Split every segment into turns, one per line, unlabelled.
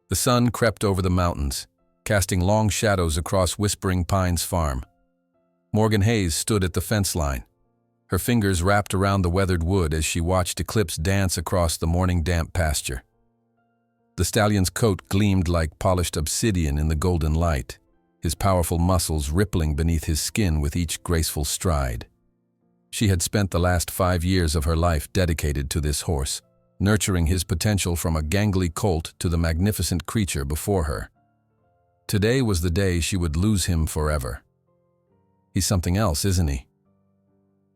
The sun crept over the mountains, casting long shadows across Whispering Pines Farm. Morgan Hayes stood at the fence line, her fingers wrapped around the weathered wood as she watched Eclipse dance across the morning damp pasture. The stallion's coat gleamed like polished obsidian in the golden light, his powerful muscles rippling beneath his skin with each graceful stride. She had spent the last 5 years of her life dedicated to this horse, nurturing his potential from a gangly colt to the magnificent creature before her. Today was the day she would lose him forever. He's something else, isn't he?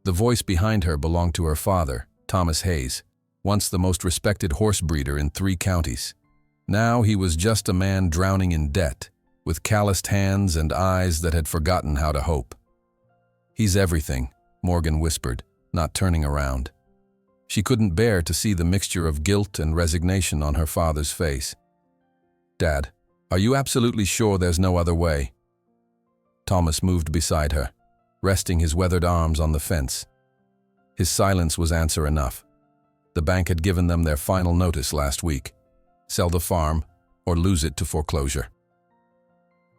The voice behind her belonged to her father, Thomas Hayes, once the most respected horse breeder in 3 counties. Now he was just a man drowning in debt, with calloused hands and eyes that had forgotten how to hope. "He's everything," Morgan whispered, not turning around. She couldn't bear to see the mixture of guilt and resignation on her father's face. "Dad, are you absolutely sure there's no other way?" Thomas moved beside her, resting his weathered arms on the fence. His silence was answer enough. The bank had given them their final notice last week: sell the farm or lose it to foreclosure.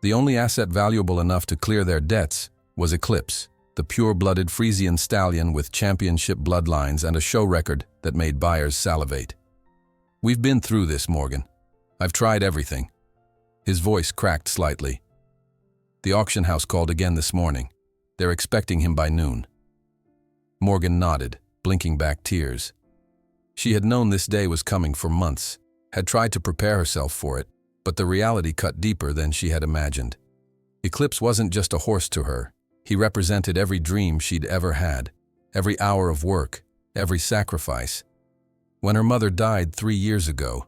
The only asset valuable enough to clear their debts was Eclipse, the pure-blooded Frisian stallion with championship bloodlines and a show record that made buyers salivate. "We've been through this, Morgan. I've tried everything." His voice cracked slightly. "The auction house called again this morning. They're expecting him by noon." Morgan nodded, blinking back tears. She had known this day was coming for months, had tried to prepare herself for it, but the reality cut deeper than she had imagined. Eclipse wasn't just a horse to her. He represented every dream she'd ever had, every hour of work, every sacrifice. When her mother died 3 years ago,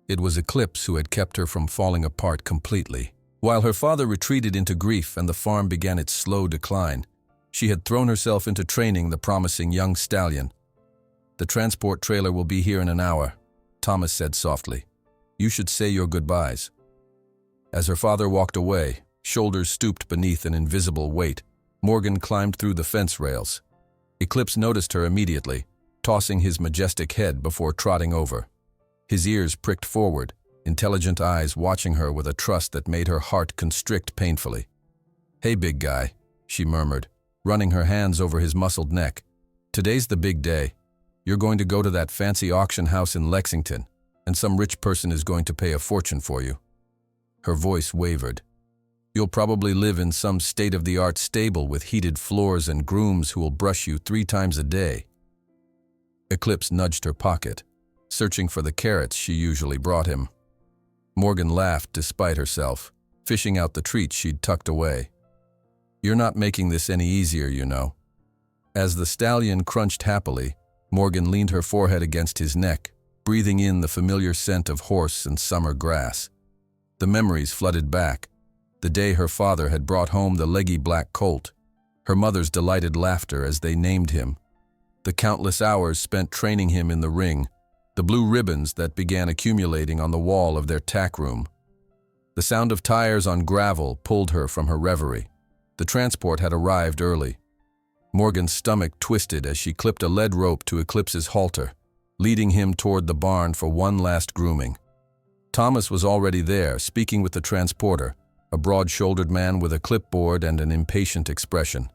it was Eclipse who had kept her from falling apart completely. While her father retreated into grief and the farm began its slow decline, she had thrown herself into training the promising young stallion. "The transport trailer will be here in an hour," Thomas said softly. "You should say your goodbyes." As her father walked away, shoulders stooped beneath an invisible weight, Morgan climbed through the fence rails. Eclipse noticed her immediately, tossing his majestic head before trotting over. His ears pricked forward, intelligent eyes watching her with a trust that made her heart constrict painfully. "Hey, big guy," she murmured, running her hands over his muscled neck. "Today's the big day. You're going to go to that fancy auction house in Lexington, and some rich person is going to pay a fortune for you." Her voice wavered. "You'll probably live in some state-of-the-art stable with heated floors and grooms who will brush you 3 times a day." Eclipse nudged her pocket, searching for the carrots she usually brought him. Morgan laughed despite herself, fishing out the treats she'd tucked away. "You're not making this any easier, you know." As the stallion crunched happily, Morgan leaned her forehead against his neck, breathing in the familiar scent of horse and summer grass. The memories flooded back. The day her father had brought home the leggy black colt, her mother's delighted laughter as they named him, the countless hours spent training him in the ring, the blue ribbons that began accumulating on the wall of their tack room. The sound of tires on gravel pulled her from her reverie. The transport had arrived early. Morgan's stomach twisted as she clipped a lead rope to Eclipse's halter, leading him toward the barn for one last grooming. Thomas was already there, speaking with the transporter, a broad-shouldered man with a clipboard and an impatient expression.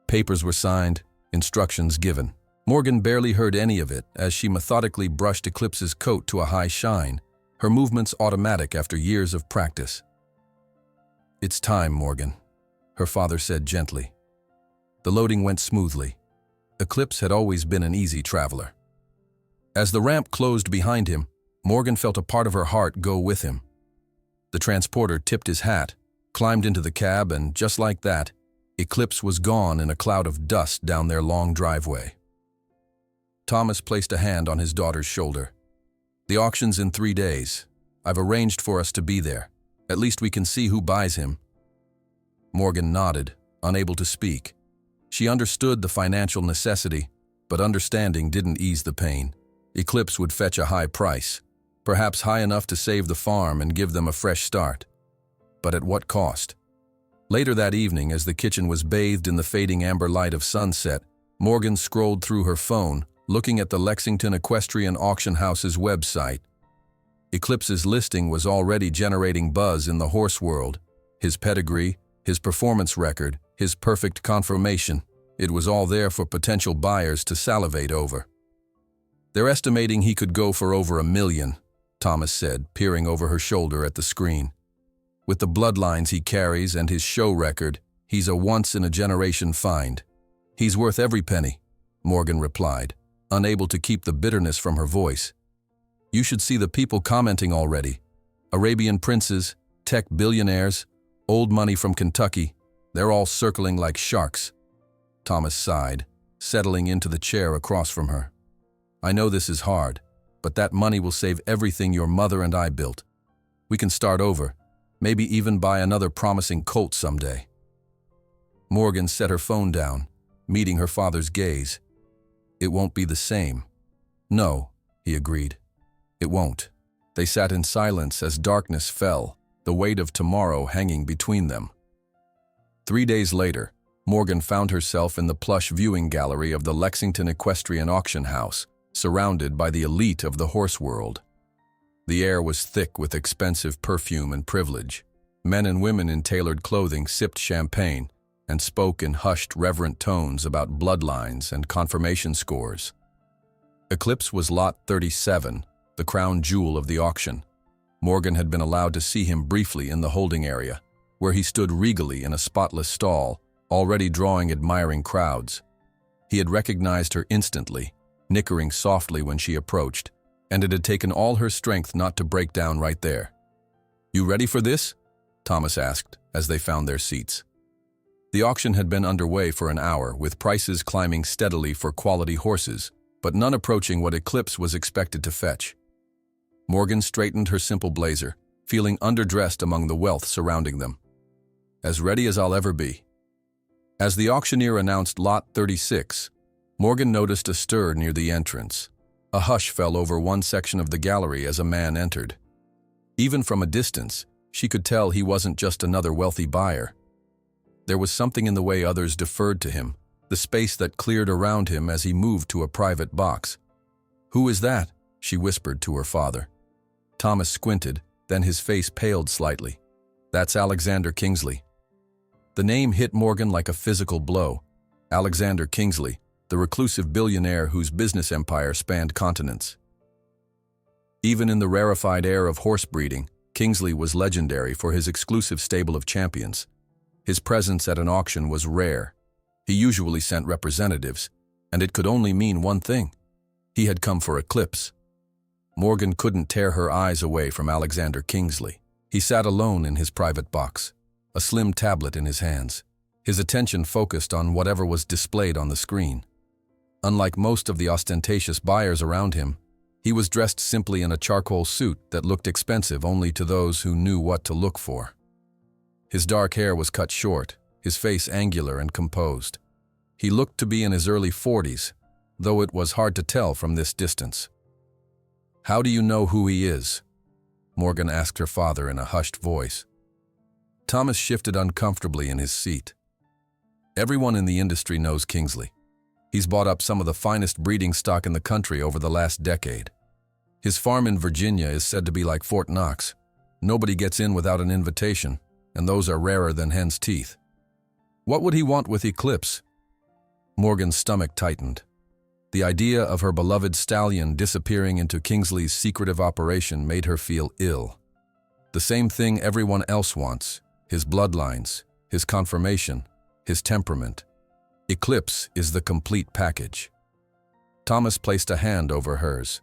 Papers were signed, instructions given. Morgan barely heard any of it as she methodically brushed Eclipse's coat to a high shine, her movements automatic after years of practice. "It's time, Morgan," her father said gently. The loading went smoothly. Eclipse had always been an easy traveler. As the ramp closed behind him, Morgan felt a part of her heart go with him. The transporter tipped his hat, climbed into the cab, and just like that, Eclipse was gone in a cloud of dust down their long driveway. Thomas placed a hand on his daughter's shoulder. "The auction's in 3 days. I've arranged for us to be there. At least we can see who buys him." Morgan nodded, unable to speak. She understood the financial necessity, but understanding didn't ease the pain. Eclipse would fetch a high price, perhaps high enough to save the farm and give them a fresh start. But at what cost? Later that evening, as the kitchen was bathed in the fading amber light of sunset, Morgan scrolled through her phone, looking at the Lexington Equestrian Auction House's website. Eclipse's listing was already generating buzz in the horse world. His pedigree, his performance record, his perfect conformation, it was all there for potential buyers to salivate over. "They're estimating he could go for over $1 million, Thomas said, peering over her shoulder at the screen. "With the bloodlines he carries and his show record, he's a once-in-a-generation find. He's worth every penny," Morgan replied, unable to keep the bitterness from her voice. "You should see the people commenting already. Arabian princes, tech billionaires, old money from Kentucky, they're all circling like sharks." Thomas sighed, settling into the chair across from her. "I know this is hard, but that money will save everything your mother and I built. We can start over, maybe even buy another promising colt someday." Morgan set her phone down, meeting her father's gaze. "It won't be the same." "No," he agreed. "It won't." They sat in silence as darkness fell, the weight of tomorrow hanging between them. 3 days later, Morgan found herself in the plush viewing gallery of the Lexington Equestrian Auction House, surrounded by the elite of the horse world. The air was thick with expensive perfume and privilege. Men and women in tailored clothing sipped champagne and spoke in hushed, reverent tones about bloodlines and confirmation scores. Eclipse was lot 37, the crown jewel of the auction. Morgan had been allowed to see him briefly in the holding area, where he stood regally in a spotless stall, already drawing admiring crowds. He had recognized her instantly, nickering softly when she approached, and it had taken all her strength not to break down right there. "You ready for this?" Thomas asked as they found their seats. The auction had been underway for an hour, with prices climbing steadily for quality horses, but none approaching what Eclipse was expected to fetch. Morgan straightened her simple blazer, feeling underdressed among the wealth surrounding them. "As ready as I'll ever be." As the auctioneer announced lot 36, Morgan noticed a stir near the entrance. A hush fell over one section of the gallery as a man entered. Even from a distance, she could tell he wasn't just another wealthy buyer. There was something in the way others deferred to him, the space that cleared around him as he moved to a private box. "Who is that?" she whispered to her father. Thomas squinted, then his face paled slightly. "That's Alexander Kingsley." The name hit Morgan like a physical blow. Alexander Kingsley, the reclusive billionaire whose business empire spanned continents. Even in the rarefied air of horse breeding, Kingsley was legendary for his exclusive stable of champions. His presence at an auction was rare. He usually sent representatives, and it could only mean one thing. He had come for Eclipse. Morgan couldn't tear her eyes away from Alexander Kingsley. He sat alone in his private box, a slim tablet in his hands, his attention focused on whatever was displayed on the screen. Unlike most of the ostentatious buyers around him, he was dressed simply in a charcoal suit that looked expensive only to those who knew what to look for. His dark hair was cut short, his face angular and composed. He looked to be in his early 40s, though it was hard to tell from this distance. "How do you know who he is?" Morgan asked her father in a hushed voice. Thomas shifted uncomfortably in his seat. "Everyone in the industry knows Kingsley. He's bought up some of the finest breeding stock in the country over the last decade. His farm in Virginia is said to be like Fort Knox. Nobody gets in without an invitation, and those are rarer than hen's teeth." "What would he want with Eclipse?" Morgan's stomach tightened. The idea of her beloved Stallion disappearing into Kingsley's secretive operation made her feel ill. The same thing everyone else wants: his bloodlines, his conformation, his temperament. Eclipse is the complete package. Thomas placed a hand over hers.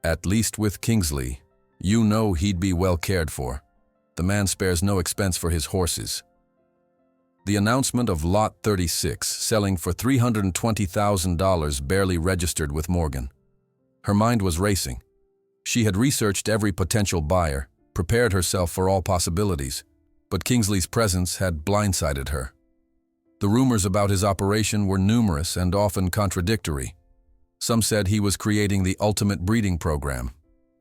"At least with Kingsley, you know he'd be well cared for. The man spares no expense for his horses." The announcement of Lot 36 selling for $320,000 barely registered with Morgan. Her mind was racing. She had researched every potential buyer, prepared herself for all possibilities, but Kingsley's presence had blindsided her. The rumors about his operation were numerous and often contradictory. Some said he was creating the ultimate breeding program.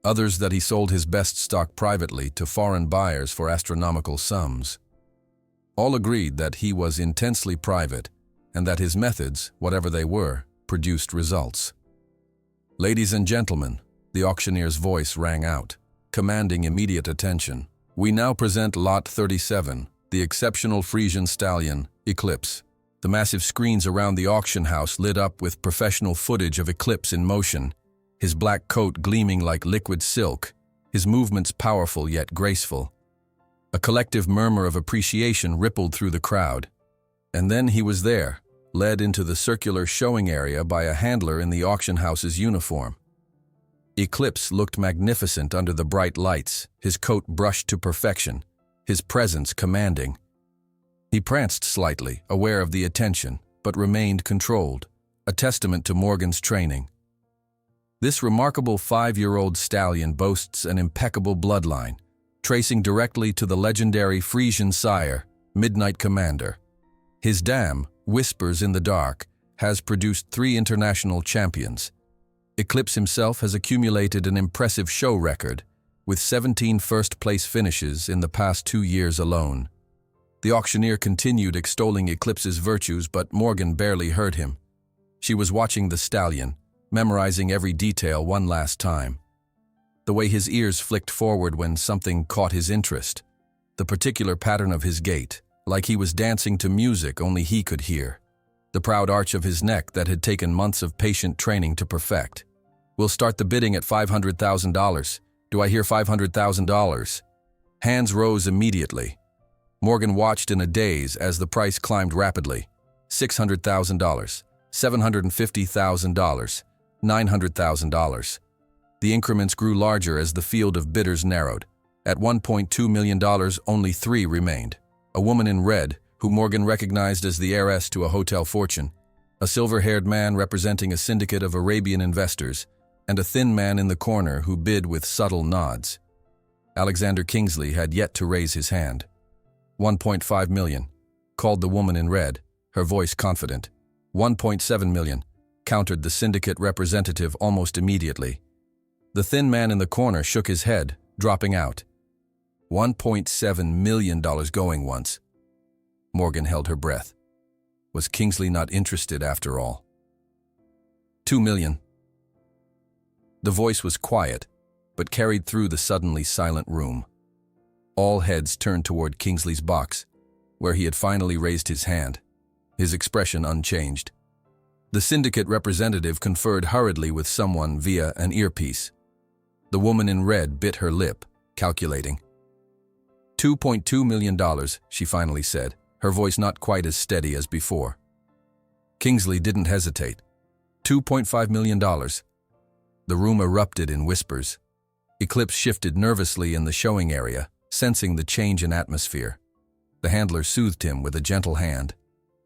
Others that he sold his best stock privately to foreign buyers for astronomical sums. All agreed that he was intensely private and that his methods, whatever they were, produced results. "Ladies and gentlemen," the auctioneer's voice rang out, commanding immediate attention. We now present Lot 37, the exceptional Frisian Stallion, Eclipse. The massive screens around the auction house lit up with professional footage of Eclipse in motion, his black coat gleaming like liquid silk, his movements powerful yet graceful. A collective murmur of appreciation rippled through the crowd. And then he was there, led into the circular showing area by a handler in the auction house's uniform. Eclipse looked magnificent under the bright lights, his coat brushed to perfection, his presence commanding. He pranced slightly, aware of the attention, but remained controlled, a testament to Morgan's training. This remarkable 5-year-old stallion boasts an impeccable bloodline, tracing directly to the legendary Frisian sire, Midnight Commander. His dam, Whispers in the Dark, has produced 3 international champions. Eclipse himself has accumulated an impressive show record, with 17 first-place finishes in the past 2 years alone. The auctioneer continued extolling Eclipse's virtues, but Morgan barely heard him. She was watching the stallion, memorizing every detail one last time. The way his ears flicked forward when something caught his interest, the particular pattern of his gait, like he was dancing to music only he could hear, the proud arch of his neck that had taken months of patient training to perfect. We'll start the bidding at $500,000. Do I hear $500,000? Hands rose immediately. Morgan watched in a daze as the price climbed rapidly. $600,000, $750,000, $900,000. The increments grew larger as the field of bidders narrowed. At $1.2 million, only 3 remained. A woman in red, who Morgan recognized as the heiress to a hotel fortune, a silver-haired man representing a syndicate of Arabian investors, and a thin man in the corner who bid with subtle nods. Alexander Kingsley had yet to raise his hand. $1.5 million, called the woman in red, her voice confident. $1.7 million, countered the syndicate representative almost immediately. The thin man in the corner shook his head, dropping out. $1.7 million going once. Morgan held her breath. Was Kingsley not interested after all? $2 million. The voice was quiet, but carried through the suddenly silent room. All heads turned toward Kingsley's box, where he had finally raised his hand, his expression unchanged. The syndicate representative conferred hurriedly with someone via an earpiece. The woman in red bit her lip, calculating. $2.2 million, she finally said, her voice not quite as steady as before. Kingsley didn't hesitate. $2.5 million. The room erupted in whispers. Eclipse shifted nervously in the showing area, sensing the change in atmosphere. The handler soothed him with a gentle hand.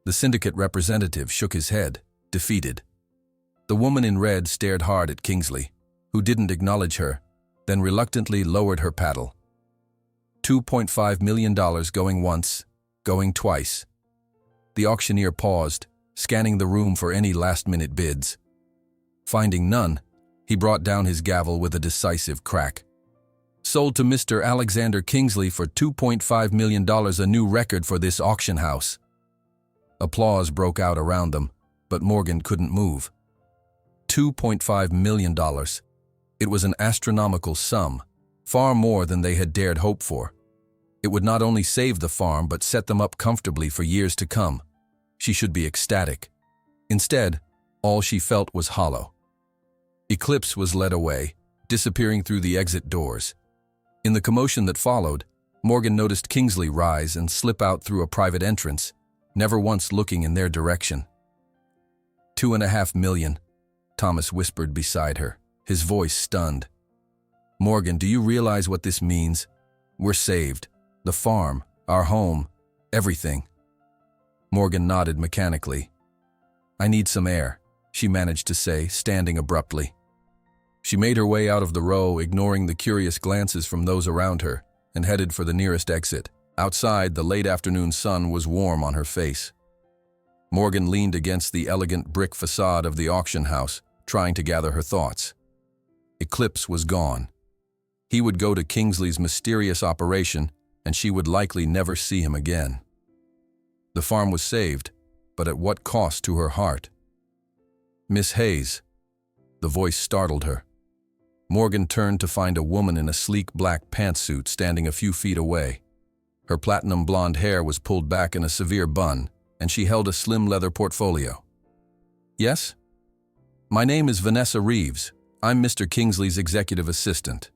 The syndicate representative shook his head, defeated. The woman in red stared hard at Kingsley, who didn't acknowledge her, then reluctantly lowered her paddle. $2.5 million going once, going twice. The auctioneer paused, scanning the room for any last-minute bids. Finding none, he brought down his gavel with a decisive crack. Sold to Mr. Alexander Kingsley for $2.5 million, a new record for this auction house. Applause broke out around them, but Morgan couldn't move. $2.5 million. It was an astronomical sum, far more than they had dared hope for. It would not only save the farm but set them up comfortably for years to come. She should be ecstatic. Instead, all she felt was hollow. Eclipse was led away, disappearing through the exit doors. In the commotion that followed, Morgan noticed Kingsley rise and slip out through a private entrance, never once looking in their direction. $2.5 million, Thomas whispered beside her, his voice stunned. Morgan, do you realize what this means? We're saved. The farm, our home, everything. Morgan nodded mechanically. I need some air, she managed to say, standing abruptly. She made her way out of the row, ignoring the curious glances from those around her, and headed for the nearest exit. Outside, the late afternoon sun was warm on her face. Morgan leaned against the elegant brick facade of the auction house, trying to gather her thoughts. Eclipse was gone. He would go to Kingsley's mysterious operation, and she would likely never see him again. The farm was saved, but at what cost to her heart? Miss Hayes. The voice startled her. Morgan turned to find a woman in a sleek black pantsuit standing a few feet away. Her platinum blonde hair was pulled back in a severe bun, and she held a slim leather portfolio. "Yes? My name is Vanessa Reeves. I'm Mr. Kingsley's executive assistant."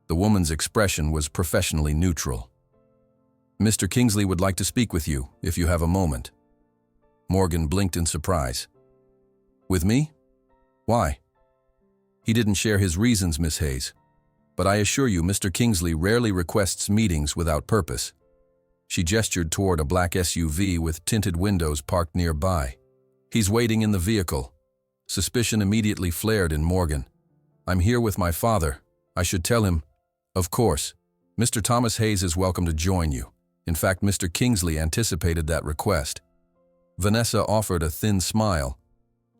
The woman's expression was professionally neutral. "Mr. Kingsley would like to speak with you, if you have a moment." Morgan blinked in surprise. "With me? Why?" "He didn't share his reasons, Miss Hayes. But I assure you, Mr. Kingsley rarely requests meetings without purpose." She gestured toward a black SUV with tinted windows parked nearby. "He's waiting in the vehicle." Suspicion immediately flared in Morgan. "I'm here with my father. I should tell him." "Of course. Mr. Thomas Hayes is welcome to join you. In fact, Mr. Kingsley anticipated that request." Vanessa offered a thin smile.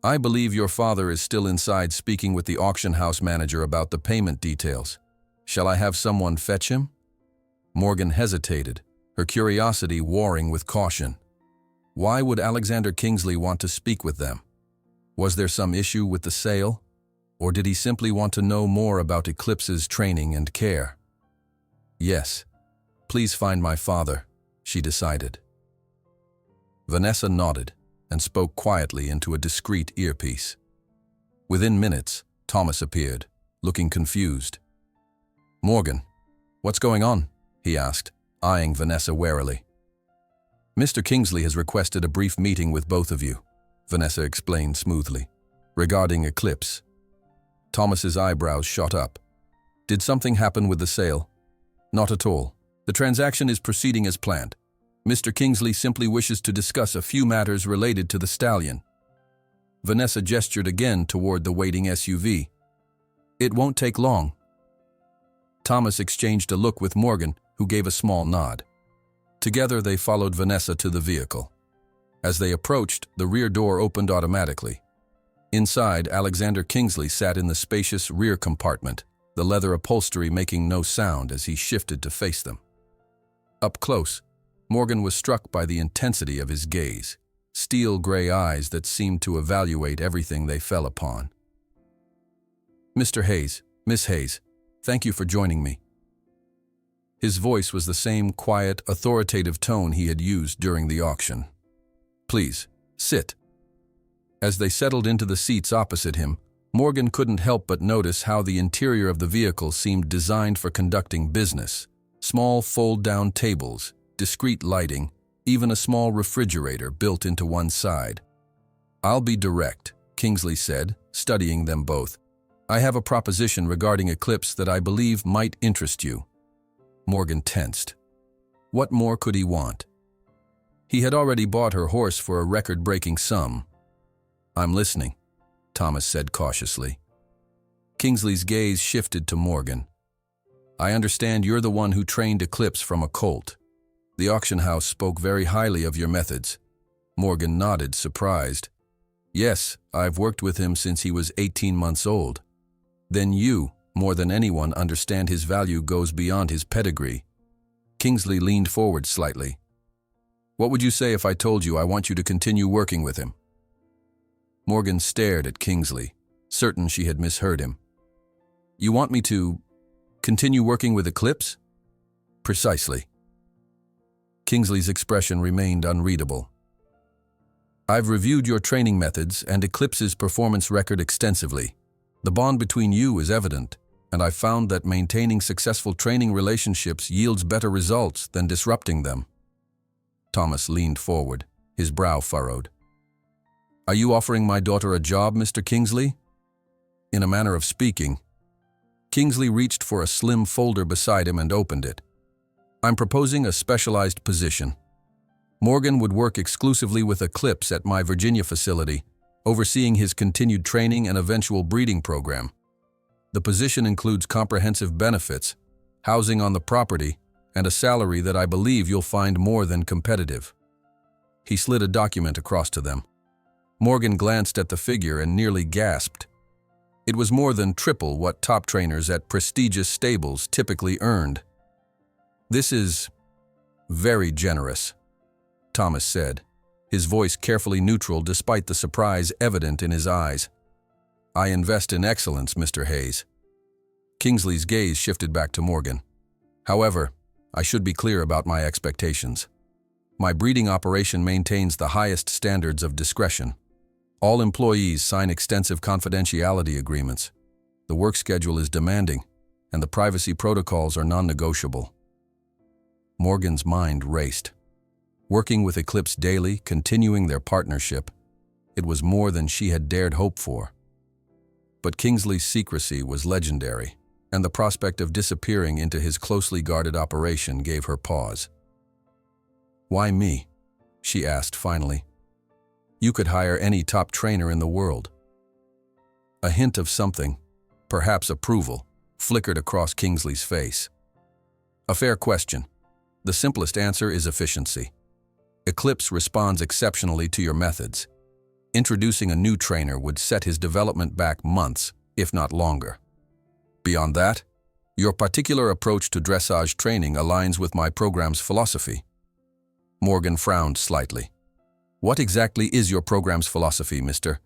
"I believe your father is still inside speaking with the auction house manager about the payment details. Shall I have someone fetch him?" Morgan hesitated, her curiosity warring with caution. Why would Alexander Kingsley want to speak with them? Was there some issue with the sale? Or did he simply want to know more about Eclipse's training and care? "Yes, please find my father," she decided. Vanessa nodded and spoke quietly into a discreet earpiece. Within minutes, Thomas appeared, looking confused. "Morgan, what's going on?" he asked, eyeing Vanessa warily. "Mr. Kingsley has requested a brief meeting with both of you," Vanessa explained smoothly, "regarding Eclipse." Thomas's eyebrows shot up. "Did something happen with the sale?" "Not at all. The transaction is proceeding as planned. Mr. Kingsley simply wishes to discuss a few matters related to the Stallion." Vanessa gestured again toward the waiting SUV. "It won't take long." Thomas exchanged a look with Morgan, who gave a small nod. Together they followed Vanessa to the vehicle. As they approached, the rear door opened automatically. Inside, Alexander Kingsley sat in the spacious rear compartment, the leather upholstery making no sound as he shifted to face them. Up close, Morgan was struck by the intensity of his gaze, steel gray eyes that seemed to evaluate everything they fell upon. "Mr. Hayes, Miss Hayes, thank you for joining me." His voice was the same quiet, authoritative tone he had used during the auction. "Please, sit." As they settled into the seats opposite him, Morgan couldn't help but notice how the interior of the vehicle seemed designed for conducting business. Small fold-down tables, discreet lighting, even a small refrigerator built into one side. "I'll be direct," Kingsley said, studying them both. "I have a proposition regarding Eclipse that I believe might interest you." Morgan tensed. What more could he want? He had already bought her horse for a record-breaking sum. "I'm listening," Thomas said cautiously. Kingsley's gaze shifted to Morgan. "I understand you're the one who trained Eclipse from a colt. The auction house spoke very highly of your methods." Morgan nodded, surprised. "Yes, I've worked with him since he was 18 months old." "Then you, more than anyone, understand his value goes beyond his pedigree." Kingsley leaned forward slightly. "What would you say if I told you I want you to continue working with him?" Morgan stared at Kingsley, certain she had misheard him. "You want me to continue working with Eclipse?" "Precisely." Kingsley's expression remained unreadable. "I've reviewed your training methods and Eclipse's performance record extensively. The bond between you is evident, and I've found that maintaining successful training relationships yields better results than disrupting them." Thomas leaned forward, his brow furrowed. "Are you offering my daughter a job, Mr. Kingsley?" "In a manner of speaking." Kingsley reached for a slim folder beside him and opened it. "I'm proposing a specialized position. Morgan would work exclusively with Eclipse at my Virginia facility, overseeing his continued training and eventual breeding program. The position includes comprehensive benefits, housing on the property, and a salary that I believe you'll find more than competitive." He slid a document across to them. Morgan glanced at the figure and nearly gasped. It was more than triple what top trainers at prestigious stables typically earned. "This is very generous," Thomas said, his voice carefully neutral despite the surprise evident in his eyes. "I invest in excellence, Mr. Hayes. Kingsley's gaze shifted back to Morgan. However, I should be clear about my expectations. My breeding operation maintains the highest standards of discretion. All employees sign extensive confidentiality agreements. The work schedule is demanding, and the privacy protocols are non-negotiable. Morgan's mind raced. Working with Eclipse daily, continuing their partnership, it was more than she had dared hope for. But Kingsley's secrecy was legendary, and the prospect of disappearing into his closely guarded operation gave her pause. "Why me?" she asked finally. "You could hire any top trainer in the world." A hint of something, perhaps approval, flickered across Kingsley's face. "A fair question. The simplest answer is efficiency. Eclipse responds exceptionally to your methods. Introducing a new trainer would set his development back months, if not longer. Beyond that, your particular approach to dressage training aligns with my program's philosophy." Morgan frowned slightly. "What exactly is your program's philosophy, Mr.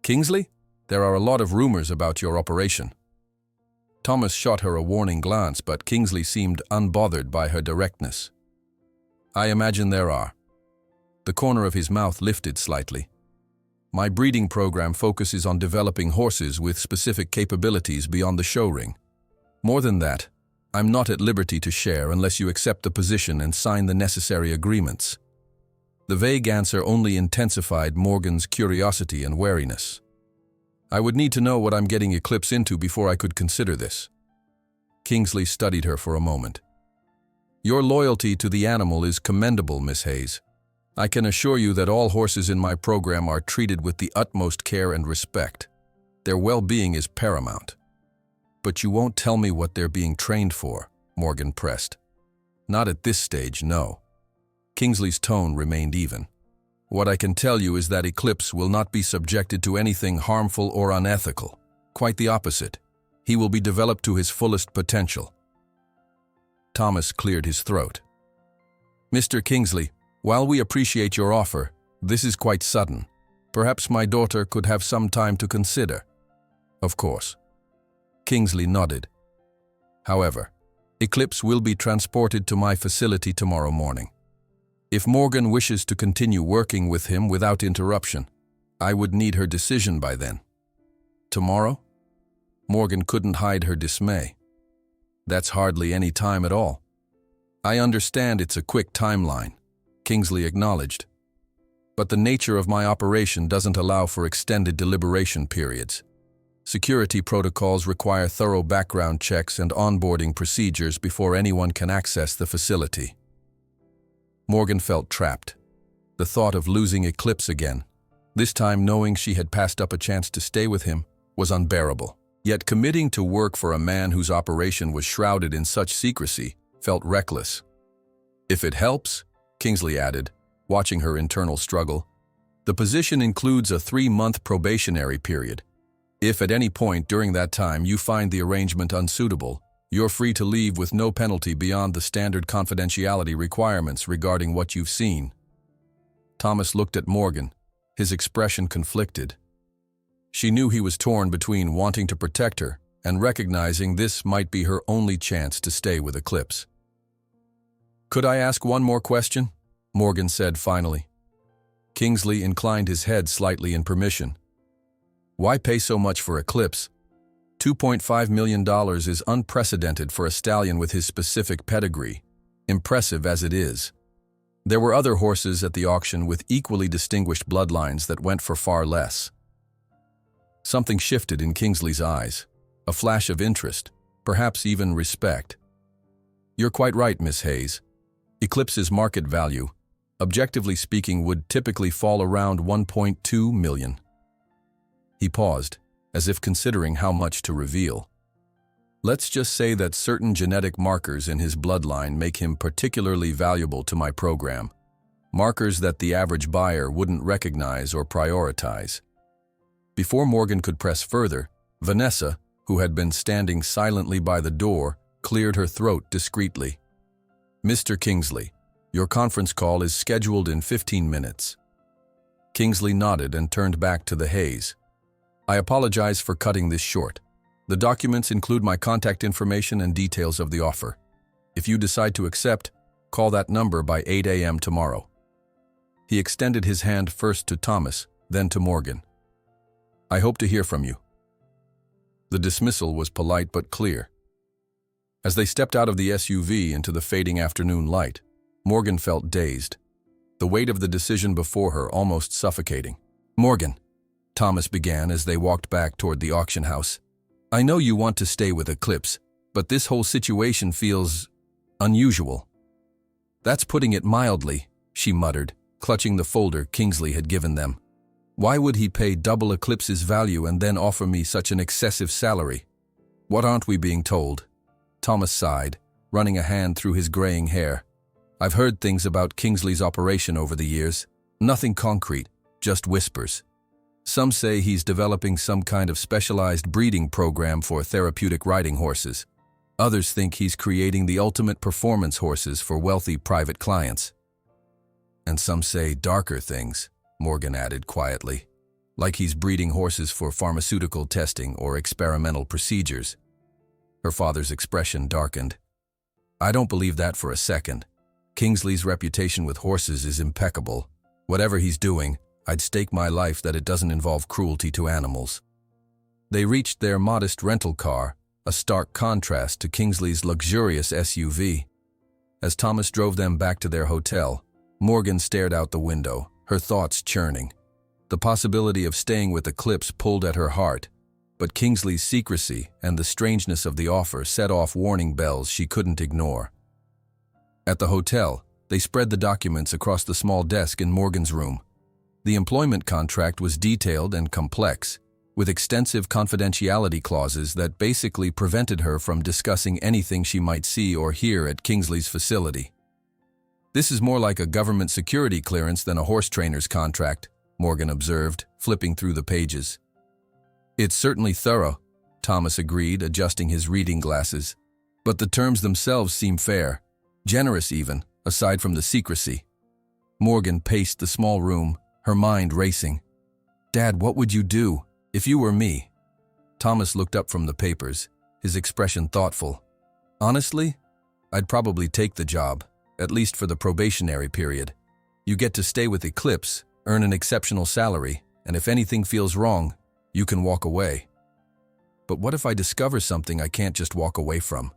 Kingsley? There are a lot of rumors about your operation." Thomas shot her a warning glance, but Kingsley seemed unbothered by her directness. "I imagine there are." The corner of his mouth lifted slightly. "My breeding program focuses on developing horses with specific capabilities beyond the show ring. More than that, I'm not at liberty to share unless you accept the position and sign the necessary agreements." The vague answer only intensified Morgan's curiosity and wariness. "I would need to know what I'm getting Eclipse into before I could consider this." Kingsley studied her for a moment. "Your loyalty to the animal is commendable, Miss Hayes. I can assure you that all horses in my program are treated with the utmost care and respect. Their well-being is paramount." "But you won't tell me what they're being trained for," Morgan pressed. "Not at this stage, no." Kingsley's tone remained even. "What I can tell you is that Eclipse will not be subjected to anything harmful or unethical. Quite the opposite. He will be developed to his fullest potential." Thomas cleared his throat. "Mr. Kingsley, while we appreciate your offer, this is quite sudden. Perhaps my daughter could have some time to consider." "Of course." Kingsley nodded. "However, Eclipse will be transported to my facility tomorrow morning. If Morgan wishes to continue working with him without interruption, I would need her decision by then." "Tomorrow?" Morgan couldn't hide her dismay. "That's hardly any time at all." "I understand it's a quick timeline," Kingsley acknowledged. "But the nature of my operation doesn't allow for extended deliberation periods. Security protocols require thorough background checks and onboarding procedures before anyone can access the facility." Morgan felt trapped. The thought of losing Eclipse again, this time knowing she had passed up a chance to stay with him, was unbearable. Yet committing to work for a man whose operation was shrouded in such secrecy felt reckless. "If it helps," Kingsley added, watching her internal struggle, "the position includes a 3-month probationary period. If at any point during that time you find the arrangement unsuitable, you're free to leave with no penalty beyond the standard confidentiality requirements regarding what you've seen." Thomas looked at Morgan, his expression conflicted. She knew he was torn between wanting to protect her and recognizing this might be her only chance to stay with Eclipse. "Could I ask one more question?" Morgan said finally. Kingsley inclined his head slightly in permission. "Why pay so much for Eclipse? $2.5 million is unprecedented for a stallion with his specific pedigree, impressive as it is. There were other horses at the auction with equally distinguished bloodlines that went for far less." Something shifted in Kingsley's eyes, a flash of interest, perhaps even respect. "You're quite right, Miss Hayes. Eclipse's market value, objectively speaking, would typically fall around $1.2 million. He paused, as if considering how much to reveal. "Let's just say that certain genetic markers in his bloodline make him particularly valuable to my program, markers that the average buyer wouldn't recognize or prioritize." Before Morgan could press further, Vanessa, who had been standing silently by the door, cleared her throat discreetly. "Mr. Kingsley, your conference call is scheduled in 15 minutes. Kingsley nodded and turned back to the Hayes. "I apologize for cutting this short. The documents include my contact information and details of the offer. If you decide to accept, call that number by 8 a.m. tomorrow." He extended his hand first to Thomas, then to Morgan. "I hope to hear from you." The dismissal was polite but clear. As they stepped out of the SUV into the fading afternoon light, Morgan felt dazed, the weight of the decision before her almost suffocating. "Morgan," Thomas began as they walked back toward the auction house, "I know you want to stay with Eclipse, but this whole situation feels unusual." "That's putting it mildly," she muttered, clutching the folder Kingsley had given them. "Why would he pay double Eclipse's value and then offer me such an excessive salary? What aren't we being told?" Thomas sighed, running a hand through his graying hair. "I've heard things about Kingsley's operation over the years. Nothing concrete, just whispers. Some say he's developing some kind of specialized breeding program for therapeutic riding horses. Others think he's creating the ultimate performance horses for wealthy private clients. And some say darker things," Morgan added quietly, "like he's breeding horses for pharmaceutical testing or experimental procedures." Her father's expression darkened. "I don't believe that for a second. Kingsley's reputation with horses is impeccable. Whatever he's doing, I'd stake my life that it doesn't involve cruelty to animals." They reached their modest rental car, a stark contrast to Kingsley's luxurious SUV. As Thomas drove them back to their hotel, Morgan stared out the window, her thoughts churning. The possibility of staying with Eclipse pulled at her heart, but Kingsley's secrecy and the strangeness of the offer set off warning bells she couldn't ignore. At the hotel, they spread the documents across the small desk in Morgan's room. The employment contract was detailed and complex, with extensive confidentiality clauses that basically prevented her from discussing anything she might see or hear at Kingsley's facility. "This is more like a government security clearance than a horse trainer's contract," Morgan observed, flipping through the pages. "It's certainly thorough," Thomas agreed, adjusting his reading glasses. "But the terms themselves seem fair, generous even, aside from the secrecy." Morgan paced the small room, her mind racing. "Dad, what would you do if you were me?" Thomas looked up from the papers, his expression thoughtful. "Honestly, I'd probably take the job, at least for the probationary period. You get to stay with Eclipse, earn an exceptional salary, and if anything feels wrong, you can walk away. But what if I discover something I can't just walk away from?"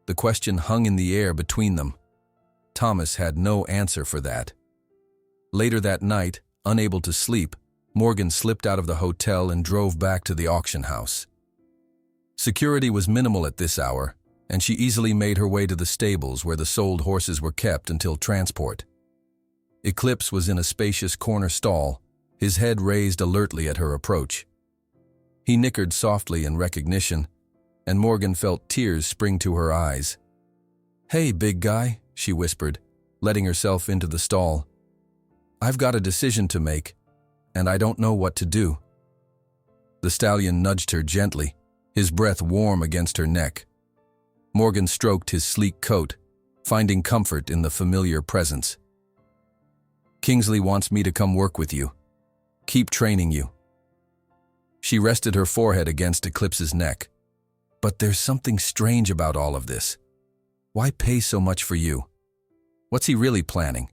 The question hung in the air between them. Thomas had no answer for that. Later that night, unable to sleep, Morgan slipped out of the hotel and drove back to the auction house. Security was minimal at this hour, and she easily made her way to the stables where the sold horses were kept until transport. Eclipse was in a spacious corner stall, his head raised alertly at her approach. He nickered softly in recognition, and Morgan felt tears spring to her eyes. "Hey, big guy," she whispered, letting herself into the stall. "I've got a decision to make, and I don't know what to do." The stallion nudged her gently, his breath warm against her neck. Morgan stroked his sleek coat, finding comfort in the familiar presence. "Kingsley wants me to come work with you. Keep training you." She rested her forehead against Eclipse's neck. "But there's something strange about all of this. Why pay so much for you? What's he really planning?"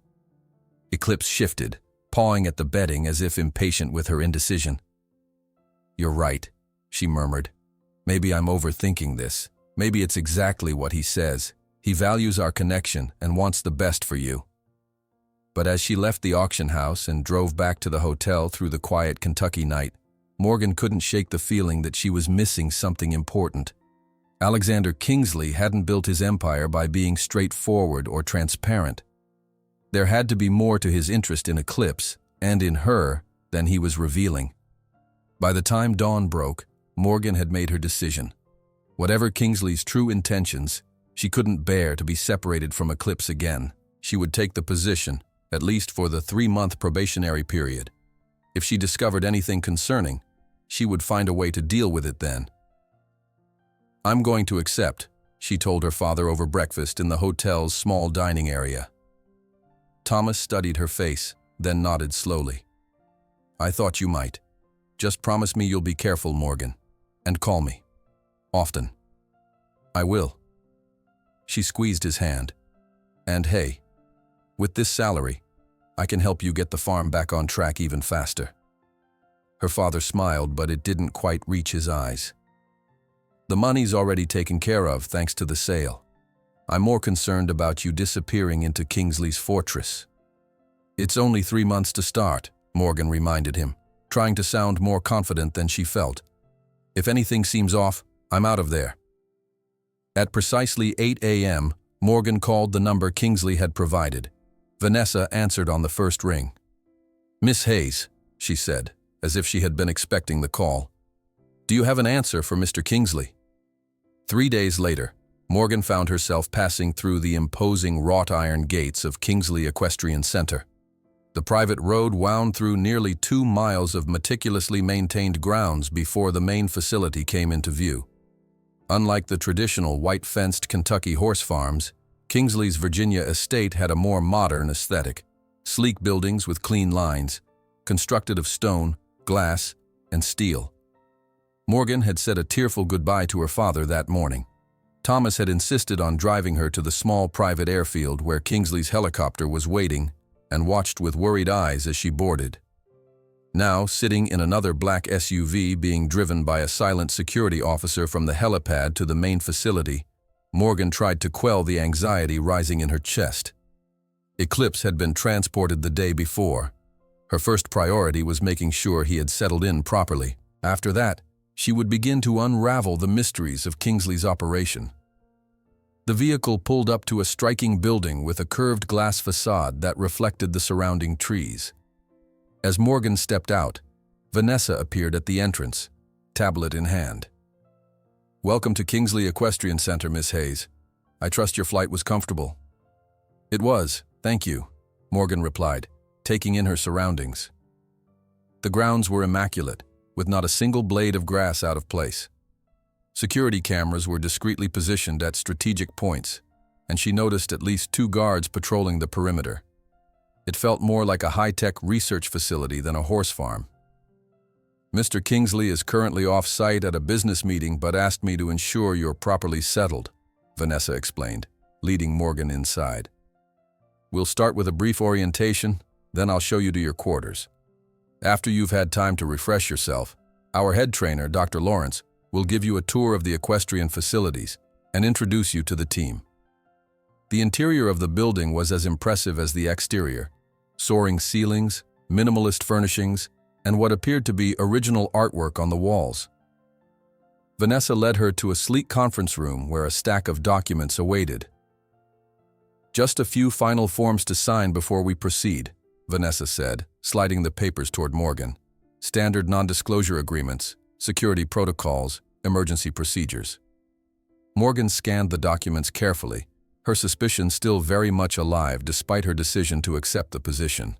Eclipse shifted, pawing at the bedding as if impatient with her indecision. "You're right," she murmured. "Maybe I'm overthinking this. Maybe it's exactly what he says. He values our connection and wants the best for you." But as she left the auction house and drove back to the hotel through the quiet Kentucky night, Morgan couldn't shake the feeling that she was missing something important. Alexander Kingsley hadn't built his empire by being straightforward or transparent. There had to be more to his interest in Eclipse, and in her, than he was revealing. By the time dawn broke, Morgan had made her decision. Whatever Kingsley's true intentions, she couldn't bear to be separated from Eclipse again. She would take the position, at least for the 3-month probationary period. If she discovered anything concerning, she would find a way to deal with it then. "I'm going to accept," she told her father over breakfast in the hotel's small dining area. Thomas studied her face, then nodded slowly. "I thought you might. Just promise me you'll be careful, Morgan. And call me. Often. I will. She squeezed his hand. And hey, with this salary, I can help you get the farm back on track even faster. Her father smiled, but it didn't quite reach his eyes. The money's already taken care of thanks to the sale. I'm more concerned about you disappearing into Kingsley's fortress. It's only 3 months to start, Morgan reminded him, trying to sound more confident than she felt. If anything seems off, I'm out of there. At precisely 8 a.m., Morgan called the number Kingsley had provided. Vanessa answered on the first ring. "Miss Hayes," she said, as if she had been expecting the call. "Do you have an answer for Mr. Kingsley?" 3 days later, Morgan found herself passing through the imposing wrought iron gates of Kingsley Equestrian Center. The private road wound through nearly 2 miles of meticulously maintained grounds before the main facility came into view. Unlike the traditional white-fenced Kentucky horse farms, Kingsley's Virginia estate had a more modern aesthetic. Sleek buildings with clean lines, constructed of stone, glass, and steel. Morgan had said a tearful goodbye to her father that morning. Thomas had insisted on driving her to the small private airfield where Kingsley's helicopter was waiting, and watched with worried eyes as she boarded. Now, sitting in another black SUV being driven by a silent security officer from the helipad to the main facility, Morgan tried to quell the anxiety rising in her chest. Eclipse had been transported the day before. Her first priority was making sure he had settled in properly. After that, she would begin to unravel the mysteries of Kingsley's operation. The vehicle pulled up to a striking building with a curved glass facade that reflected the surrounding trees. As Morgan stepped out, Vanessa appeared at the entrance, tablet in hand. "Welcome to Kingsley Equestrian Center, Miss Hayes. I trust your flight was comfortable." "It was, thank you," Morgan replied, taking in her surroundings. The grounds were immaculate, with not a single blade of grass out of place. Security cameras were discreetly positioned at strategic points, and she noticed at least 2 guards patrolling the perimeter. It felt more like a high-tech research facility than a horse farm. "Mr. Kingsley is currently off-site at a business meeting but asked me to ensure you're properly settled," Vanessa explained, leading Morgan inside. "We'll start with a brief orientation, then I'll show you to your quarters. After you've had time to refresh yourself, our head trainer, Dr. Lawrence, will give you a tour of the equestrian facilities and introduce you to the team." The interior of the building was as impressive as the exterior. Soaring ceilings, minimalist furnishings, and what appeared to be original artwork on the walls. Vanessa led her to a sleek conference room where a stack of documents awaited. "Just a few final forms to sign before we proceed," Vanessa said, sliding the papers toward Morgan. "Standard non-disclosure agreements, security protocols, emergency procedures." Morgan scanned the documents carefully, her suspicions still very much alive despite her decision to accept the position.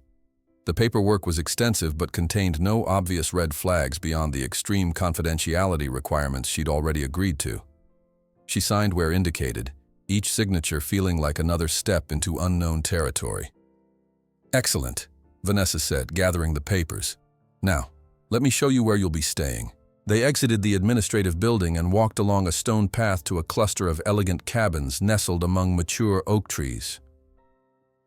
The paperwork was extensive but contained no obvious red flags beyond the extreme confidentiality requirements she'd already agreed to. She signed where indicated, each signature feeling like another step into unknown territory. "Excellent," Vanessa said, gathering the papers. "Now, let me show you where you'll be staying." They exited the administrative building and walked along a stone path to a cluster of elegant cabins nestled among mature oak trees.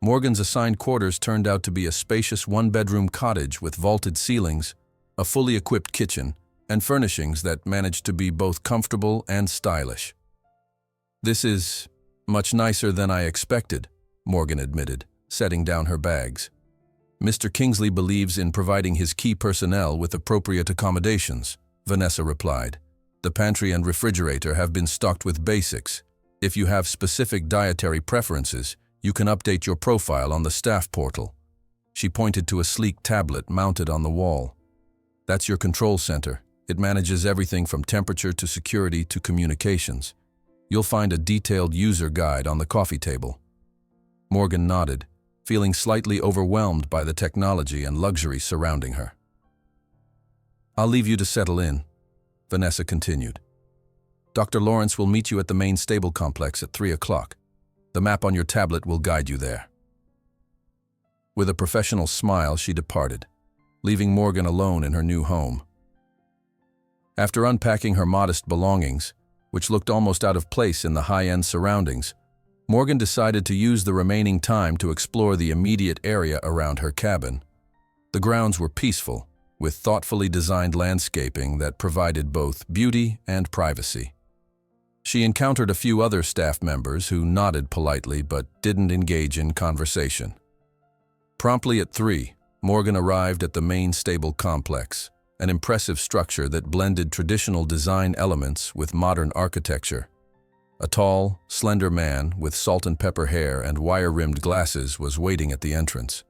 Morgan's assigned quarters turned out to be a spacious 1-bedroom cottage with vaulted ceilings, a fully equipped kitchen, and furnishings that managed to be both comfortable and stylish. "This is much nicer than I expected," Morgan admitted, setting down her bags. "Mr. Kingsley believes in providing his key personnel with appropriate accommodations," Vanessa replied. "The pantry and refrigerator have been stocked with basics. If you have specific dietary preferences, you can update your profile on the staff portal." She pointed to a sleek tablet mounted on the wall. "That's your control center. It manages everything from temperature to security to communications. You'll find a detailed user guide on the coffee table." Morgan nodded, feeling slightly overwhelmed by the technology and luxury surrounding her. "I'll leave you to settle in," Vanessa continued. "Dr. Lawrence will meet you at the main stable complex at 3 o'clock. The map on your tablet will guide you there." With a professional smile, she departed, leaving Morgan alone in her new home. After unpacking her modest belongings, which looked almost out of place in the high-end surroundings, Morgan decided to use the remaining time to explore the immediate area around her cabin. The grounds were peaceful, with thoughtfully designed landscaping that provided both beauty and privacy. She encountered a few other staff members who nodded politely but didn't engage in conversation. Promptly at 3, Morgan arrived at the main stable complex, an impressive structure that blended traditional design elements with modern architecture. A tall, slender man with salt and pepper hair and wire-rimmed glasses was waiting at the entrance.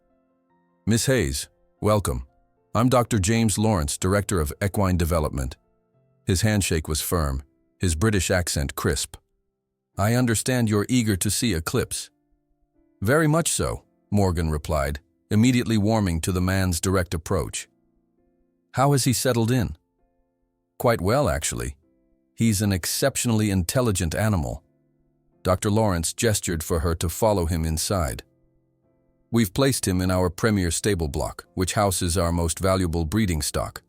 "Miss Hayes, welcome. I'm Dr. James Lawrence, Director of Equine Development." His handshake was firm, his British accent crisp. "I understand you're eager to see Eclipse." "Very much so," Morgan replied, immediately warming to the man's direct approach. "How has he settled in?" "Quite well, actually. He's an exceptionally intelligent animal." Dr. Lawrence gestured for her to follow him inside. "We've placed him in our premier stable block, which houses our most valuable breeding stock."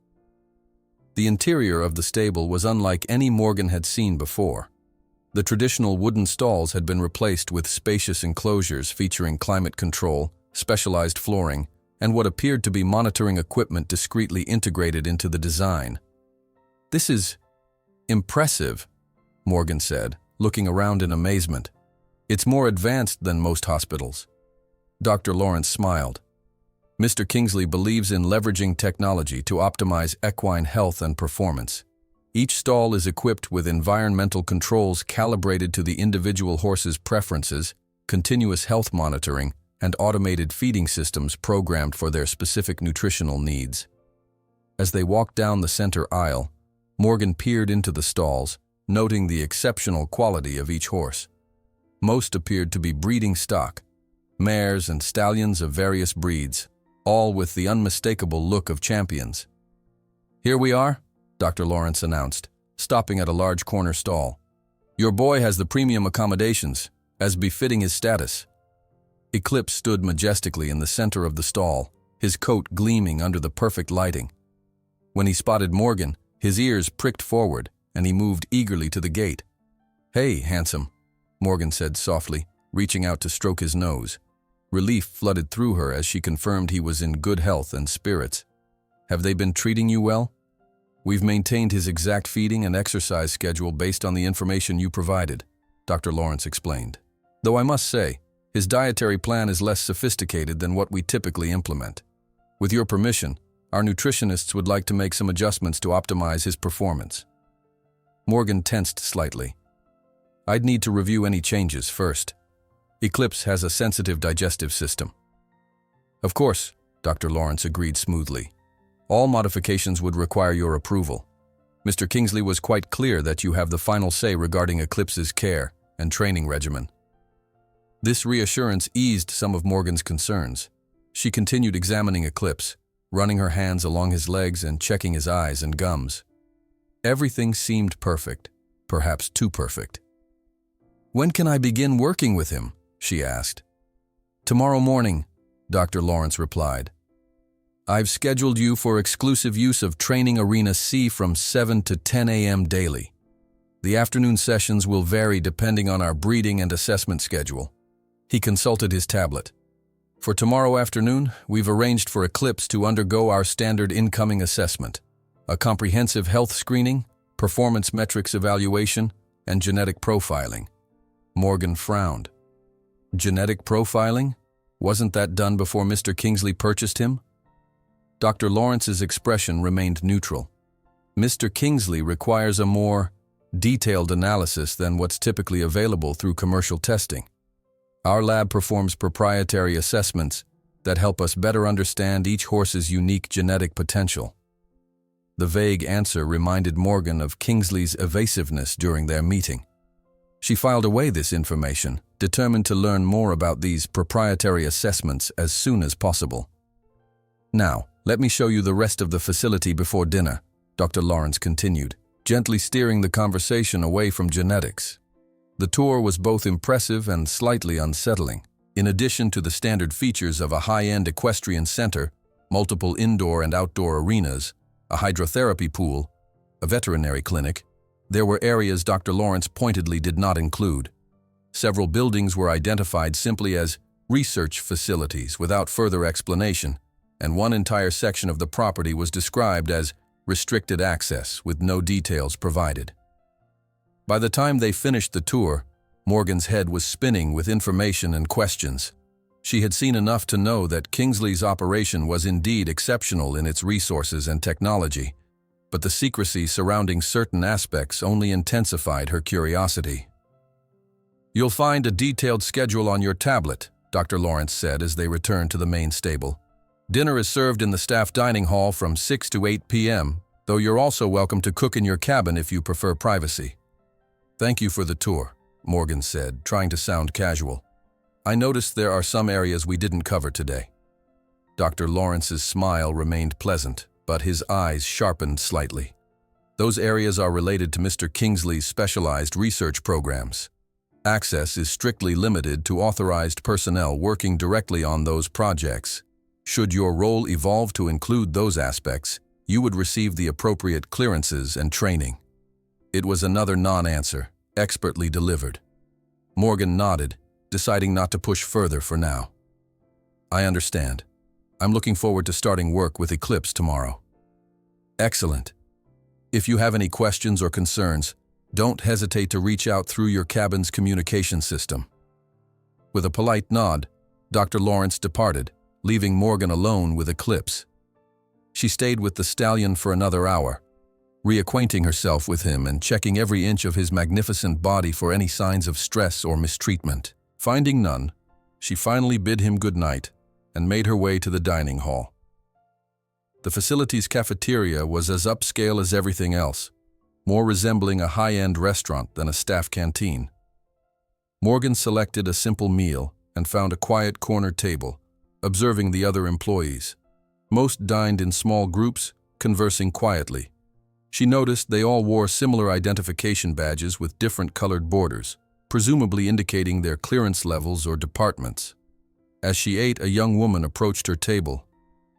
The interior of the stable was unlike any Morgan had seen before. The traditional wooden stalls had been replaced with spacious enclosures featuring climate control, specialized flooring, and what appeared to be monitoring equipment discreetly integrated into the design. "This is impressive," Morgan said, looking around in amazement. "It's more advanced than most hospitals." Dr. Lawrence smiled. "Mr. Kingsley believes in leveraging technology to optimize equine health and performance. Each stall is equipped with environmental controls calibrated to the individual horse's preferences, continuous health monitoring, and automated feeding systems programmed for their specific nutritional needs." As they walked down the center aisle, Morgan peered into the stalls, noting the exceptional quality of each horse. Most appeared to be breeding stock, mares and stallions of various breeds, all with the unmistakable look of champions. "Here we are," Dr. Lawrence announced, stopping at a large corner stall. "Your boy has the premium accommodations, as befitting his status." Eclipse stood majestically in the center of the stall, his coat gleaming under the perfect lighting. When he spotted Morgan, his ears pricked forward, and he moved eagerly to the gate. "Hey, handsome," Morgan said softly, reaching out to stroke his nose. Relief flooded through her as she confirmed he was in good health and spirits. "Have they been treating you well?" "We've maintained his exact feeding and exercise schedule based on the information you provided," Dr. Lawrence explained. "Though I must say, his dietary plan is less sophisticated than what we typically implement. With your permission, our nutritionists would like to make some adjustments to optimize his performance." Morgan tensed slightly. "I'd need to review any changes first. Eclipse has a sensitive digestive system." "Of course," Dr. Lawrence agreed smoothly. "All modifications would require your approval. Mr. Kingsley was quite clear that you have the final say regarding Eclipse's care and training regimen." This reassurance eased some of Morgan's concerns. She continued examining Eclipse, running her hands along his legs and checking his eyes and gums. Everything seemed perfect, perhaps too perfect. "When can I begin working with him?" she asked. "Tomorrow morning," Dr. Lawrence replied. "I've scheduled you for exclusive use of Training Arena C from 7 to 10 a.m. daily. The afternoon sessions will vary depending on our breeding and assessment schedule." He consulted his tablet. "For tomorrow afternoon, we've arranged for Eclipse to undergo our standard incoming assessment, a comprehensive health screening, performance metrics evaluation, and genetic profiling." Morgan frowned. "Genetic profiling? Wasn't that done before Mr. Kingsley purchased him?" Dr. Lawrence's expression remained neutral. "Mr. Kingsley requires a more detailed analysis than what's typically available through commercial testing. Our lab performs proprietary assessments that help us better understand each horse's unique genetic potential." The vague answer reminded Morgan of Kingsley's evasiveness during their meeting. She filed away this information, determined to learn more about these proprietary assessments as soon as possible. "Now, let me show you the rest of the facility before dinner," Dr. Lawrence continued, gently steering the conversation away from genetics. The tour was both impressive and slightly unsettling. In addition to the standard features of a high-end equestrian center, multiple indoor and outdoor arenas, a hydrotherapy pool, a veterinary clinic, there were areas Dr. Lawrence pointedly did not include. Several buildings were identified simply as research facilities without further explanation, and one entire section of the property was described as restricted access with no details provided. By the time they finished the tour, Morgan's head was spinning with information and questions. She had seen enough to know that Kingsley's operation was indeed exceptional in its resources and technology, but the secrecy surrounding certain aspects only intensified her curiosity. "You'll find a detailed schedule on your tablet," Dr. Lawrence said as they returned to the main stable. "Dinner is served in the staff dining hall from 6 to 8 p.m., though you're also welcome to cook in your cabin if you prefer privacy." "Thank you for the tour," Morgan said, trying to sound casual. "I noticed there are some areas we didn't cover today." Dr. Lawrence's smile remained pleasant, but his eyes sharpened slightly. "Those areas are related to Mr. Kingsley's specialized research programs. Access is strictly limited to authorized personnel working directly on those projects. Should your role evolve to include those aspects, you would receive the appropriate clearances and training." It was another non-answer, expertly delivered. Morgan nodded, deciding not to push further for now. "I understand. I'm looking forward to starting work with Eclipse tomorrow." "Excellent. If you have any questions or concerns, don't hesitate to reach out through your cabin's communication system." With a polite nod, Dr. Lawrence departed, leaving Morgan alone with Eclipse. She stayed with the Stallion for another hour, reacquainting herself with him and checking every inch of his magnificent body for any signs of stress or mistreatment. Finding none, she finally bid him good night and made her way to the dining hall. The facility's cafeteria was as upscale as everything else, more resembling a high-end restaurant than a staff canteen. Morgan selected a simple meal and found a quiet corner table, observing the other employees. Most dined in small groups, conversing quietly. She noticed they all wore similar identification badges with different colored borders, presumably indicating their clearance levels or departments. As she ate, a young woman approached her table.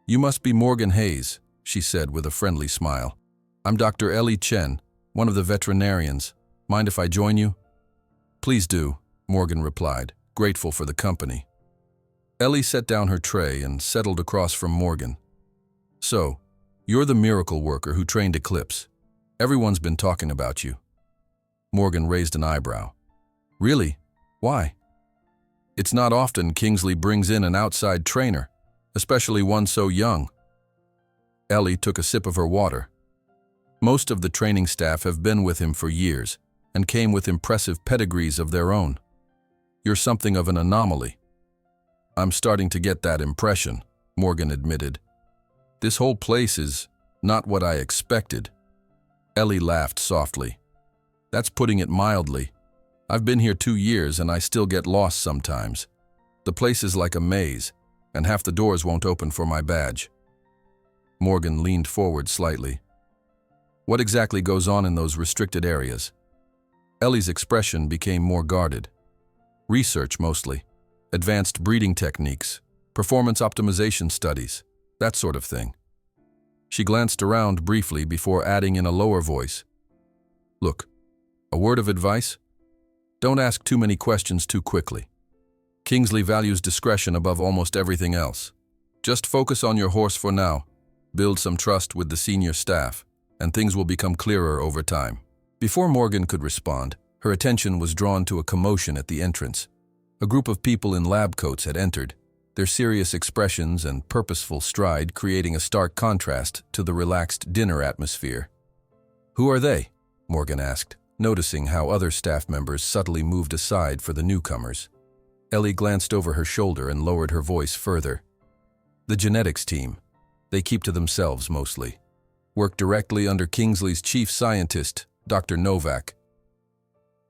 "You must be Morgan Hayes," she said with a friendly smile. "I'm Dr. Ellie Chen, one of the veterinarians. Mind if I join you?" "Please do," Morgan replied, grateful for the company. Ellie set down her tray and settled across from Morgan. "So, you're the miracle worker who trained Eclipse. Everyone's been talking about you." Morgan raised an eyebrow. "Really? Why?" "It's not often Kingsley brings in an outside trainer, especially one so young." Ellie took a sip of her water. "Most of the training staff have been with him for years and came with impressive pedigrees of their own. You're something of an anomaly." "I'm starting to get that impression," Morgan admitted. "This whole place is not what I expected." Ellie laughed softly. "That's putting it mildly. I've been here 2 years and I still get lost sometimes. The place is like a maze, and half the doors won't open for my badge." Morgan leaned forward slightly. "What exactly goes on in those restricted areas?" Ellie's expression became more guarded. "Research mostly. Advanced breeding techniques, performance optimization studies, that sort of thing." She glanced around briefly before adding in a lower voice, "Look, a word of advice? Don't ask too many questions too quickly. Kingsley values discretion above almost everything else. Just focus on your horse for now, build some trust with the senior staff, and things will become clearer over time." Before Morgan could respond, her attention was drawn to a commotion at the entrance. A group of people in lab coats had entered, their serious expressions and purposeful stride creating a stark contrast to the relaxed dinner atmosphere. "Who are they?" Morgan asked, noticing how other staff members subtly moved aside for the newcomers. Ellie glanced over her shoulder and lowered her voice further. "The genetics team. They keep to themselves mostly. Work directly under Kingsley's chief scientist, Dr. Novak."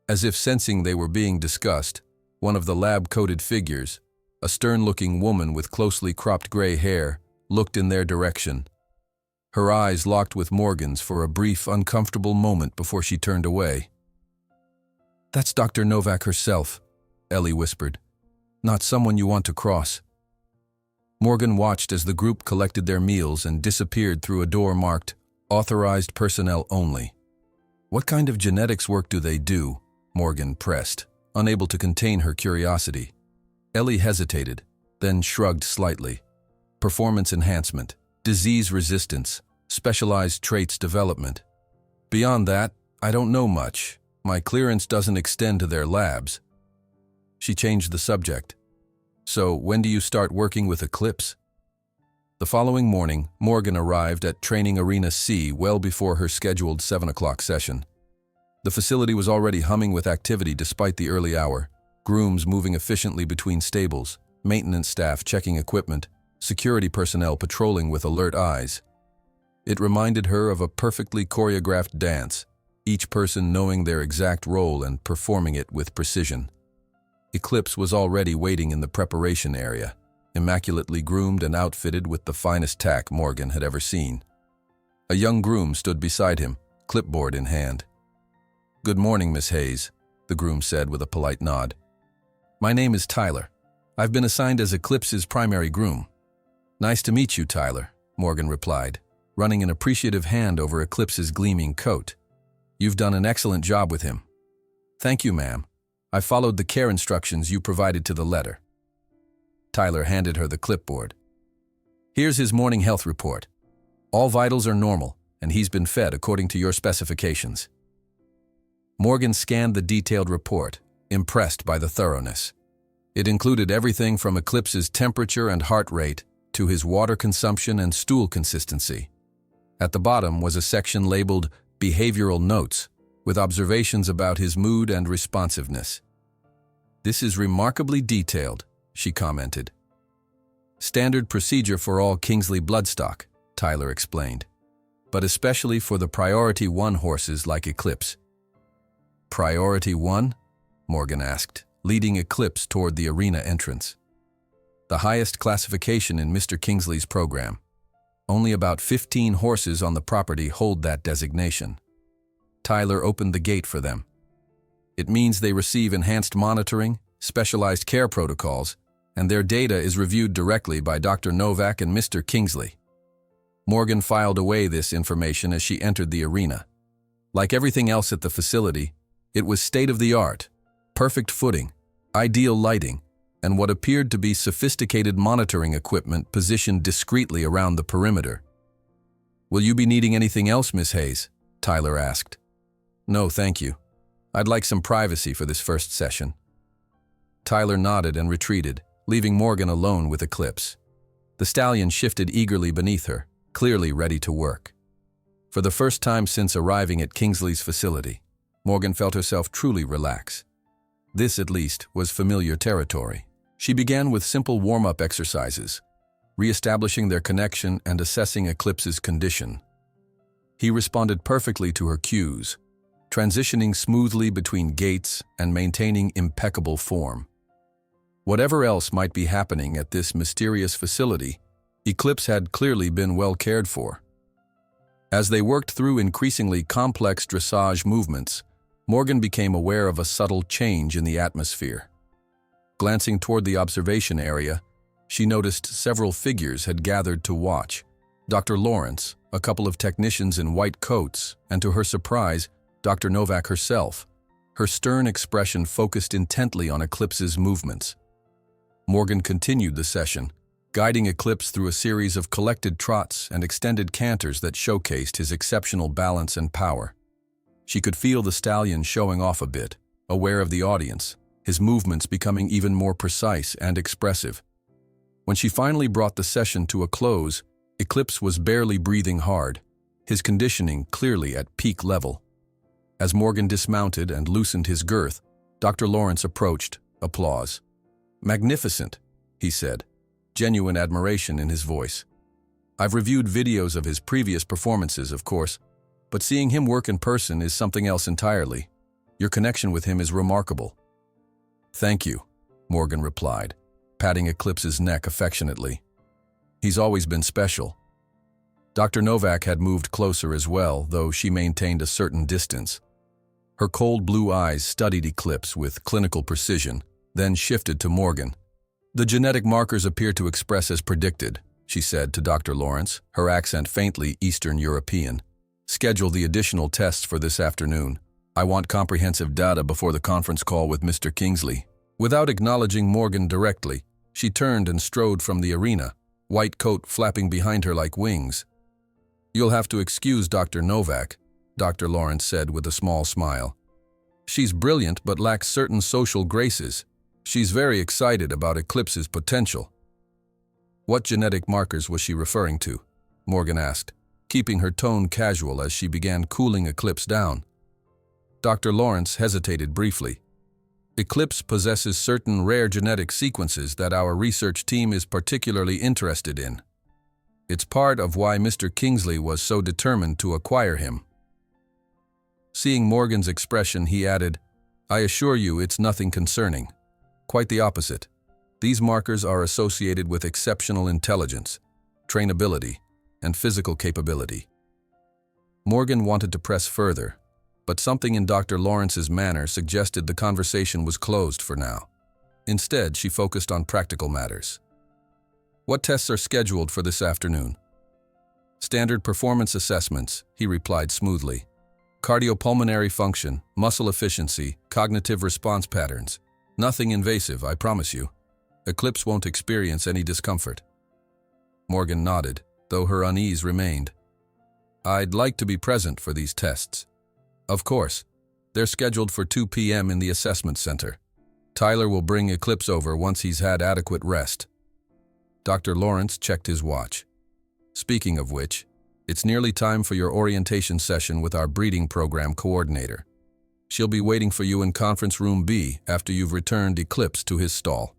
As if sensing they were being discussed, one of the lab-coated figures, a stern-looking woman with closely cropped gray hair, looked in their direction. Her eyes locked with Morgan's for a brief, uncomfortable moment before she turned away. "That's Dr. Novak herself," Ellie whispered. "Not someone you want to cross." Morgan watched as the group collected their meals and disappeared through a door marked Authorized personnel only. What kind of genetics work do they do? Morgan pressed, unable to contain her curiosity. Ellie hesitated, then shrugged slightly. Performance enhancement, disease resistance, specialized traits development. Beyond that, I don't know much. My clearance doesn't extend to their labs. She changed the subject. So, when do you start working with Eclipse? The following morning, Morgan arrived at Training Arena C well before her scheduled 7 o'clock session. The facility was already humming with activity despite the early hour. Grooms moving efficiently between stables, maintenance staff checking equipment, security personnel patrolling with alert eyes. It reminded her of a perfectly choreographed dance, each person knowing their exact role and performing it with precision. Eclipse was already waiting in the preparation area, immaculately groomed and outfitted with the finest tack Morgan had ever seen. A young groom stood beside him, clipboard in hand. "Good morning, Miss Hayes," the groom said with a polite nod. "My name is Tyler. I've been assigned as Eclipse's primary groom." "Nice to meet you, Tyler," Morgan replied, running an appreciative hand over Eclipse's gleaming coat. "You've done an excellent job with him." "Thank you, ma'am. I followed the care instructions you provided to the letter." Tyler handed her the clipboard. "Here's his morning health report. All vitals are normal, and he's been fed according to your specifications." Morgan scanned the detailed report, impressed by the thoroughness. It included everything from Eclipse's temperature and heart rate to his water consumption and stool consistency. At the bottom was a section labeled Behavioral Notes, with observations about his mood and responsiveness. "This is remarkably detailed," she commented. "Standard procedure for all Kingsley bloodstock," Tyler explained, "but especially for the Priority 1 horses like Eclipse." "Priority 1?" Morgan asked, leading Eclipse toward the arena entrance. "The highest classification in Mr. Kingsley's program. Only about 15 horses on the property hold that designation." Tyler opened the gate for them. "It means they receive enhanced monitoring, specialized care protocols, and their data is reviewed directly by Dr. Novak and Mr. Kingsley." Morgan filed away this information as she entered the arena. Like everything else at the facility, it was state-of-the-art, perfect footing, ideal lighting, and what appeared to be sophisticated monitoring equipment positioned discreetly around the perimeter. "Will you be needing anything else, Miss Hayes?" Tyler asked. "No, thank you. I'd like some privacy for this first session." Tyler nodded and retreated, leaving Morgan alone with Eclipse. The Stallion shifted eagerly beneath her, clearly ready to work. For the first time since arriving at Kingsley's facility, Morgan felt herself truly relax. This, at least, was familiar territory. She began with simple warm-up exercises, re-establishing their connection and assessing Eclipse's condition. He responded perfectly to her cues, transitioning smoothly between gaits and maintaining impeccable form. Whatever else might be happening at this mysterious facility, Eclipse had clearly been well cared for. As they worked through increasingly complex dressage movements, Morgan became aware of a subtle change in the atmosphere. Glancing toward the observation area, she noticed several figures had gathered to watch. Dr. Lawrence, a couple of technicians in white coats, and to her surprise, Dr. Novak herself, her stern expression focused intently on Eclipse's movements. Morgan continued the session, guiding Eclipse through a series of collected trots and extended canters that showcased his exceptional balance and power. She could feel the Stallion showing off a bit, aware of the audience, his movements becoming even more precise and expressive. When she finally brought the session to a close, Eclipse was barely breathing hard, his conditioning clearly at peak level. As Morgan dismounted and loosened his girth, Dr. Lawrence approached, applause. "Magnificent," he said, genuine admiration in his voice. "I've reviewed videos of his previous performances, of course, but seeing him work in person is something else entirely. Your connection with him is remarkable." "Thank you," Morgan replied, patting Eclipse's neck affectionately. "He's always been special." Dr. Novak had moved closer as well, though she maintained a certain distance. Her cold blue eyes studied Eclipse with clinical precision, then shifted to Morgan. "The genetic markers appear to express as predicted," she said to Dr. Lawrence, her accent faintly Eastern European. Schedule the additional tests for this afternoon. I want comprehensive data before the conference call with Mr. Kingsley." Without acknowledging Morgan directly, she turned and strode from the arena, white coat flapping behind her like wings. "You'll have to excuse Dr. Novak," Dr. Lawrence said with a small smile. "She's brilliant but lacks certain social graces. She's very excited about Eclipse's potential." "What genetic markers was she referring to?" Morgan asked, keeping her tone casual as she began cooling Eclipse down. Dr. Lawrence hesitated briefly. "Eclipse possesses certain rare genetic sequences that our research team is particularly interested in. It's part of why Mr. Kingsley was so determined to acquire him." Seeing Morgan's expression, he added, "I assure you it's nothing concerning. Quite the opposite. These markers are associated with exceptional intelligence, trainability, and physical capability." Morgan wanted to press further, but something in Dr. Lawrence's manner suggested the conversation was closed for now. Instead, she focused on practical matters. "What tests are scheduled for this afternoon?" "Standard performance assessments," he replied smoothly. "Cardiopulmonary function, muscle efficiency, cognitive response patterns. Nothing invasive, I promise you. Eclipse won't experience any discomfort." Morgan nodded, though her unease remained. "I'd like to be present for these tests." "Of course. They're scheduled for 2 p.m. in the assessment center. Tyler will bring Eclipse over once he's had adequate rest." Dr. Lawrence checked his watch. "Speaking of which, it's nearly time for your orientation session with our breeding program coordinator. She'll be waiting for you in conference room B after you've returned Eclipse to his stall."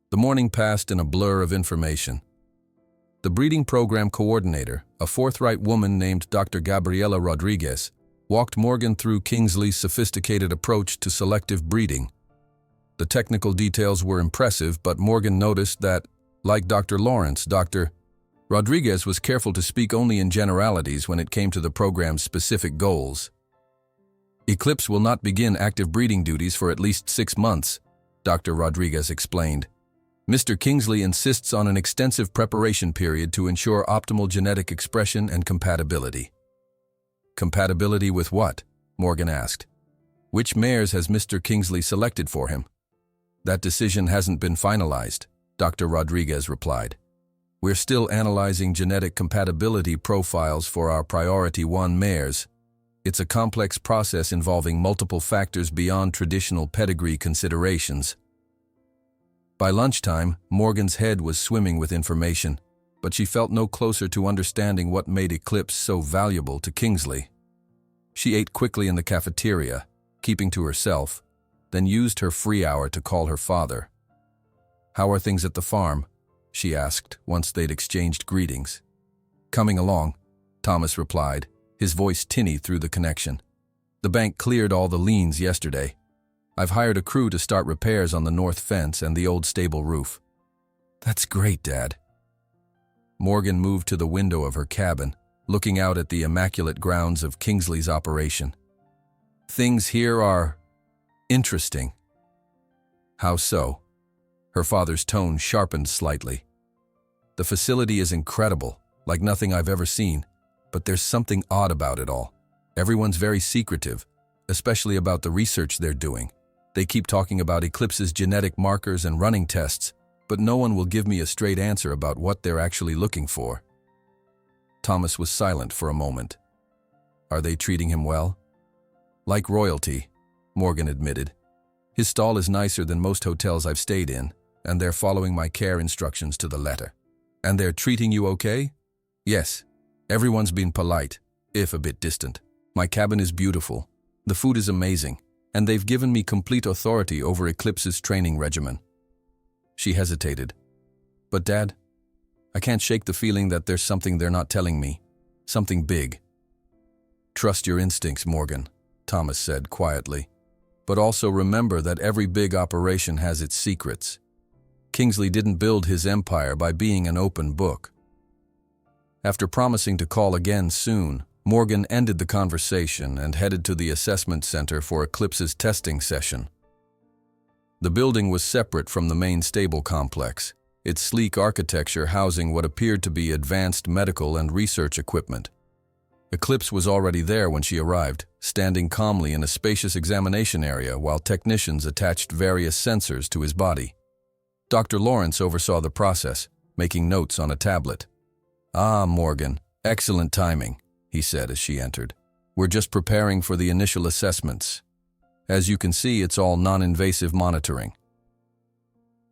The morning passed in a blur of information. The breeding program coordinator, a forthright woman named Dr. Gabriela Rodriguez, walked Morgan through Kingsley's sophisticated approach to selective breeding. The technical details were impressive, but Morgan noticed that, like Dr. Lawrence, Dr. Rodriguez was careful to speak only in generalities when it came to the program's specific goals. "Eclipse will not begin active breeding duties for at least 6 months," Dr. Rodriguez explained. "Mr. Kingsley insists on an extensive preparation period to ensure optimal genetic expression and compatibility." "Compatibility with what?" Morgan asked. "Which mares has Mr. Kingsley selected for him?" "That decision hasn't been finalized," Dr. Rodriguez replied. "We're still analyzing genetic compatibility profiles for our Priority 1 mares. It's a complex process involving multiple factors beyond traditional pedigree considerations." By lunchtime, Morgan's head was swimming with information, but she felt no closer to understanding what made Eclipse so valuable to Kingsley. She ate quickly in the cafeteria, keeping to herself, then used her free hour to call her father. "How are things at the farm?" she asked once they'd exchanged greetings. "Coming along," Thomas replied, his voice tinny through the connection. "The bank cleared all the liens yesterday. I've hired a crew to start repairs on the north fence and the old stable roof." "That's great, Dad." Morgan moved to the window of her cabin, looking out at the immaculate grounds of Kingsley's operation. "Things here are interesting." "How so?" Her father's tone sharpened slightly. "The facility is incredible, like nothing I've ever seen, but there's something odd about it all. Everyone's very secretive, especially about the research they're doing. They keep talking about Eclipse's genetic markers and running tests, but no one will give me a straight answer about what they're actually looking for." Thomas was silent for a moment. "Are they treating him well?" "Like royalty," Morgan admitted. "His stall is nicer than most hotels I've stayed in, and they're following my care instructions to the letter." "And they're treating you okay?" "Yes. Everyone's been polite, if a bit distant. My cabin is beautiful. The food is amazing, and they've given me complete authority over Eclipse's training regimen." She hesitated. "But Dad, I can't shake the feeling that there's something they're not telling me. Something big." "Trust your instincts, Morgan," Thomas said quietly. "But also remember that every big operation has its secrets. Kingsley didn't build his empire by being an open book." After promising to call again soon, Morgan ended the conversation and headed to the assessment center for Eclipse's testing session. The building was separate from the main stable complex, its sleek architecture housing what appeared to be advanced medical and research equipment. Eclipse was already there when she arrived, standing calmly in a spacious examination area while technicians attached various sensors to his body. Dr. Lawrence oversaw the process, making notes on a tablet. "Ah, Morgan, excellent timing," he said as she entered. "We're just preparing for the initial assessments. As you can see, it's all non-invasive monitoring."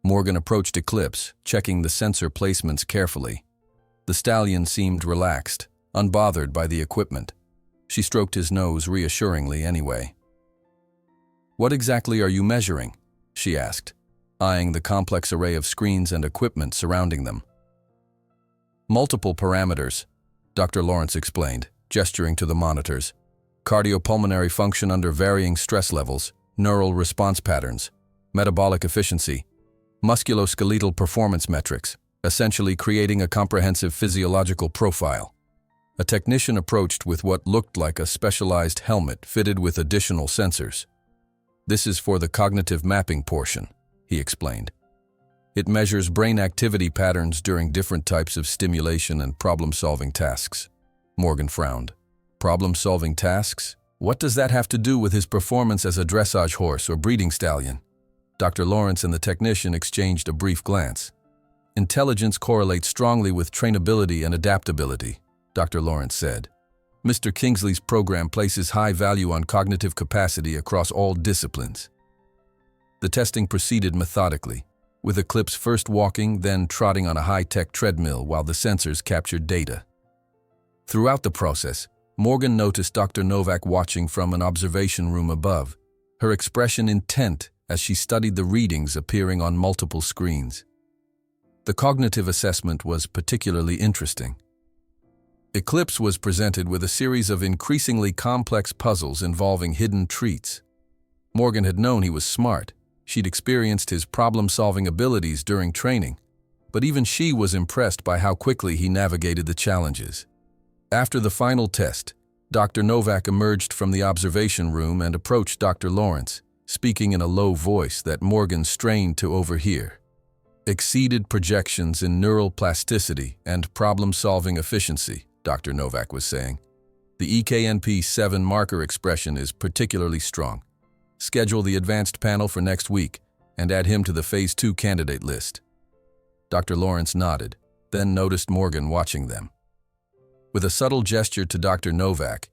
Morgan approached Eclipse, checking the sensor placements carefully. The stallion seemed relaxed, unbothered by the equipment. She stroked his nose reassuringly anyway. "What exactly are you measuring?" she asked, eyeing the complex array of screens and equipment surrounding them. "Multiple parameters," Dr. Lawrence explained, gesturing to the monitors. "Cardiopulmonary function under varying stress levels, neural response patterns, metabolic efficiency, musculoskeletal performance metrics, essentially creating a comprehensive physiological profile." A technician approached with what looked like a specialized helmet fitted with additional sensors. "This is for the cognitive mapping portion," he explained. "It measures brain activity patterns during different types of stimulation and problem-solving tasks." Morgan frowned. "Problem-solving tasks? What does that have to do with his performance as a dressage horse or breeding stallion?" Dr. Lawrence and the technician exchanged a brief glance. "Intelligence correlates strongly with trainability and adaptability," Dr. Lawrence said. "Mr. Kingsley's program places high value on cognitive capacity across all disciplines." The testing proceeded methodically, with Eclipse first walking, then trotting on a high-tech treadmill while the sensors captured data. Throughout the process, Morgan noticed Dr. Novak watching from an observation room above, her expression intent as she studied the readings appearing on multiple screens. The cognitive assessment was particularly interesting. Eclipse was presented with a series of increasingly complex puzzles involving hidden treats. Morgan had known he was smart. She'd experienced his problem-solving abilities during training, but even she was impressed by how quickly he navigated the challenges. After the final test, Dr. Novak emerged from the observation room and approached Dr. Lawrence, speaking in a low voice that Morgan strained to overhear. "Exceeded projections in neural plasticity and problem-solving efficiency," Dr. Novak was saying. "The EKNP7 marker expression is particularly strong. Schedule the advanced panel for next week and add him to the Phase 2 candidate list." Dr. Lawrence nodded, then noticed Morgan watching them. With a subtle gesture to Dr. Novak,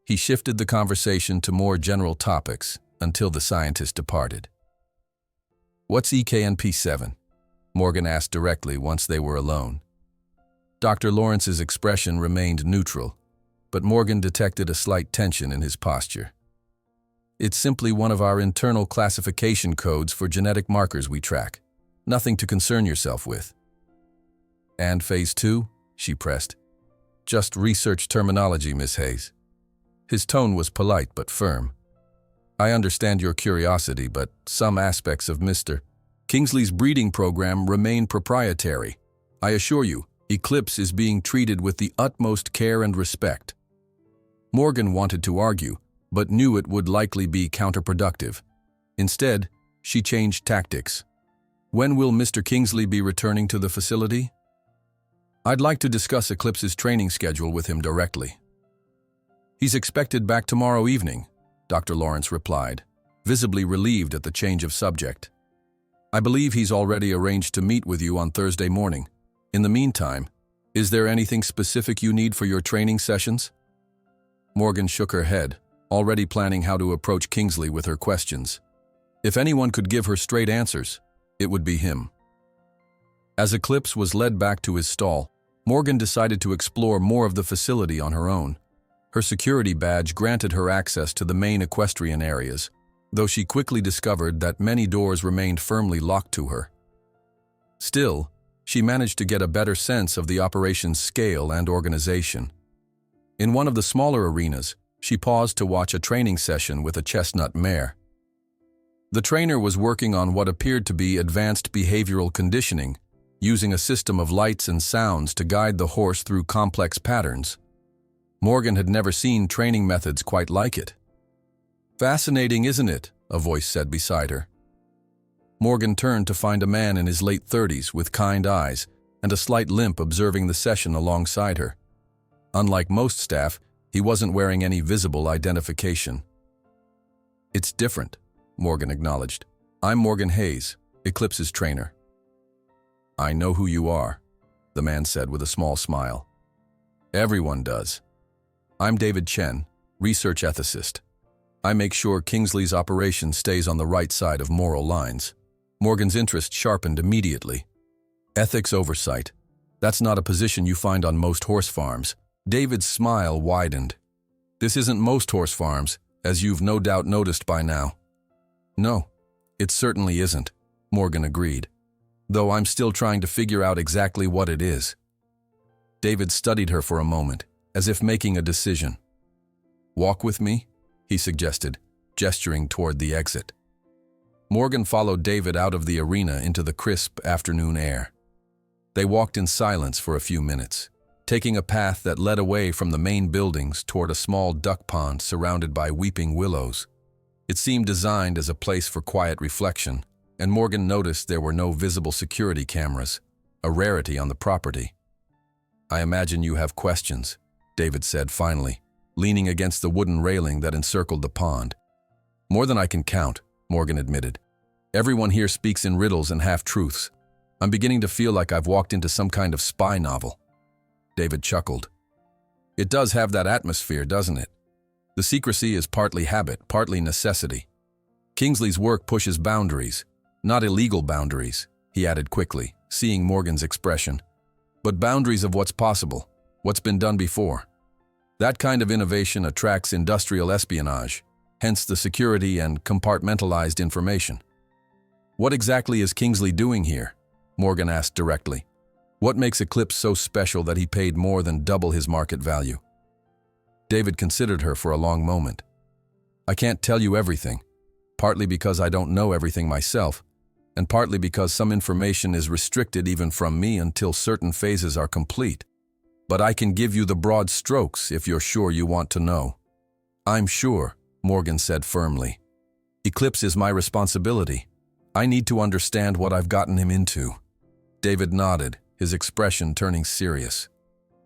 he shifted the conversation to more general topics until the scientist departed. "What's EKNP7?" Morgan asked directly once they were alone. Dr. Lawrence's expression remained neutral, but Morgan detected a slight tension in his posture. "It's simply one of our internal classification codes for genetic markers we track. Nothing to concern yourself with." "And Phase 2? She pressed. "Just research terminology, Miss Hayes." His tone was polite but firm. "I understand your curiosity, but some aspects of Mr. Kingsley's breeding program remain proprietary. I assure you, Eclipse is being treated with the utmost care and respect." Morgan wanted to argue, but knew it would likely be counterproductive. Instead, she changed tactics. "When will Mr. Kingsley be returning to the facility?" "I'd like to discuss Eclipse's training schedule with him directly." "He's expected back tomorrow evening," Dr. Lawrence replied, visibly relieved at the change of subject. "I believe he's already arranged to meet with you on Thursday morning. In the meantime, is there anything specific you need for your training sessions?" Morgan shook her head, already planning how to approach Kingsley with her questions. If anyone could give her straight answers, it would be him. As Eclipse was led back to his stall, Morgan decided to explore more of the facility on her own. Her security badge granted her access to the main equestrian areas, though she quickly discovered that many doors remained firmly locked to her. Still, she managed to get a better sense of the operation's scale and organization. In one of the smaller arenas, she paused to watch a training session with a chestnut mare. The trainer was working on what appeared to be advanced behavioral conditioning, using a system of lights and sounds to guide the horse through complex patterns. Morgan had never seen training methods quite like it. "Fascinating, isn't it?" a voice said beside her. Morgan turned to find a man in his late 30s with kind eyes and a slight limp observing the session alongside her. Unlike most staff, He wasn't wearing any visible identification. "It's different," Morgan acknowledged. "I'm Morgan Hayes, Eclipse's trainer." "I know who you are," the man said with a small smile. "Everyone does. I'm David Chen, research ethicist. I make sure Kingsley's operation stays on the right side of moral lines." Morgan's interest sharpened immediately. Ethics oversight. That's not a position you find on most horse farms. David's smile widened. "This isn't most horse farms, as you've no doubt noticed by now." "No, it certainly isn't," Morgan agreed, "though I'm still trying to figure out exactly what it is." David studied her for a moment, as if making a decision. "Walk with me?" he suggested, gesturing toward the exit. Morgan followed David out of the arena into the crisp afternoon air. They walked in silence for a few minutes, taking a path that led away from the main buildings toward a small duck pond surrounded by weeping willows. It seemed designed as a place for quiet reflection, and Morgan noticed there were no visible security cameras, a rarity on the property. "I imagine you have questions," David said finally, leaning against the wooden railing that encircled the pond. "More than I can count," Morgan admitted. "Everyone here speaks in riddles and half-truths. I'm beginning to feel like I've walked into some kind of spy novel." David chuckled. "It does have that atmosphere, doesn't it? The secrecy is partly habit, partly necessity. Kingsley's work pushes boundaries, not illegal boundaries," he added quickly, seeing Morgan's expression, "but boundaries of what's possible, what's been done before. That kind of innovation attracts industrial espionage, hence the security and compartmentalized information." "What exactly is Kingsley doing here?" Morgan asked directly. "What makes Eclipse so special that he paid more than double his market value?" David considered her for a long moment. "I can't tell you everything, partly because I don't know everything myself, and partly because some information is restricted even from me until certain phases are complete. But I can give you the broad strokes if you're sure you want to know." "I'm sure," Morgan said firmly. "Eclipse is my responsibility. I need to understand what I've gotten him into." David nodded, his expression turning serious.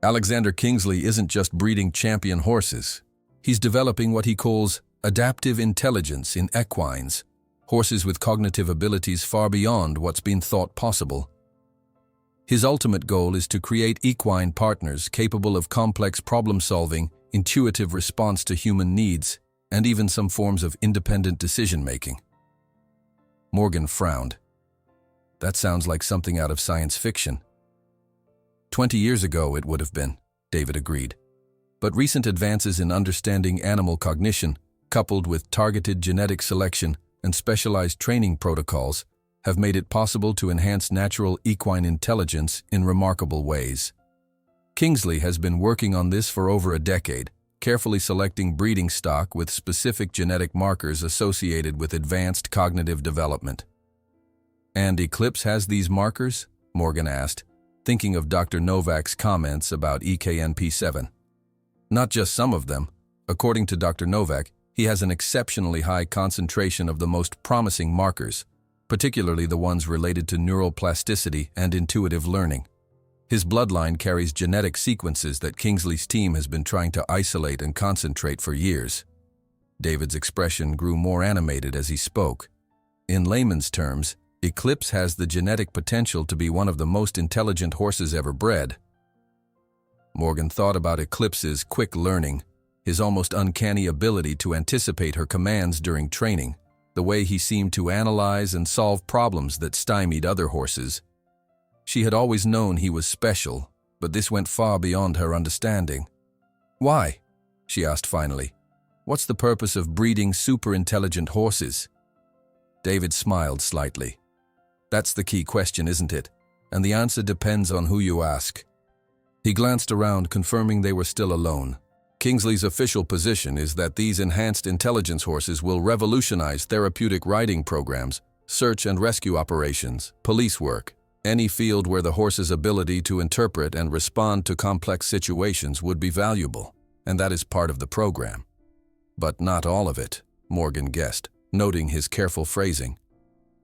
"Alexander Kingsley isn't just breeding champion horses. He's developing what he calls adaptive intelligence in equines, horses with cognitive abilities far beyond what's been thought possible. His ultimate goal is to create equine partners capable of complex problem-solving, intuitive response to human needs, and even some forms of independent decision-making." Morgan frowned. "That sounds like something out of science fiction." 20 years ago it would have been, David agreed. But recent advances in understanding animal cognition, coupled with targeted genetic selection and specialized training protocols, have made it possible to enhance natural equine intelligence in remarkable ways. Kingsley has been working on this for over a decade, carefully selecting breeding stock with specific genetic markers associated with advanced cognitive development. "And Eclipse has these markers?" Morgan asked, thinking of Dr. Novak's comments about EKNP7. "Not just some of them. According to Dr. Novak, he has an exceptionally high concentration of the most promising markers, particularly the ones related to neural plasticity and intuitive learning. His bloodline carries genetic sequences that Kingsley's team has been trying to isolate and concentrate for years." David's expression grew more animated as he spoke. "In layman's terms, Eclipse has the genetic potential to be one of the most intelligent horses ever bred." Morgan thought about Eclipse's quick learning, his almost uncanny ability to anticipate her commands during training, the way he seemed to analyze and solve problems that stymied other horses. She had always known he was special, but this went far beyond her understanding. "Why?" she asked finally. "What's the purpose of breeding super-intelligent horses?" David smiled slightly. "That's the key question, isn't it? And the answer depends on who you ask." He glanced around, confirming they were still alone. "Kingsley's official position is that these enhanced intelligence horses will revolutionize therapeutic riding programs, search and rescue operations, police work, any field where the horse's ability to interpret and respond to complex situations would be valuable, and that is part of the program." "But not all of it," Morgan guessed, noting his careful phrasing.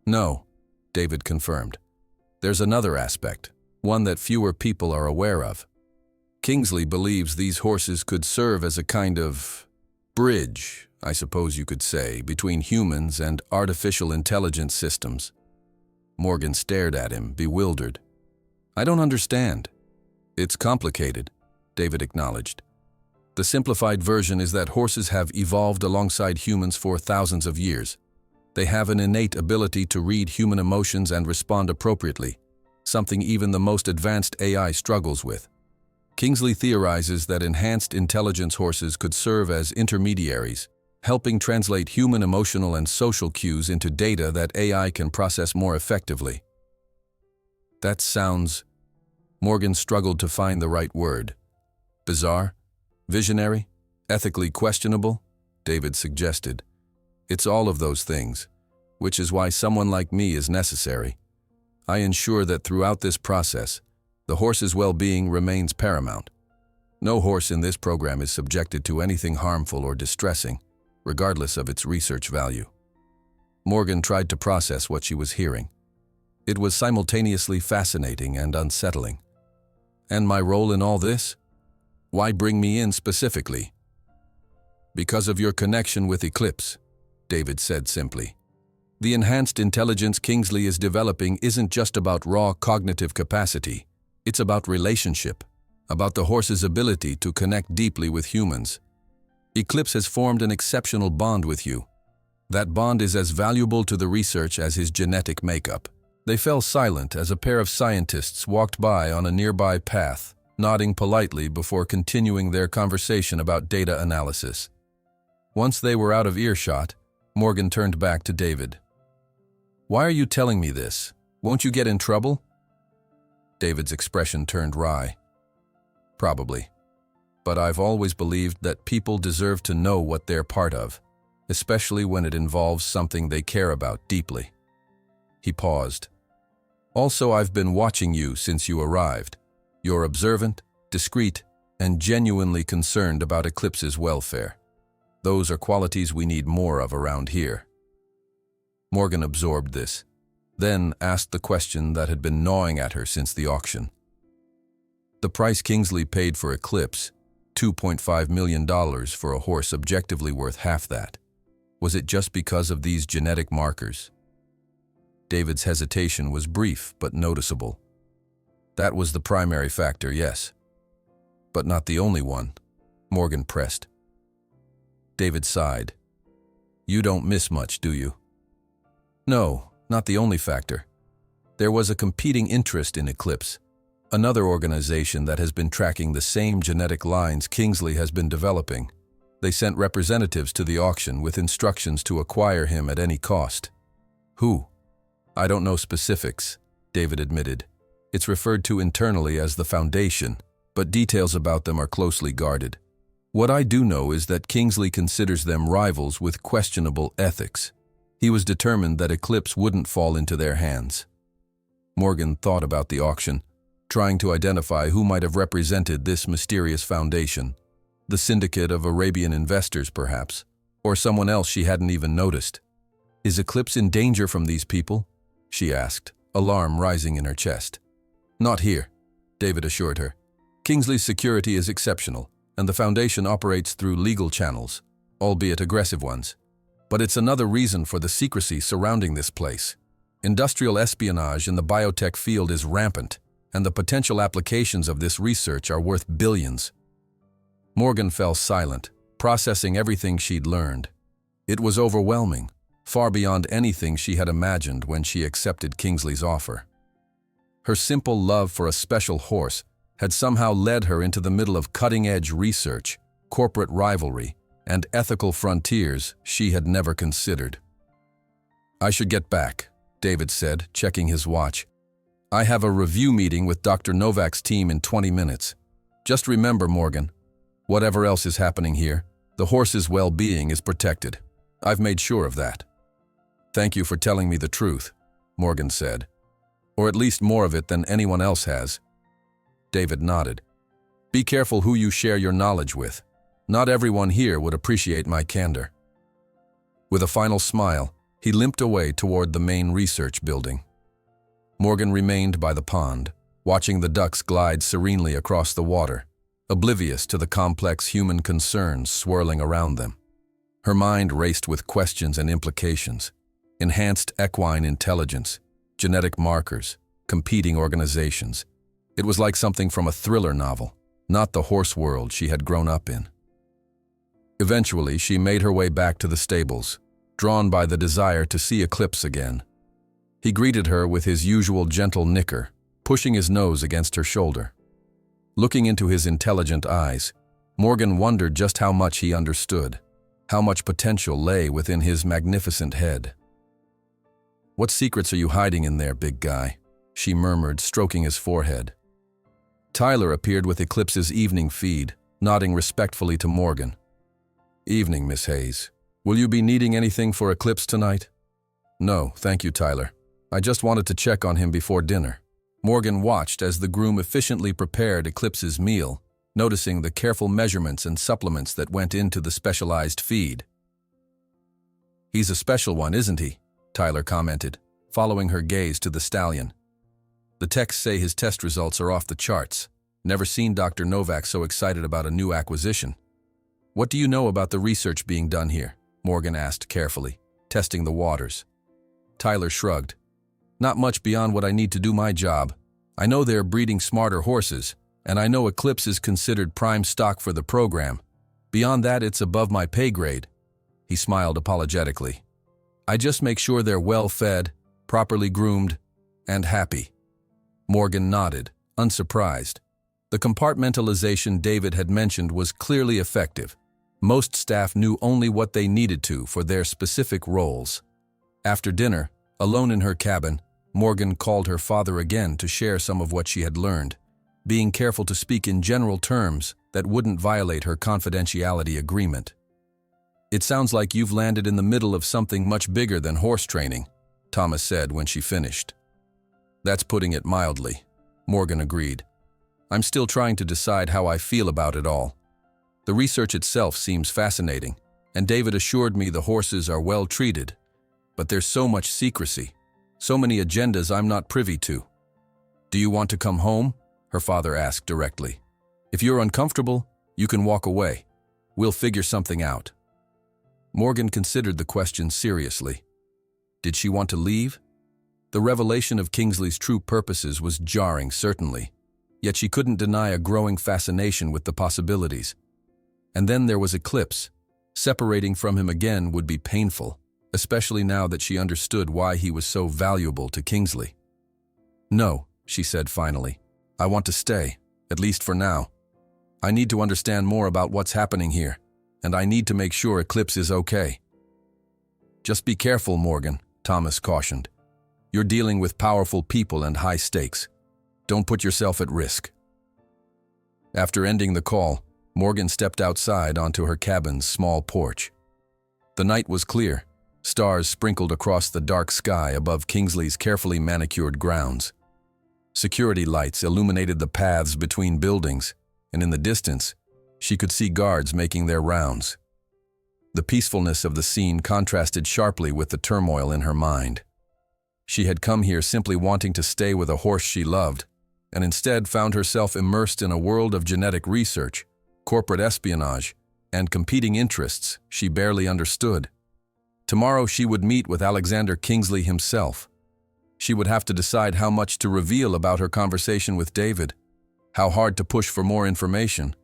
"No," David confirmed. "There's another aspect, one that fewer people are aware of." Kingsley believes these horses could serve as a kind of bridge, I suppose you could say, between humans and artificial intelligence systems. Morgan stared at him, bewildered. I don't understand. It's complicated, David acknowledged. The simplified version is that horses have evolved alongside humans for thousands of years. They have an innate ability to read human emotions and respond appropriately, something even the most advanced AI struggles with. Kingsley theorizes that enhanced intelligence horses could serve as intermediaries, helping translate human emotional and social cues into data that AI can process more effectively. That sounds... Morgan struggled to find the right word. Bizarre? Visionary? Ethically questionable? David suggested. It's all of those things, which is why someone like me is necessary. I ensure that throughout this process, the horse's well-being remains paramount. No horse in this program is subjected to anything harmful or distressing, regardless of its research value. Morgan tried to process what she was hearing. It was simultaneously fascinating and unsettling. And my role in all this? Why bring me in specifically? Because of your connection with Eclipse, David said simply. The enhanced intelligence Kingsley is developing isn't just about raw cognitive capacity. It's about relationship, about the horse's ability to connect deeply with humans. Eclipse has formed an exceptional bond with you. That bond is as valuable to the research as his genetic makeup. They fell silent as a pair of scientists walked by on a nearby path, nodding politely before continuing their conversation about data analysis. Once they were out of earshot, Morgan turned back to David. Why are you telling me this? Won't you get in trouble? David's expression turned wry. Probably. But I've always believed that people deserve to know what they're part of, especially when it involves something they care about deeply. He paused. Also, I've been watching you since you arrived. You're observant, discreet, and genuinely concerned about Eclipse's welfare. Those are qualities we need more of around here. Morgan absorbed this, then asked the question that had been gnawing at her since the auction. The price Kingsley paid for Eclipse, $2.5 million for a horse objectively worth half that. Was it just because of these genetic markers? David's hesitation was brief but noticeable. That was the primary factor, yes. But not the only one, Morgan pressed. David sighed. You don't miss much, do you? No, not the only factor. There was a competing interest in Eclipse, another organization that has been tracking the same genetic lines Kingsley has been developing. They sent representatives to the auction with instructions to acquire him at any cost. Who? I don't know specifics, David admitted. It's referred to internally as the Foundation, but details about them are closely guarded. What I do know is that Kingsley considers them rivals with questionable ethics. He was determined that Eclipse wouldn't fall into their hands. Morgan thought about the auction, trying to identify who might have represented this mysterious foundation. The syndicate of Arabian investors, perhaps, or someone else she hadn't even noticed. Is Eclipse in danger from these people? She asked, alarm rising in her chest. Not here, David assured her. Kingsley's security is exceptional, and the Foundation operates through legal channels, albeit aggressive ones. But it's another reason for the secrecy surrounding this place. Industrial espionage in the biotech field is rampant, and the potential applications of this research are worth billions. Morgan fell silent, processing everything she'd learned. It was overwhelming, far beyond anything she had imagined when she accepted Kingsley's offer. Her simple love for a special horse had somehow led her into the middle of cutting-edge research, corporate rivalry, and ethical frontiers she had never considered. I should get back, David said, checking his watch. I have a review meeting with Dr. Novak's team in 20 minutes. Just remember, Morgan, whatever else is happening here, the horse's well-being is protected. I've made sure of that. Thank you for telling me the truth, Morgan said. Or at least more of it than anyone else has. David nodded. Be careful who you share your knowledge with. Not everyone here would appreciate my candor. With a final smile, he limped away toward the main research building. Morgan remained by the pond, watching the ducks glide serenely across the water, oblivious to the complex human concerns swirling around them. Her mind raced with questions and implications: enhanced equine intelligence, genetic markers, competing organizations. It was like something from a thriller novel, not the horse world she had grown up in. Eventually, she made her way back to the stables, drawn by the desire to see Eclipse again. He greeted her with his usual gentle nicker, pushing his nose against her shoulder. Looking into his intelligent eyes, Morgan wondered just how much he understood, how much potential lay within his magnificent head. "What secrets are you hiding in there, big guy?" she murmured, stroking his forehead. Tyler appeared with Eclipse's evening feed, nodding respectfully to Morgan. "Evening, Miss Hayes. Will you be needing anything for Eclipse tonight?" "No, thank you, Tyler. I just wanted to check on him before dinner." Morgan watched as the groom efficiently prepared Eclipse's meal, noticing the careful measurements and supplements that went into the specialized feed. "He's a special one, isn't he?" Tyler commented, following her gaze to the stallion. "The techs say his test results are off the charts. Never seen Dr. Novak so excited about a new acquisition." "What do you know about the research being done here?" Morgan asked carefully, testing the waters. Tyler shrugged. "Not much beyond what I need to do my job. I know they're breeding smarter horses, and I know Eclipse is considered prime stock for the program. Beyond that, it's above my pay grade." He smiled apologetically. "I just make sure they're well fed, properly groomed, and happy." Morgan nodded, unsurprised. The compartmentalization David had mentioned was clearly effective. Most staff knew only what they needed to for their specific roles. After dinner, alone in her cabin, Morgan called her father again to share some of what she had learned, being careful to speak in general terms that wouldn't violate her confidentiality agreement. "It sounds like you've landed in the middle of something much bigger than horse training," Thomas said when she finished. "That's putting it mildly," Morgan agreed. "I'm still trying to decide how I feel about it all. The research itself seems fascinating, and David assured me the horses are well treated, but there's so much secrecy, so many agendas I'm not privy to." "Do you want to come home?" her father asked directly. "If you're uncomfortable, you can walk away. We'll figure something out." Morgan considered the question seriously. Did she want to leave? The revelation of Kingsley's true purposes was jarring, certainly, yet she couldn't deny a growing fascination with the possibilities. And then there was Eclipse. Separating from him again would be painful, especially now that she understood why he was so valuable to Kingsley. "No," she said finally. "I want to stay, at least for now. I need to understand more about what's happening here, and I need to make sure Eclipse is okay." "Just be careful, Morgan," Thomas cautioned. "You're dealing with powerful people and high stakes. Don't put yourself at risk." After ending the call, Morgan stepped outside onto her cabin's small porch. The night was clear, stars sprinkled across the dark sky above Kingsley's carefully manicured grounds. Security lights illuminated the paths between buildings, and in the distance, she could see guards making their rounds. The peacefulness of the scene contrasted sharply with the turmoil in her mind. She had come here simply wanting to stay with a horse she loved, and instead found herself immersed in a world of genetic research, corporate espionage, and competing interests she barely understood. Tomorrow she would meet with Alexander Kingsley himself. She would have to decide how much to reveal about her conversation with David, how hard to push for more information,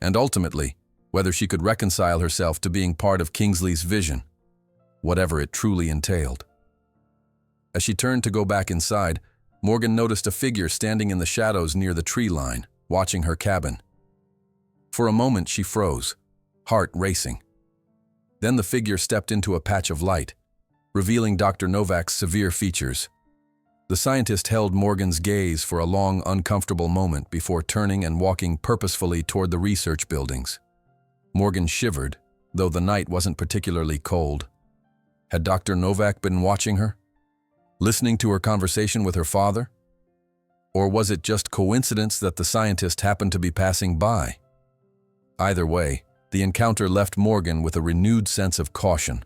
and ultimately, whether she could reconcile herself to being part of Kingsley's vision, whatever it truly entailed. As she turned to go back inside, Morgan noticed a figure standing in the shadows near the tree line, watching her cabin. For a moment she froze, heart racing. Then the figure stepped into a patch of light, revealing Dr. Novak's severe features. The scientist held Morgan's gaze for a long, uncomfortable moment before turning and walking purposefully toward the research buildings. Morgan shivered, though the night wasn't particularly cold. Had Dr. Novak been watching her? Listening to her conversation with her father? Or was it just coincidence that the scientist happened to be passing by? Either way, the encounter left Morgan with a renewed sense of caution.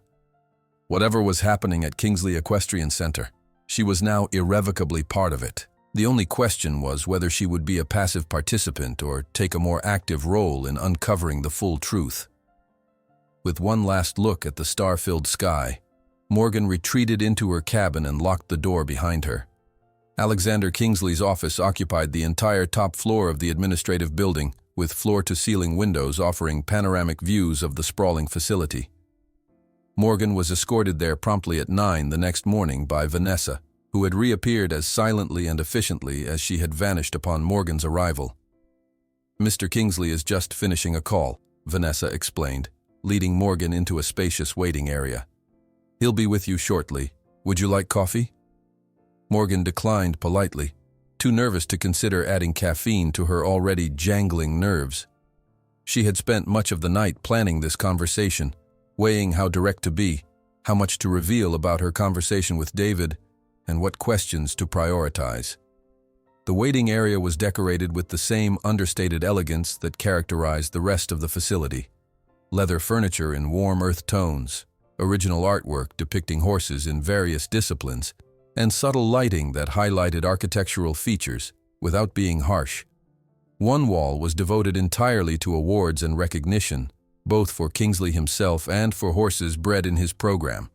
Whatever was happening at Kingsley Equestrian Center, she was now irrevocably part of it. The only question was whether she would be a passive participant or take a more active role in uncovering the full truth. With one last look at the star-filled sky, Morgan retreated into her cabin and locked the door behind her. Alexander Kingsley's office occupied the entire top floor of the administrative building, with floor-to-ceiling windows offering panoramic views of the sprawling facility. Morgan was escorted there promptly at 9 the next morning by Vanessa, who had reappeared as silently and efficiently as she had vanished upon Morgan's arrival. "Mr. Kingsley is just finishing a call," Vanessa explained, leading Morgan into a spacious waiting area. "He'll be with you shortly. Would you like coffee?" Morgan declined politely, too nervous to consider adding caffeine to her already jangling nerves. She had spent much of the night planning this conversation, weighing how direct to be, how much to reveal about her conversation with David, and what questions to prioritize. The waiting area was decorated with the same understated elegance that characterized the rest of the facility. Leather furniture in warm earth tones, original artwork depicting horses in various disciplines, and subtle lighting that highlighted architectural features without being harsh. One wall was devoted entirely to awards and recognition, both for Kingsley himself and for horses bred in his program.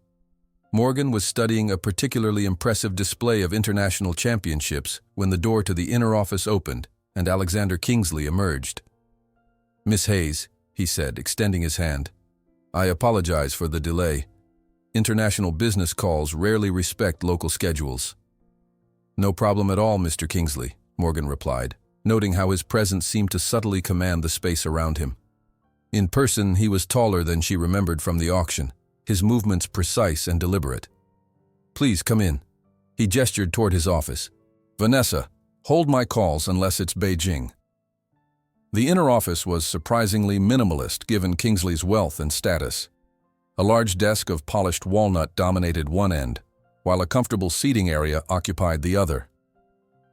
Morgan was studying a particularly impressive display of international championships when the door to the inner office opened and Alexander Kingsley emerged. "Miss Hayes," he said, extending his hand, "I apologize for the delay. International business calls rarely respect local schedules." "No problem at all, Mr. Kingsley," Morgan replied, noting how his presence seemed to subtly command the space around him. In person, he was taller than she remembered from the auction, his movements precise and deliberate. "Please come in." He gestured toward his office. "Vanessa, hold my calls unless it's Beijing." The inner office was surprisingly minimalist given Kingsley's wealth and status. A large desk of polished walnut dominated one end, while a comfortable seating area occupied the other.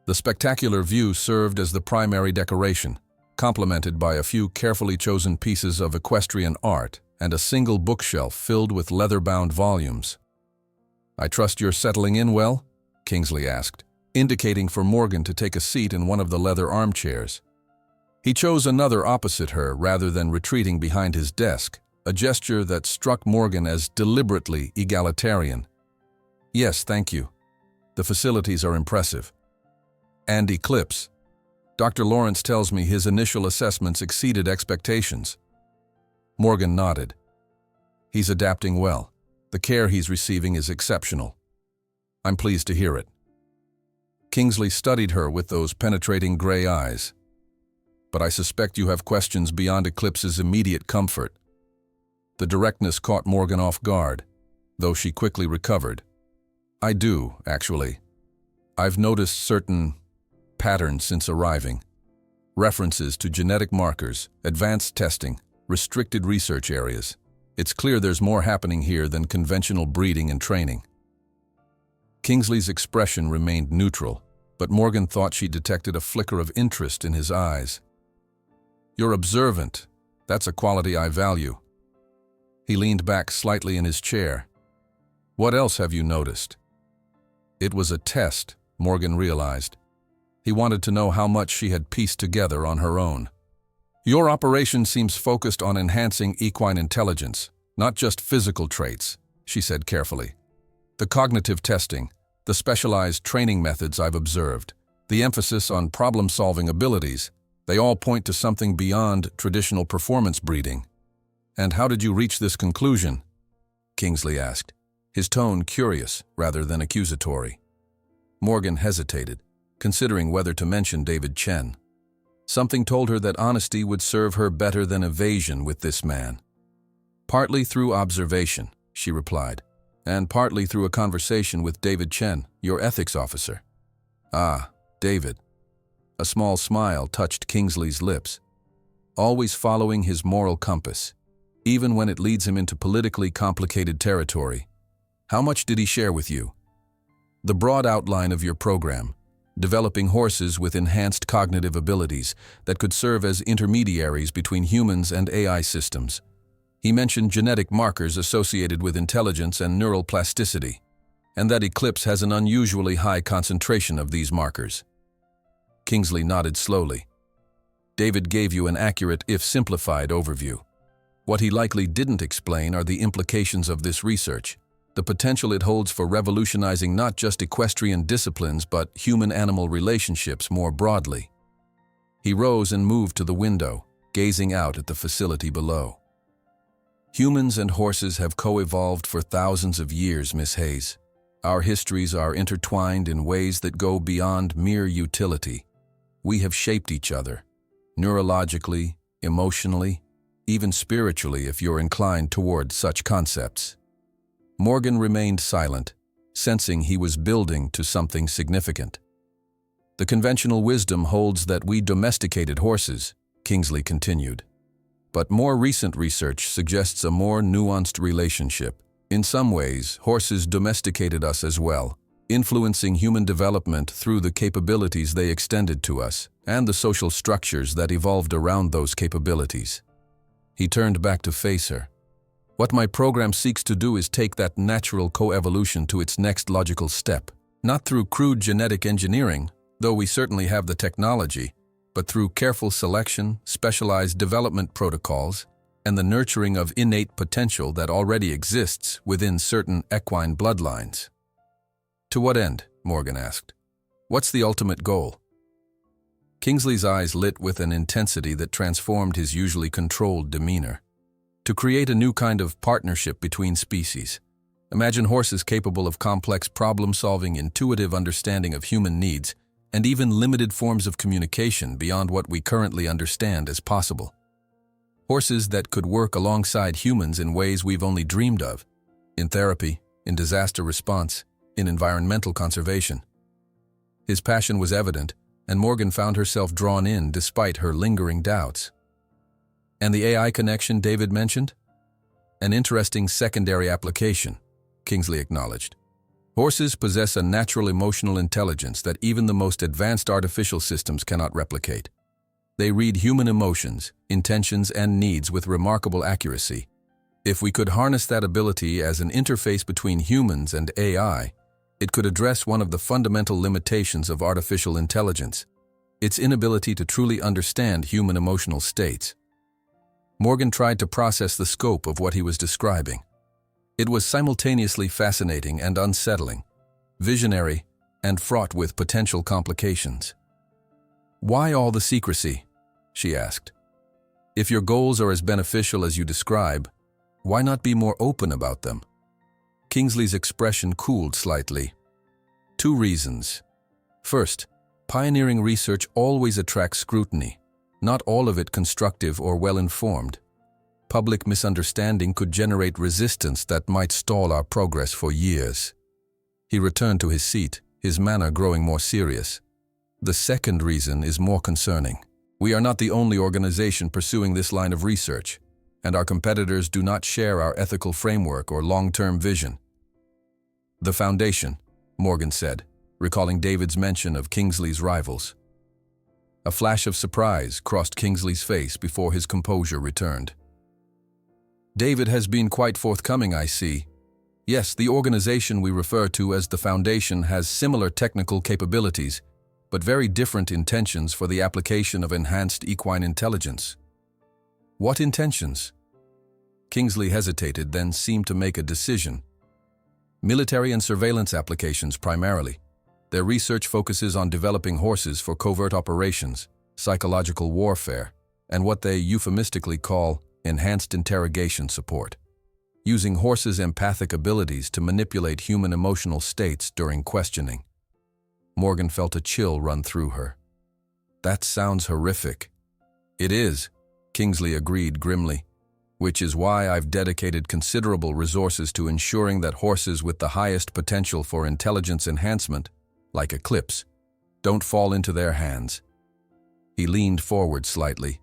The spectacular view served as the primary decoration, complemented by a few carefully chosen pieces of equestrian art and a single bookshelf filled with leather-bound volumes. "I trust you're settling in well?" Kingsley asked, indicating for Morgan to take a seat in one of the leather armchairs. He chose another opposite her rather than retreating behind his desk, a gesture that struck Morgan as deliberately egalitarian. "Yes, thank you. The facilities are impressive." "And Eclipse. Dr. Lawrence tells me his initial assessments exceeded expectations." Morgan nodded. "He's adapting well. The care he's receiving is exceptional." "I'm pleased to hear it." Kingsley studied her with those penetrating gray eyes. "But I suspect you have questions beyond Eclipse's immediate comfort." The directness caught Morgan off guard, though she quickly recovered. "I do, actually. I've noticed certain patterns since arriving. References to genetic markers, advanced testing, restricted research areas. It's clear there's more happening here than conventional breeding and training." Kingsley's expression remained neutral, but Morgan thought she detected a flicker of interest in his eyes. "You're observant. That's a quality I value." He leaned back slightly in his chair. "What else have you noticed?" It was a test, Morgan realized. He wanted to know how much she had pieced together on her own. "Your operation seems focused on enhancing equine intelligence, not just physical traits," she said carefully. "The cognitive testing, the specialized training methods I've observed, the emphasis on problem-solving abilities, they all point to something beyond traditional performance breeding." "And how did you reach this conclusion?" Kingsley asked, his tone curious rather than accusatory. Morgan hesitated, considering whether to mention David Chen. Something told her that honesty would serve her better than evasion with this man. "Partly through observation," she replied, "and partly through a conversation with David Chen, your ethics officer." "Ah, David." A small smile touched Kingsley's lips. "Always following his moral compass, even when it leads him into politically complicated territory. How much did he share with you?" "The broad outline of your program, developing horses with enhanced cognitive abilities that could serve as intermediaries between humans and AI systems. He mentioned genetic markers associated with intelligence and neural plasticity, and that Eclipse has an unusually high concentration of these markers. Kingsley nodded slowly. David gave you an accurate, if simplified, overview. What he likely didn't explain are the implications of this research, the potential it holds for revolutionizing not just equestrian disciplines but human-animal relationships more broadly. He rose and moved to the window, gazing out at the facility below. Humans and horses have co-evolved for thousands of years, Miss Hayes. Our histories are intertwined in ways that go beyond mere utility. We have shaped each other, neurologically, emotionally, even spiritually if you're inclined toward such concepts. Morgan remained silent, sensing he was building to something significant. The conventional wisdom holds that we domesticated horses, Kingsley continued. But more recent research suggests a more nuanced relationship. In some ways, horses domesticated us as well, influencing human development through the capabilities they extended to us and the social structures that evolved around those capabilities. He turned back to face her. What my program seeks to do is take that natural coevolution to its next logical step, not through crude genetic engineering, though we certainly have the technology, but through careful selection, specialized development protocols, and the nurturing of innate potential that already exists within certain equine bloodlines. To what end? Morgan asked. What's the ultimate goal? Kingsley's eyes lit with an intensity that transformed his usually controlled demeanor. To create a new kind of partnership between species. Imagine horses capable of complex problem-solving, intuitive understanding of human needs, and even limited forms of communication beyond what we currently understand as possible. Horses that could work alongside humans in ways we've only dreamed of, in therapy, in disaster response, in environmental conservation. His passion was evident, and Morgan found herself drawn in despite her lingering doubts. And the AI connection David mentioned? An interesting secondary application, Kingsley acknowledged. Horses possess a natural emotional intelligence that even the most advanced artificial systems cannot replicate. They read human emotions, intentions, and needs with remarkable accuracy. If we could harness that ability as an interface between humans and AI, it could address one of the fundamental limitations of artificial intelligence, its inability to truly understand human emotional states. Morgan tried to process the scope of what he was describing. It was simultaneously fascinating and unsettling, visionary, and fraught with potential complications. Why all the secrecy? She asked. If your goals are as beneficial as you describe, why not be more open about them? Kingsley's expression cooled slightly. 2 reasons. First, pioneering research always attracts scrutiny, not all of it constructive or well-informed. Public misunderstanding could generate resistance that might stall our progress for years. He returned to his seat, his manner growing more serious. The second reason is more concerning. We are not the only organization pursuing this line of research, and our competitors do not share our ethical framework or long-term vision. The Foundation, Morgan said, recalling David's mention of Kingsley's rivals. A flash of surprise crossed Kingsley's face before his composure returned. David has been quite forthcoming, I see. Yes, the organization we refer to as the Foundation has similar technical capabilities, but very different intentions for the application of enhanced equine intelligence. What intentions? Kingsley hesitated, then seemed to make a decision. Military and surveillance applications primarily. Their research focuses on developing horses for covert operations, psychological warfare, and what they euphemistically call enhanced interrogation support, using horses' empathic abilities to manipulate human emotional states during questioning. Morgan felt a chill run through her. That sounds horrific. It is, Kingsley agreed grimly, which is why I've dedicated considerable resources to ensuring that horses with the highest potential for intelligence enhancement, like Eclipse, don't fall into their hands. He leaned forward slightly.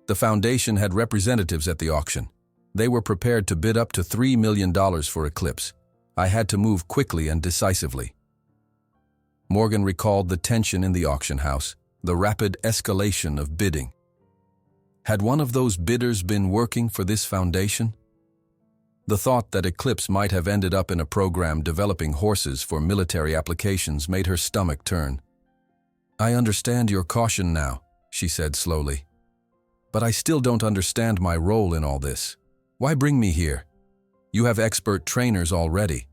The Foundation had representatives at the auction. They were prepared to bid up to $3 million for Eclipse. I had to move quickly and decisively. Morgan recalled the tension in the auction house, the rapid escalation of bidding. Had one of those bidders been working for this foundation? The thought that Eclipse might have ended up in a program developing horses for military applications made her stomach turn. I understand your caution now, she said slowly. But I still don't understand my role in all this. Why bring me here? You have expert trainers already.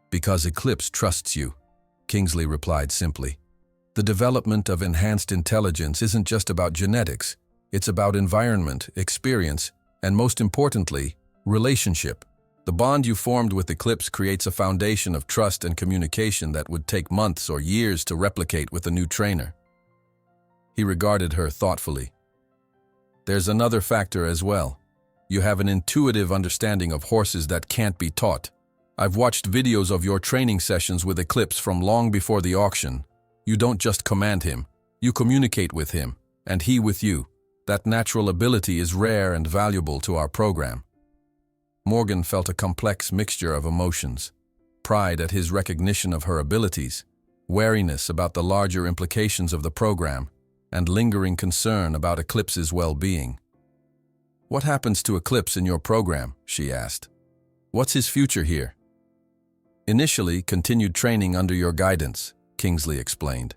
Because Eclipse trusts you, Kingsley replied simply. The development of enhanced intelligence isn't just about genetics. It's about environment, experience, and most importantly, relationship. The bond you formed with Eclipse creates a foundation of trust and communication that would take months or years to replicate with a new trainer. He regarded her thoughtfully. There's another factor as well. You have an intuitive understanding of horses that can't be taught. I've watched videos of your training sessions with Eclipse from long before the auction. You don't just command him, you communicate with him, and he with you. That natural ability is rare and valuable to our program. Morgan felt a complex mixture of emotions. Pride at his recognition of her abilities, wariness about the larger implications of the program, and lingering concern about Eclipse's well-being. What happens to Eclipse in your program? She asked. What's his future here? Initially, continued training under your guidance, Kingsley explained.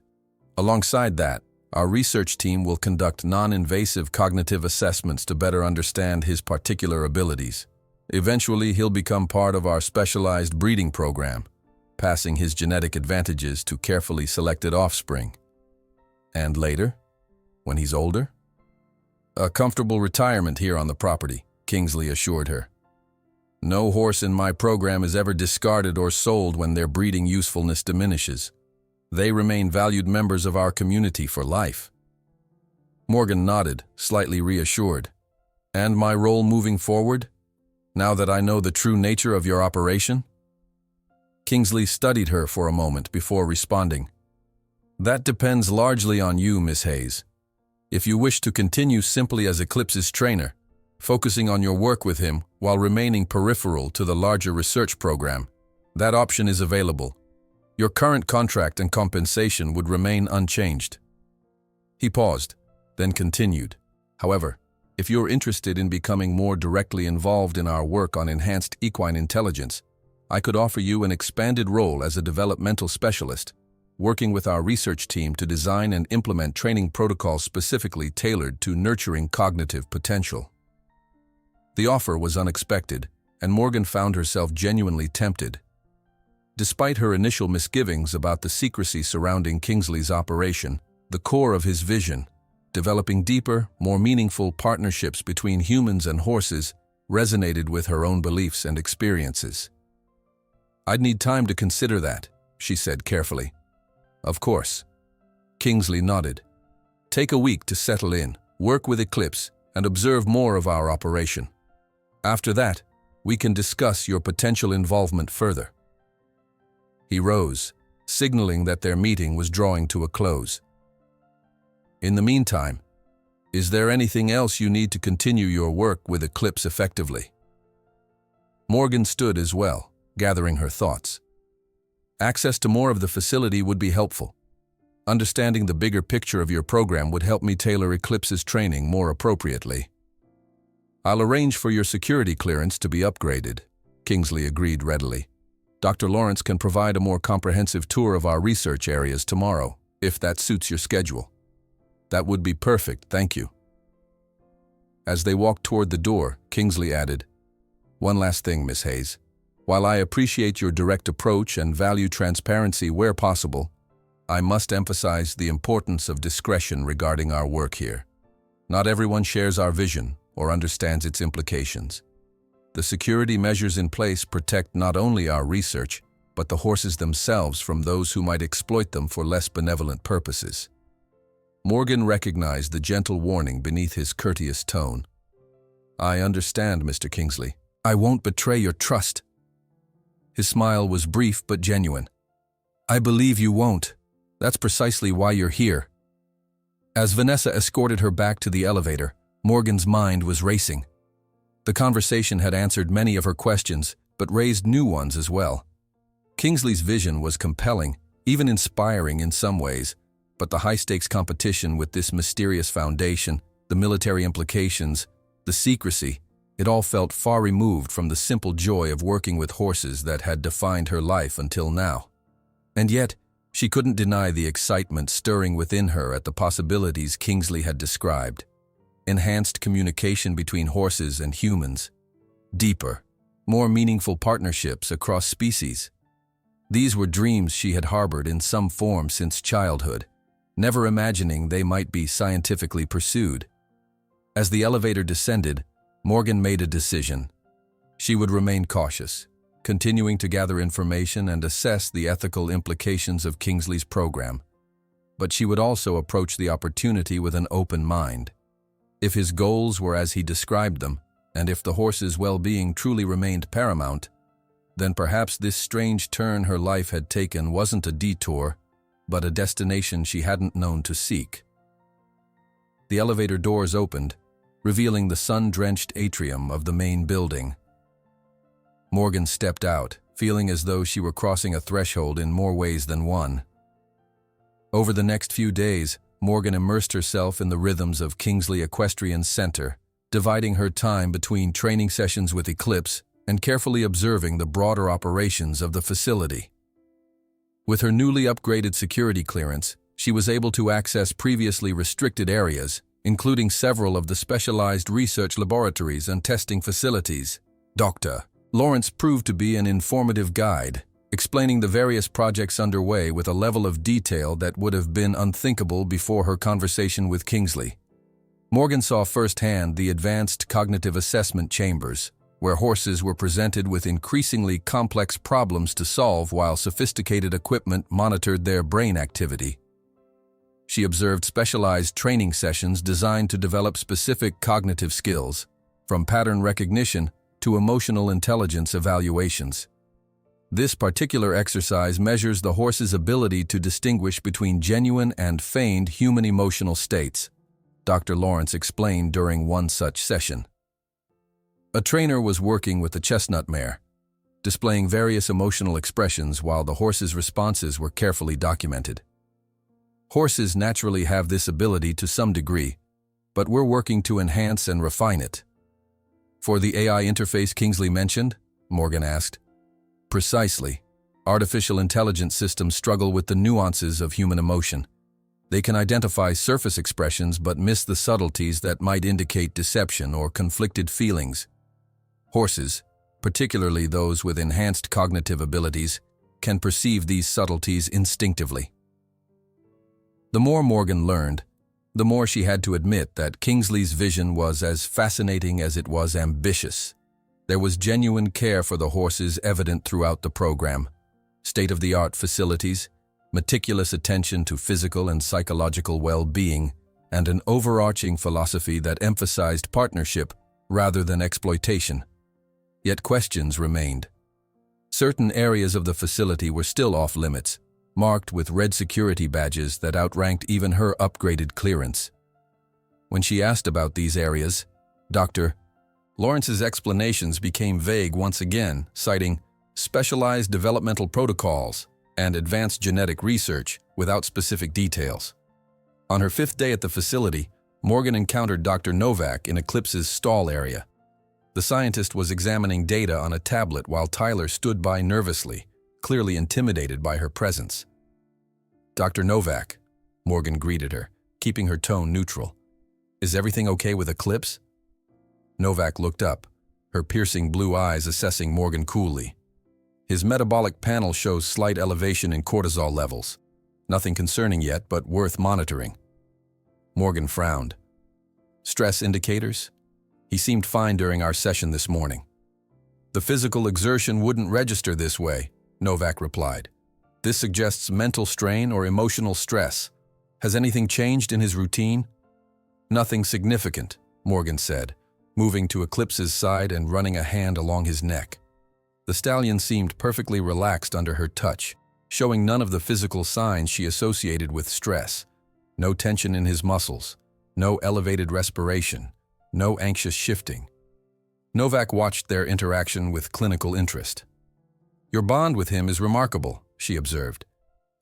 Alongside that, our research team will conduct non-invasive cognitive assessments to better understand his particular abilities. Eventually, he'll become part of our specialized breeding program, passing his genetic advantages to carefully selected offspring. And later, when he's older? A comfortable retirement here on the property, Kingsley assured her. No horse in my program is ever discarded or sold when their breeding usefulness diminishes. They remain valued members of our community for life. Morgan nodded, slightly reassured. And my role moving forward? Now that I know the true nature of your operation? Kingsley studied her for a moment before responding. That depends largely on you, Miss Hayes. If you wish to continue simply as Eclipse's trainer, focusing on your work with him while remaining peripheral to the larger research program, that option is available. Your current contract and compensation would remain unchanged. He paused, then continued. However, if you're interested in becoming more directly involved in our work on enhanced equine intelligence, I could offer you an expanded role as a developmental specialist, working with our research team to design and implement training protocols specifically tailored to nurturing cognitive potential. The offer was unexpected, and Morgan found herself genuinely tempted. Despite her initial misgivings about the secrecy surrounding Kingsley's operation, the core of his vision, developing deeper, more meaningful partnerships between humans and horses, resonated with her own beliefs and experiences. I'd need time to consider that, she said carefully. Of course. Kingsley nodded. Take a week to settle in, work with Eclipse, and observe more of our operation. After that, we can discuss your potential involvement further. He rose, signaling that their meeting was drawing to a close. In the meantime, is there anything else you need to continue your work with Eclipse effectively? Morgan stood as well, gathering her thoughts. Access to more of the facility would be helpful. Understanding the bigger picture of your program would help me tailor Eclipse's training more appropriately. I'll arrange for your security clearance to be upgraded, Kingsley agreed readily. Dr. Lawrence can provide a more comprehensive tour of our research areas tomorrow, if that suits your schedule. That would be perfect, thank you. As they walked toward the door, Kingsley added, One last thing, Miss Hayes. While I appreciate your direct approach and value transparency where possible, I must emphasize the importance of discretion regarding our work here. Not everyone shares our vision or understands its implications. The security measures in place protect not only our research, but the horses themselves from those who might exploit them for less benevolent purposes. Morgan recognized the gentle warning beneath his courteous tone. I understand, Mr. Kingsley. I won't betray your trust. His smile was brief but genuine. I believe you won't. That's precisely why you're here. As Vanessa escorted her back to the elevator, Morgan's mind was racing. The conversation had answered many of her questions, but raised new ones as well. Kingsley's vision was compelling, even inspiring in some ways, but the high-stakes competition with this mysterious foundation, the military implications, the secrecy, it all felt far removed from the simple joy of working with horses that had defined her life until now. And yet, She couldn't deny the excitement stirring within her at the possibilities Kingsley had described. Enhanced communication between horses and humans. Deeper, more meaningful partnerships across species. These were dreams she had harbored in some form since childhood, never imagining they might be scientifically pursued. As the elevator descended, Morgan made a decision. She would remain cautious, continuing to gather information and assess the ethical implications of Kingsley's program. But she would also approach the opportunity with an open mind. If his goals were as he described them, and if the horse's well-being truly remained paramount, then perhaps this strange turn her life had taken wasn't a detour, but a destination she hadn't known to seek. The elevator doors opened, revealing the sun-drenched atrium of the main building. Morgan stepped out, feeling as though she were crossing a threshold in more ways than one. Over the next few days, Morgan immersed herself in the rhythms of Kingsley Equestrian Center, dividing her time between training sessions with Eclipse and carefully observing the broader operations of the facility. With her newly upgraded security clearance, she was able to access previously restricted areas, including several of the specialized research laboratories and testing facilities. Dr. Lawrence proved to be an informative guide, explaining the various projects underway with a level of detail that would have been unthinkable before her conversation with Kingsley. Morgan saw firsthand the advanced cognitive assessment chambers, where horses were presented with increasingly complex problems to solve while sophisticated equipment monitored their brain activity. She observed specialized training sessions designed to develop specific cognitive skills, from pattern recognition to emotional intelligence evaluations. This particular exercise measures the horse's ability to distinguish between genuine and feigned human emotional states, Dr. Lawrence explained during one such session. A trainer was working with the chestnut mare, displaying various emotional expressions while the horse's responses were carefully documented. Horses naturally have this ability to some degree, but we're working to enhance and refine it. For the AI interface Kingsley mentioned? Morgan asked. Precisely. Artificial intelligence systems struggle with the nuances of human emotion. They can identify surface expressions but miss the subtleties that might indicate deception or conflicted feelings. Horses, particularly those with enhanced cognitive abilities, can perceive these subtleties instinctively. The more Morgan learned, the more she had to admit that Kingsley's vision was as fascinating as it was ambitious. There was genuine care for the horses evident throughout the program. State-of-the-art facilities, meticulous attention to physical and psychological well-being, and an overarching philosophy that emphasized partnership rather than exploitation. Yet questions remained. Certain areas of the facility were still off-limits, marked with red security badges that outranked even her upgraded clearance. When she asked about these areas, Dr. Lawrence's explanations became vague once again, citing specialized developmental protocols and advanced genetic research without specific details. On her 5th day at the facility, Morgan encountered Dr. Novak in Eclipse's stall area. The scientist was examining data on a tablet while Tyler stood by nervously, clearly intimidated by her presence. Dr. Novak, Morgan greeted her, keeping her tone neutral. Is everything okay with Eclipse? Novak looked up, her piercing blue eyes assessing Morgan coolly. His metabolic panel shows slight elevation in cortisol levels. Nothing concerning yet, but worth monitoring. Morgan frowned. Stress indicators? He seemed fine during our session this morning. The physical exertion wouldn't register this way, Novak replied. This suggests mental strain or emotional stress. Has anything changed in his routine? Nothing significant, Morgan said, moving to Eclipse's side and running a hand along his neck. The stallion seemed perfectly relaxed under her touch, showing none of the physical signs she associated with stress. No tension in his muscles, no elevated respiration, no anxious shifting. Novak watched their interaction with clinical interest. Your bond with him is remarkable, she observed.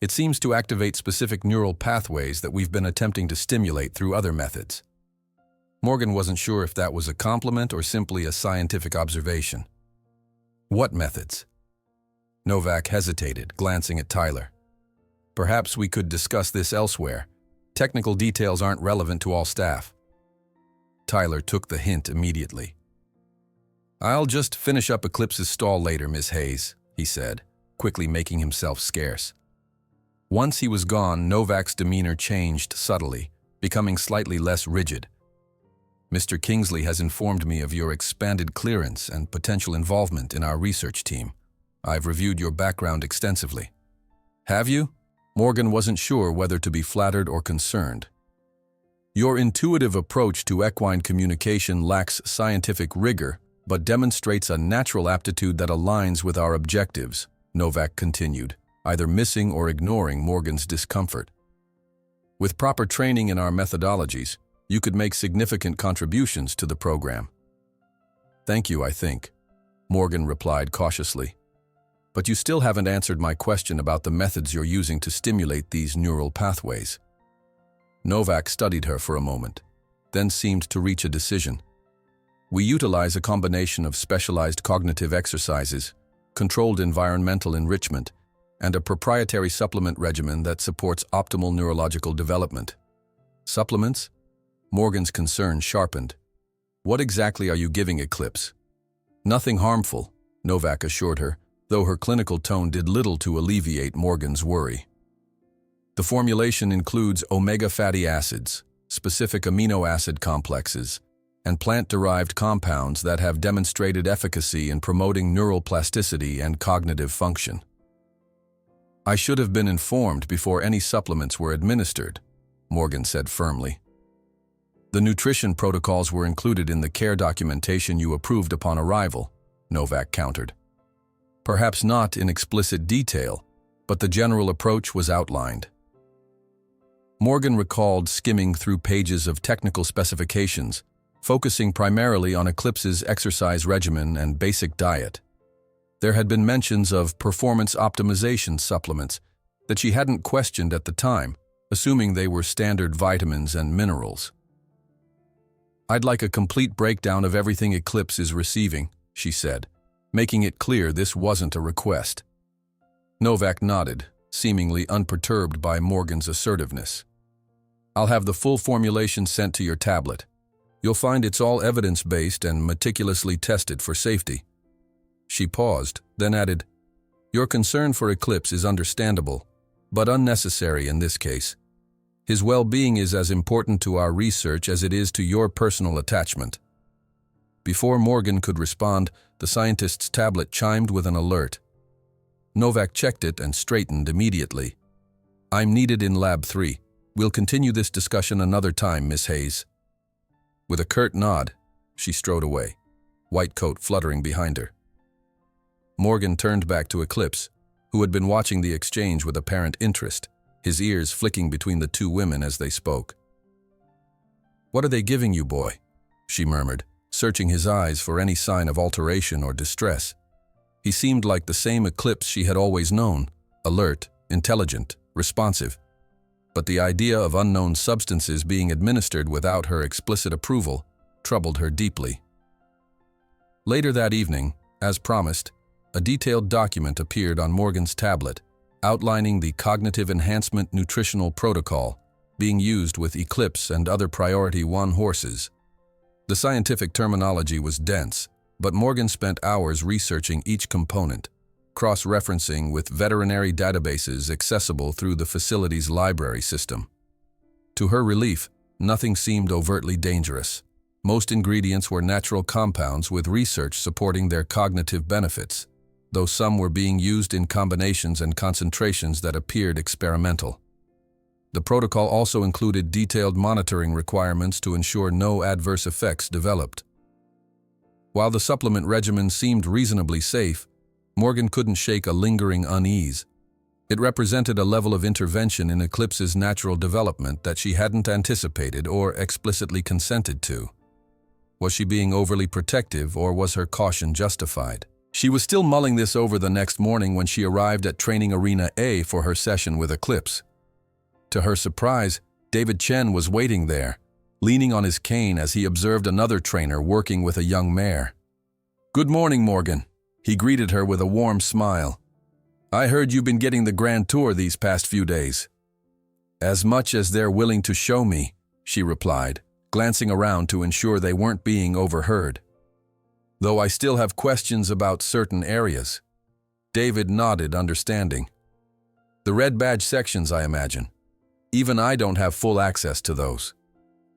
It seems to activate specific neural pathways that we've been attempting to stimulate through other methods. Morgan wasn't sure if that was a compliment or simply a scientific observation. What methods? Novak hesitated, glancing at Tyler. Perhaps we could discuss this elsewhere. Technical details aren't relevant to all staff. Tyler took the hint immediately. "I'll just finish up Eclipse's stall later, Miss Hayes," he said, quickly making himself scarce. Once he was gone, Novak's demeanor changed subtly, becoming slightly less rigid. "Mr. Kingsley has informed me of your expanded clearance and potential involvement in our research team. I've reviewed your background extensively." "Have you?" Morgan wasn't sure whether to be flattered or concerned. "Your intuitive approach to equine communication lacks scientific rigor, but demonstrates a natural aptitude that aligns with our objectives," Novak continued, either missing or ignoring Morgan's discomfort. "With proper training in our methodologies, you could make significant contributions to the program." "Thank you, I think," Morgan replied cautiously. "But you still haven't answered my question about the methods you're using to stimulate these neural pathways." Novak studied her for a moment, then seemed to reach a decision. "We utilize a combination of specialized cognitive exercises, controlled environmental enrichment, and a proprietary supplement regimen that supports optimal neurological development." "Supplements?" Morgan's concern sharpened. "What exactly are you giving Eclipse?" "Nothing harmful," Novak assured her, though her clinical tone did little to alleviate Morgan's worry. "The formulation includes omega fatty acids, specific amino acid complexes, and plant-derived compounds that have demonstrated efficacy in promoting neural plasticity and cognitive function." "I should have been informed before any supplements were administered," Morgan said firmly. "The nutrition protocols were included in the care documentation you approved upon arrival," Novak countered. "Perhaps not in explicit detail, but the general approach was outlined." Morgan recalled skimming through pages of technical specifications, focusing primarily on Eclipse's exercise regimen and basic diet. There had been mentions of performance optimization supplements that she hadn't questioned at the time, assuming they were standard vitamins and minerals. "I'd like a complete breakdown of everything Eclipse is receiving," she said, making it clear this wasn't a request. Novak nodded, seemingly unperturbed by Morgan's assertiveness. "I'll have the full formulation sent to your tablet. You'll find it's all evidence-based and meticulously tested for safety." She paused, then added, "Your concern for Eclipse is understandable, but unnecessary in this case. His well-being is as important to our research as it is to your personal attachment." Before Morgan could respond, the scientist's tablet chimed with an alert. Novak checked it and straightened immediately. "I'm needed in Lab 3. We'll continue this discussion another time, Miss Hayes." With a curt nod, she strode away, white coat fluttering behind her. Morgan turned back to Eclipse, who had been watching the exchange with apparent interest, his ears flicking between the two women as they spoke. "What are they giving you, boy?" she murmured, searching his eyes for any sign of alteration or distress. He seemed like the same Eclipse she had always known, alert, intelligent, responsive. But the idea of unknown substances being administered without her explicit approval troubled her deeply. Later that evening, as promised, a detailed document appeared on Morgan's tablet, outlining the Cognitive Enhancement Nutritional Protocol being used with Eclipse and other Priority 1 horses. The scientific terminology was dense, but Morgan spent hours researching each component, cross-referencing with veterinary databases accessible through the facility's library system. To her relief, nothing seemed overtly dangerous. Most ingredients were natural compounds with research supporting their cognitive benefits, though some were being used in combinations and concentrations that appeared experimental. The protocol also included detailed monitoring requirements to ensure no adverse effects developed. While the supplement regimen seemed reasonably safe, Morgan couldn't shake a lingering unease. It represented a level of intervention in Eclipse's natural development that she hadn't anticipated or explicitly consented to. Was she being overly protective, or was her caution justified? She was still mulling this over the next morning when she arrived at Training Arena A for her session with Eclipse. To her surprise, David Chen was waiting there, leaning on his cane as he observed another trainer working with a young mare. "Good morning, Morgan," he greeted her with a warm smile. I heard you've been getting the grand tour these past few days. As much as they're willing to show me, she replied, glancing around to ensure they weren't being overheard. Though I still have questions about certain areas. David nodded, understanding. The red badge sections, I imagine. Even I don't have full access to those.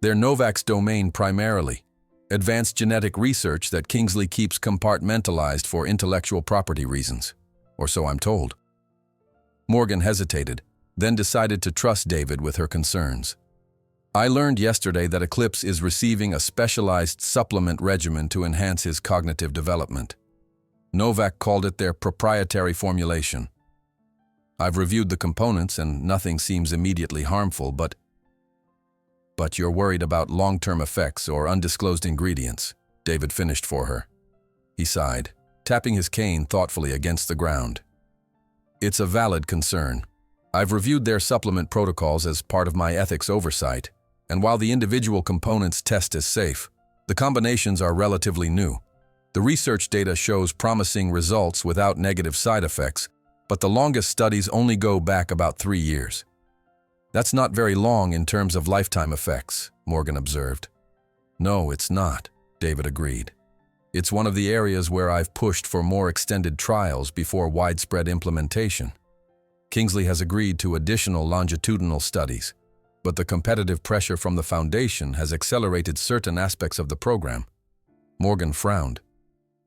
They're Novak's domain primarily. Advanced genetic research that Kingsley keeps compartmentalized for intellectual property reasons. Or so I'm told. Morgan hesitated, then decided to trust David with her concerns. I learned yesterday that Eclipse is receiving a specialized supplement regimen to enhance his cognitive development. Novak called it their proprietary formulation. I've reviewed the components and nothing seems immediately harmful, but you're worried about long-term effects or undisclosed ingredients, David finished for her. He sighed, tapping his cane thoughtfully against the ground. It's a valid concern. I've reviewed their supplement protocols as part of my ethics oversight, and while the individual components test as safe, the combinations are relatively new. The research data shows promising results without negative side effects, but the longest studies only go back about 3 years. That's not very long in terms of lifetime effects, Morgan observed. No, it's not, David agreed. It's one of the areas where I've pushed for more extended trials before widespread implementation. Kingsley has agreed to additional longitudinal studies, but the competitive pressure from the Foundation has accelerated certain aspects of the program. Morgan frowned.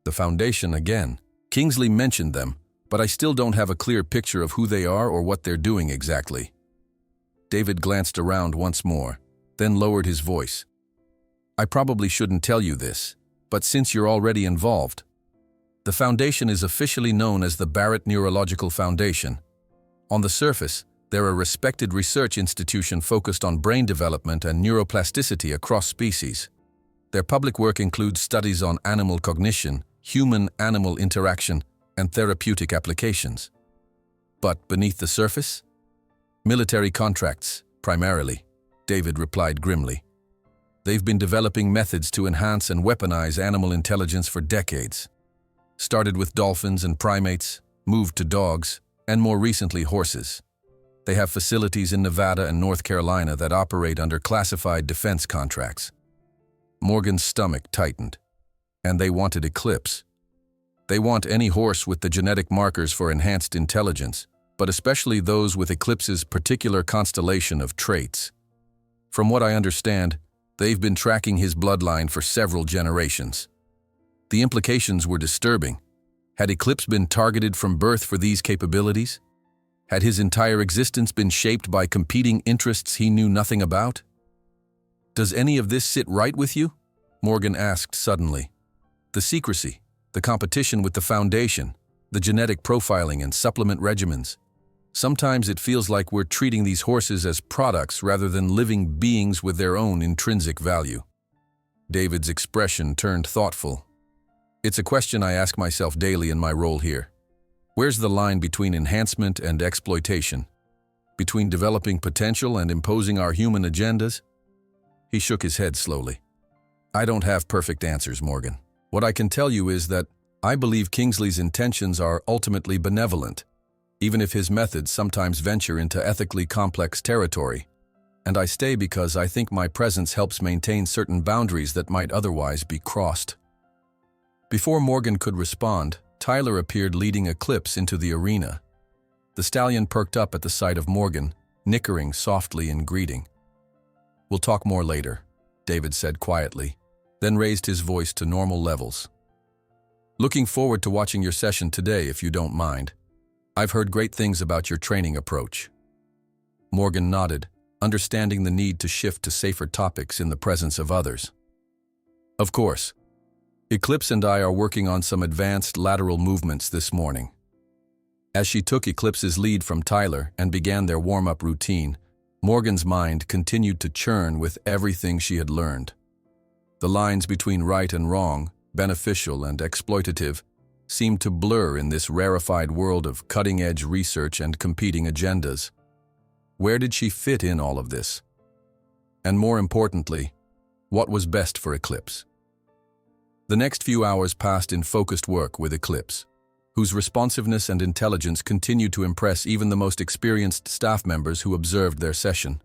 The Foundation again. Kingsley mentioned them, but I still don't have a clear picture of who they are or what they're doing exactly. David glanced around once more, then lowered his voice. I probably shouldn't tell you this, but since you're already involved, the Foundation is officially known as the Barrett Neurological Foundation. On the surface, they're a respected research institution focused on brain development and neuroplasticity across species. Their public work includes studies on animal cognition, human-animal interaction, and therapeutic applications. But beneath the surface? Military contracts, primarily, David replied grimly. They've been developing methods to enhance and weaponize animal intelligence for decades. Started with dolphins and primates, moved to dogs, and more recently horses. They have facilities in Nevada and North Carolina that operate under classified defense contracts. Morgan's stomach tightened. And they wanted Eclipse. They want any horse with the genetic markers for enhanced intelligence, but especially those with Eclipse's particular constellation of traits. From what I understand, they've been tracking his bloodline for several generations. The implications were disturbing. Had Eclipse been targeted from birth for these capabilities? Had his entire existence been shaped by competing interests he knew nothing about? Does any of this sit right with you? Morgan asked suddenly. The secrecy, the competition with the Foundation, the genetic profiling and supplement regimens. Sometimes it feels like we're treating these horses as products rather than living beings with their own intrinsic value. David's expression turned thoughtful. It's a question I ask myself daily in my role here. Where's the line between enhancement and exploitation? Between developing potential and imposing our human agendas? He shook his head slowly. I don't have perfect answers, Morgan. What I can tell you is that I believe Kingsley's intentions are ultimately benevolent, even if his methods sometimes venture into ethically complex territory. And I stay because I think my presence helps maintain certain boundaries that might otherwise be crossed. Before Morgan could respond, Tyler appeared leading Eclipse into the arena. The stallion perked up at the sight of Morgan, nickering softly in greeting. We'll talk more later, David said quietly, then raised his voice to normal levels. Looking forward to watching your session today, if you don't mind. I've heard great things about your training approach. Morgan nodded, understanding the need to shift to safer topics in the presence of others. Of course. Eclipse and I are working on some advanced lateral movements this morning. As she took Eclipse's lead from Tyler and began their warm-up routine, Morgan's mind continued to churn with everything she had learned. The lines between right and wrong, beneficial and exploitative, seemed to blur in this rarefied world of cutting-edge research and competing agendas. Where did she fit in all of this? And more importantly, what was best for Eclipse? The next few hours passed in focused work with Eclipse, whose responsiveness and intelligence continued to impress even the most experienced staff members who observed their session.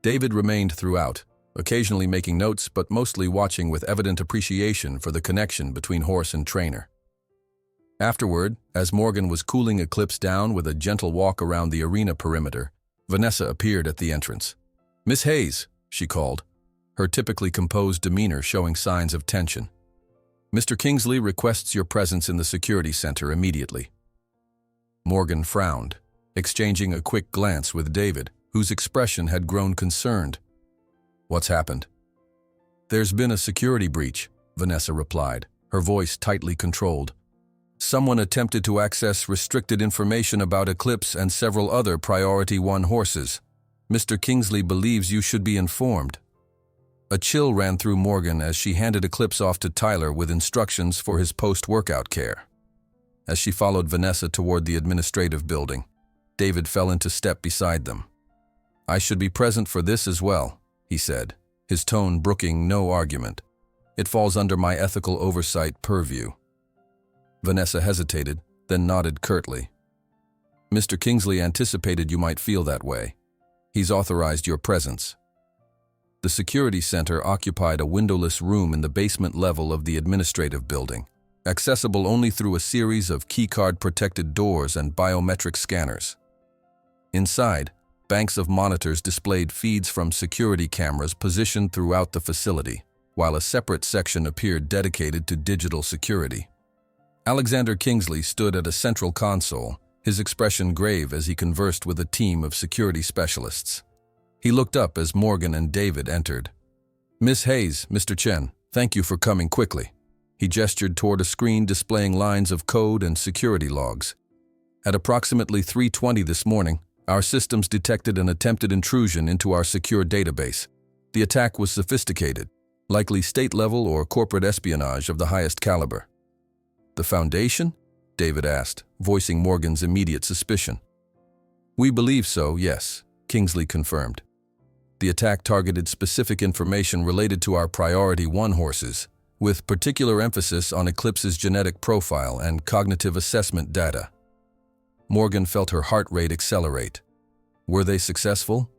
David remained throughout, occasionally making notes but mostly watching with evident appreciation for the connection between horse and trainer. Afterward, as Morgan was cooling Eclipse down with a gentle walk around the arena perimeter, Vanessa appeared at the entrance. "Miss Hayes," she called, her typically composed demeanor showing signs of tension. "Mr. Kingsley requests your presence in the security center immediately." Morgan frowned, exchanging a quick glance with David, whose expression had grown concerned. "What's happened?" "There's been a security breach," Vanessa replied, her voice tightly controlled. "Someone attempted to access restricted information about Eclipse and several other Priority 1 horses. Mr. Kingsley believes you should be informed." A chill ran through Morgan as she handed Eclipse off to Tyler with instructions for his post-workout care. As she followed Vanessa toward the administrative building, David fell into step beside them. "I should be present for this as well," he said, his tone brooking no argument. "It falls under my ethical oversight purview." Vanessa hesitated, then nodded curtly. "Mr. Kingsley anticipated you might feel that way. He's authorized your presence." The security center occupied a windowless room in the basement level of the administrative building, accessible only through a series of keycard-protected doors and biometric scanners. Inside, banks of monitors displayed feeds from security cameras positioned throughout the facility, while a separate section appeared dedicated to digital security. Alexander Kingsley stood at a central console, his expression grave as he conversed with a team of security specialists. He looked up as Morgan and David entered. "Miss Hayes, Mr. Chen, thank you for coming quickly." He gestured toward a screen displaying lines of code and security logs. "At approximately 3:20 this morning, our systems detected an attempted intrusion into our secure database. The attack was sophisticated, likely state-level or corporate espionage of the highest caliber." "The Foundation?" David asked, voicing Morgan's immediate suspicion. "We believe so, yes," Kingsley confirmed. "The attack targeted specific information related to our Priority 1 horses, with particular emphasis on Eclipse's genetic profile and cognitive assessment data." Morgan felt her heart rate accelerate. "Were they successful?"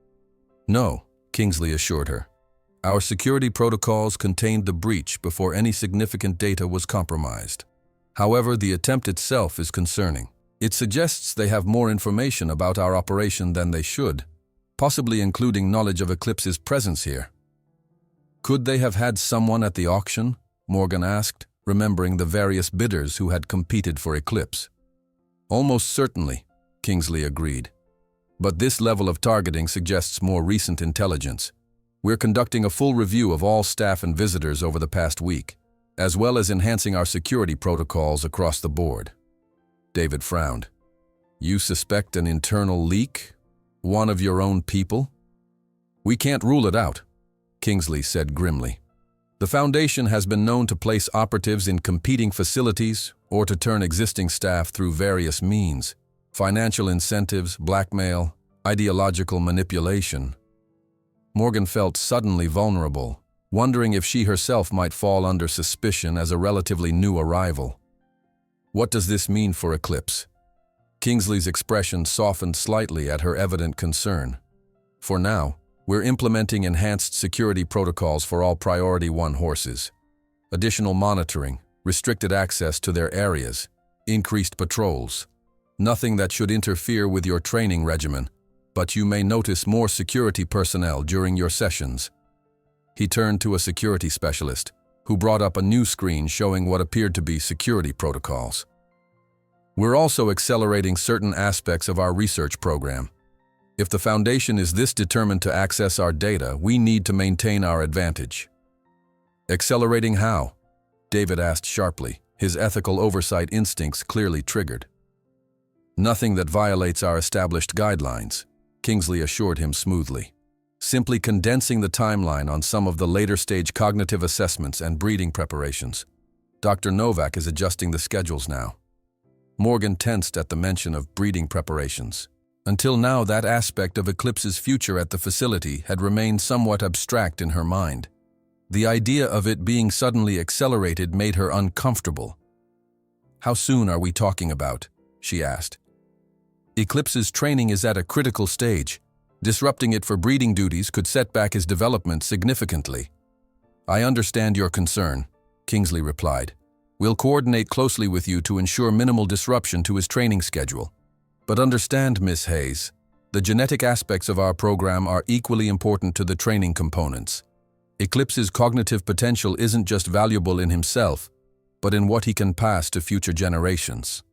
"No," Kingsley assured her. "Our security protocols contained the breach before any significant data was compromised. However, the attempt itself is concerning. It suggests they have more information about our operation than they should, possibly including knowledge of Eclipse's presence here." "Could they have had someone at the auction?" Morgan asked, remembering the various bidders who had competed for Eclipse. "Almost certainly," Kingsley agreed. "But this level of targeting suggests more recent intelligence. We're conducting a full review of all staff and visitors over the past week, as well as enhancing our security protocols across the board." David frowned. "You suspect an internal leak? One of your own people?" "We can't rule it out," Kingsley said grimly. "The Foundation has been known to place operatives in competing facilities or to turn existing staff through various means: financial incentives, blackmail, ideological manipulation." Morgan felt suddenly vulnerable, wondering if she herself might fall under suspicion as a relatively new arrival. "What does this mean for Eclipse?" Kingsley's expression softened slightly at her evident concern. "For now, we're implementing enhanced security protocols for all Priority 1 horses. Additional monitoring, restricted access to their areas, increased patrols. Nothing that should interfere with your training regimen, but you may notice more security personnel during your sessions." He turned to a security specialist, who brought up a new screen showing what appeared to be security protocols. "We're also accelerating certain aspects of our research program. If the Foundation is this determined to access our data, we need to maintain our advantage." "Accelerating how?" David asked sharply, his ethical oversight instincts clearly triggered. "Nothing that violates our established guidelines," Kingsley assured him smoothly. "Simply condensing the timeline on some of the later-stage cognitive assessments and breeding preparations. Dr. Novak is adjusting the schedules now." Morgan tensed at the mention of breeding preparations. Until now, that aspect of Eclipse's future at the facility had remained somewhat abstract in her mind. The idea of it being suddenly accelerated made her uncomfortable. How soon are we talking about? She asked. Eclipse's training is at a critical stage. Disrupting it for breeding duties could set back his development significantly. I understand your concern, Kingsley replied. We'll coordinate closely with you to ensure minimal disruption to his training schedule. But understand, Miss Hayes, the genetic aspects of our program are equally important to the training components. Eclipse's cognitive potential isn't just valuable in himself, but in what he can pass to future generations.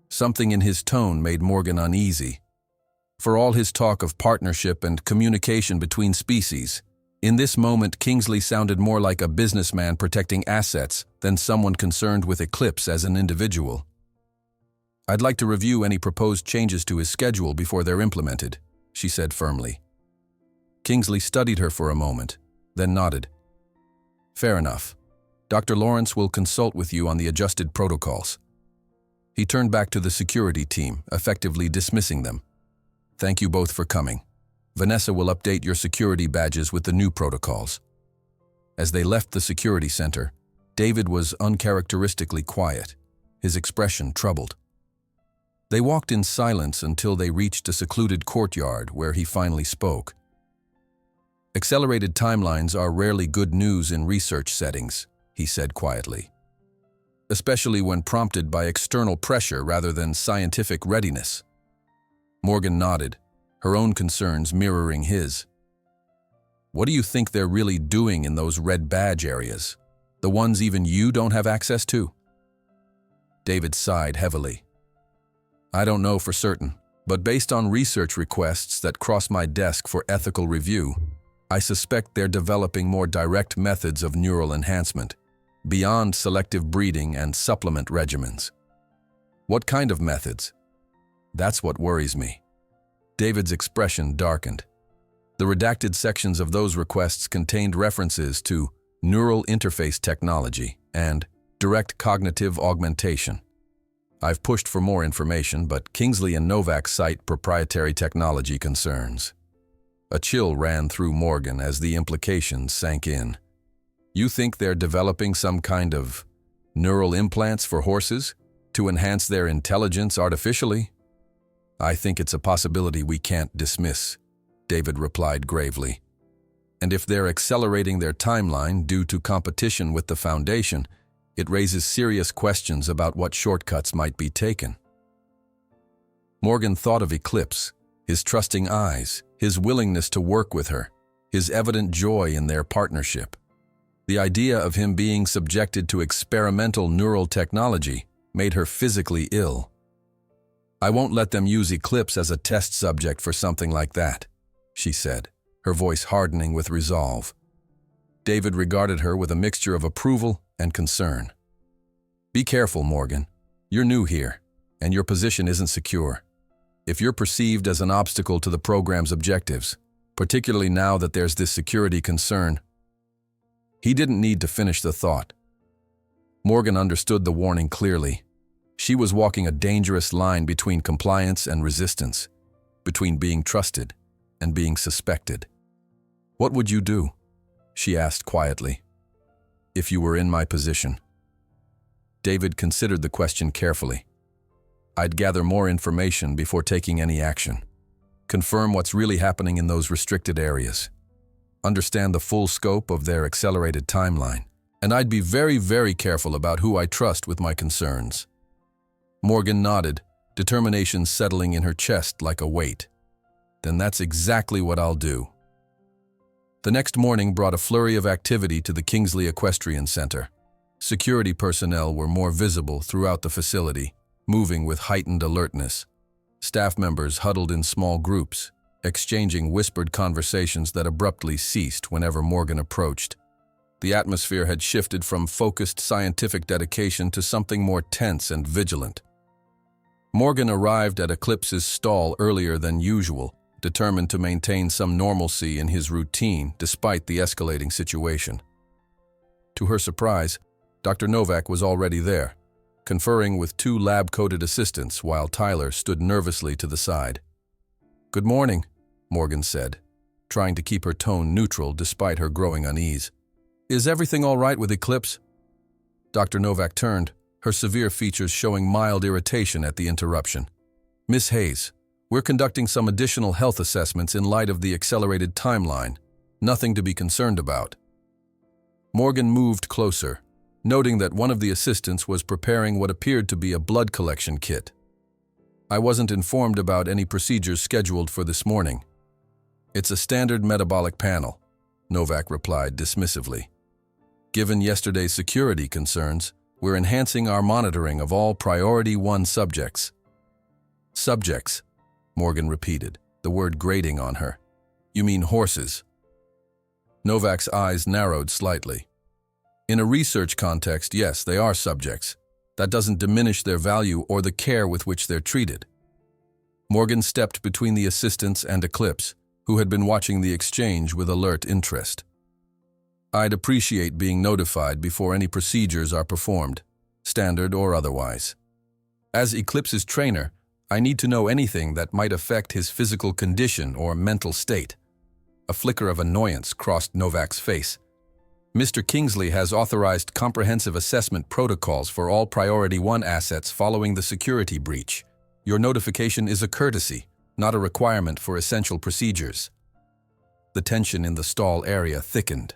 Something in his tone made Morgan uneasy. For all his talk of partnership and communication between species, in this moment Kingsley sounded more like a businessman protecting assets than someone concerned with Eclipse as an individual. I'd like to review any proposed changes to his schedule before they're implemented, she said firmly. Kingsley studied her for a moment, then nodded. Fair enough. Dr. Lawrence will consult with you on the adjusted protocols. He turned back to the security team, effectively dismissing them. Thank you both for coming. Vanessa will update your security badges with the new protocols. As they left the security center, David was uncharacteristically quiet, his expression troubled. They walked in silence until they reached a secluded courtyard where he finally spoke. Accelerated timelines are rarely good news in research settings, he said quietly. Especially when prompted by external pressure rather than scientific readiness. Morgan nodded, her own concerns mirroring his. What do you think they're really doing in those red badge areas? The ones even you don't have access to? David sighed heavily. I don't know for certain, but based on research requests that cross my desk for ethical review, I suspect they're developing more direct methods of neural enhancement, beyond selective breeding and supplement regimens. What kind of methods? That's what worries me. David's expression darkened. The redacted sections of those requests contained references to neural interface technology and direct cognitive augmentation. I've pushed for more information, but Kingsley and Novak cite proprietary technology concerns. A chill ran through Morgan as the implications sank in. You think they're developing some kind of neural implants for horses to enhance their intelligence artificially? I think it's a possibility we can't dismiss, David replied gravely. And if they're accelerating their timeline due to competition with the Foundation, it raises serious questions about what shortcuts might be taken. Morgan thought of Eclipse, his trusting eyes, his willingness to work with her, his evident joy in their partnership. The idea of him being subjected to experimental neural technology made her physically ill. I won't let them use Eclipse as a test subject for something like that, she said, her voice hardening with resolve. David regarded her with a mixture of approval and concern. Be careful, Morgan. You're new here, and your position isn't secure. If you're perceived as an obstacle to the program's objectives, particularly now that there's this security concern. He didn't need to finish the thought. Morgan understood the warning clearly. She was walking a dangerous line between compliance and resistance, between being trusted and being suspected. What would you do? She asked quietly. If you were in my position. David considered the question carefully. I'd gather more information before taking any action. Confirm what's really happening in those restricted areas. Understand the full scope of their accelerated timeline. And I'd be very, very careful about who I trust with my concerns. Morgan nodded, determination settling in her chest like a weight. Then that's exactly what I'll do. The next morning brought a flurry of activity to the Kingsley Equestrian Center. Security personnel were more visible throughout the facility, moving with heightened alertness. Staff members huddled in small groups, exchanging whispered conversations that abruptly ceased whenever Morgan approached. The atmosphere had shifted from focused scientific dedication to something more tense and vigilant. Morgan arrived at Eclipse's stall earlier than usual, determined to maintain some normalcy in his routine despite the escalating situation. To her surprise, Dr. Novak was already there, conferring with two lab-coated assistants while Tyler stood nervously to the side. "Good morning," Morgan said, trying to keep her tone neutral despite her growing unease. "Is everything all right with Eclipse?" Dr. Novak turned, her severe features showing mild irritation at the interruption. "Miss Hayes, we're conducting some additional health assessments in light of the accelerated timeline. Nothing to be concerned about." Morgan moved closer, noting that one of the assistants was preparing what appeared to be a blood collection kit. "I wasn't informed about any procedures scheduled for this morning." "It's a standard metabolic panel," Novak replied dismissively. "Given yesterday's security concerns, we're enhancing our monitoring of all Priority 1 subjects." "Subjects," Morgan repeated, the word grating on her. "You mean horses?" Novak's eyes narrowed slightly. "In a research context, yes, they are subjects. That doesn't diminish their value or the care with which they're treated." Morgan stepped between the assistants and Eclipse, who had been watching the exchange with alert interest. "I'd appreciate being notified before any procedures are performed, standard or otherwise. As Eclipse's trainer, I need to know anything that might affect his physical condition or mental state." A flicker of annoyance crossed Novak's face. "Mr. Kingsley has authorized comprehensive assessment protocols for all Priority 1 assets following the security breach. Your notification is a courtesy, not a requirement for essential procedures." The tension in the stall area thickened.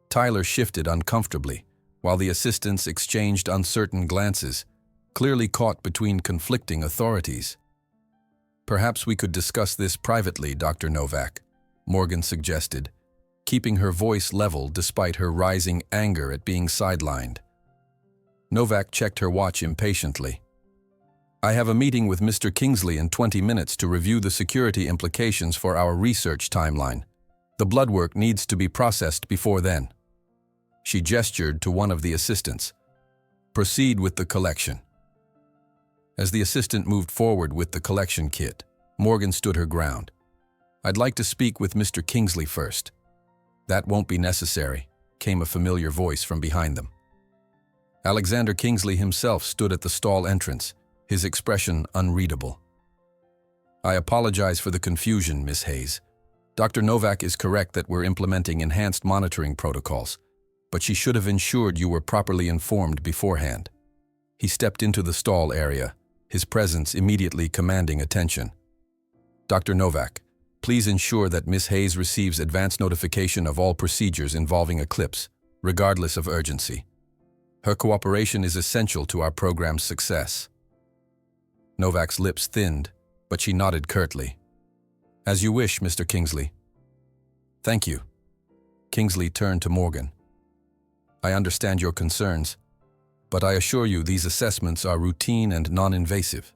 Tyler shifted uncomfortably, while the assistants exchanged uncertain glances, clearly caught between conflicting authorities. "Perhaps we could discuss this privately, Dr. Novak," Morgan suggested, keeping her voice level despite her rising anger at being sidelined. Novak checked her watch impatiently. "I have a meeting with Mr. Kingsley in 20 minutes to review the security implications for our research timeline. The blood work needs to be processed before then." She gestured to one of the assistants. "Proceed with the collection." As the assistant moved forward with the collection kit, Morgan stood her ground. "I'd like to speak with Mr. Kingsley first." "That won't be necessary," came a familiar voice from behind them. Alexander Kingsley himself stood at the stall entrance, his expression unreadable. "I apologize for the confusion, Miss Hayes. Dr. Novak is correct that we're implementing enhanced monitoring protocols, but she should have ensured you were properly informed beforehand." He stepped into the stall area, his presence immediately commanding attention. "Dr. Novak, please ensure that Miss Hayes receives advance notification of all procedures involving Eclipse, regardless of urgency. Her cooperation is essential to our program's success." Novak's lips thinned, but she nodded curtly. "As you wish, Mr. Kingsley." "Thank you." Kingsley turned to Morgan. "I understand your concerns, but I assure you these assessments are routine and non-invasive.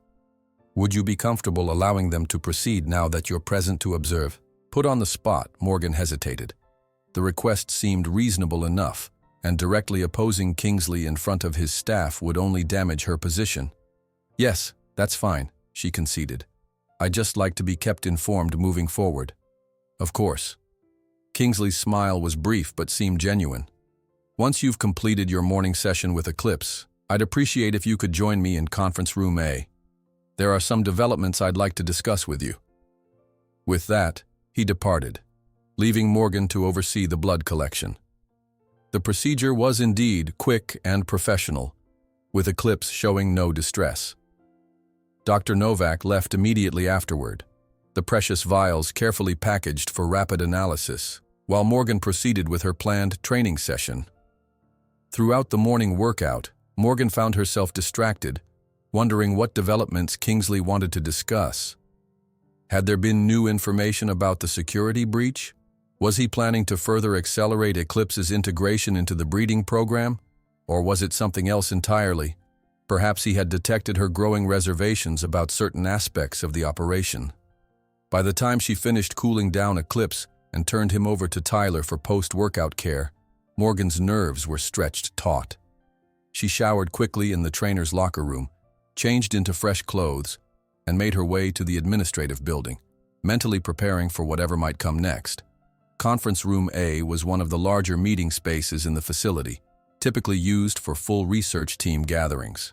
Would you be comfortable allowing them to proceed now that you're present to observe?" Put on the spot, Morgan hesitated. The request seemed reasonable enough, and directly opposing Kingsley in front of his staff would only damage her position. "Yes, that's fine," she conceded. "I'd just like to be kept informed moving forward." "Of course." Kingsley's smile was brief but seemed genuine. "Once you've completed your morning session with Eclipse, I'd appreciate if you could join me in Conference Room A. There are some developments I'd like to discuss with you." With that, he departed, leaving Morgan to oversee the blood collection. The procedure was indeed quick and professional, with Eclipse showing no distress. Dr. Novak left immediately afterward, the precious vials carefully packaged for rapid analysis, while Morgan proceeded with her planned training session. Throughout the morning workout, Morgan found herself distracted, wondering what developments Kingsley wanted to discuss. Had there been new information about the security breach? Was he planning to further accelerate Eclipse's integration into the breeding program? Or was it something else entirely? Perhaps he had detected her growing reservations about certain aspects of the operation. By the time she finished cooling down Eclipse and turned him over to Tyler for post-workout care, Morgan's nerves were stretched taut. She showered quickly in the trainer's locker room, changed into fresh clothes, and made her way to the administrative building, mentally preparing for whatever might come next. Conference Room A was one of the larger meeting spaces in the facility, typically used for full research team gatherings.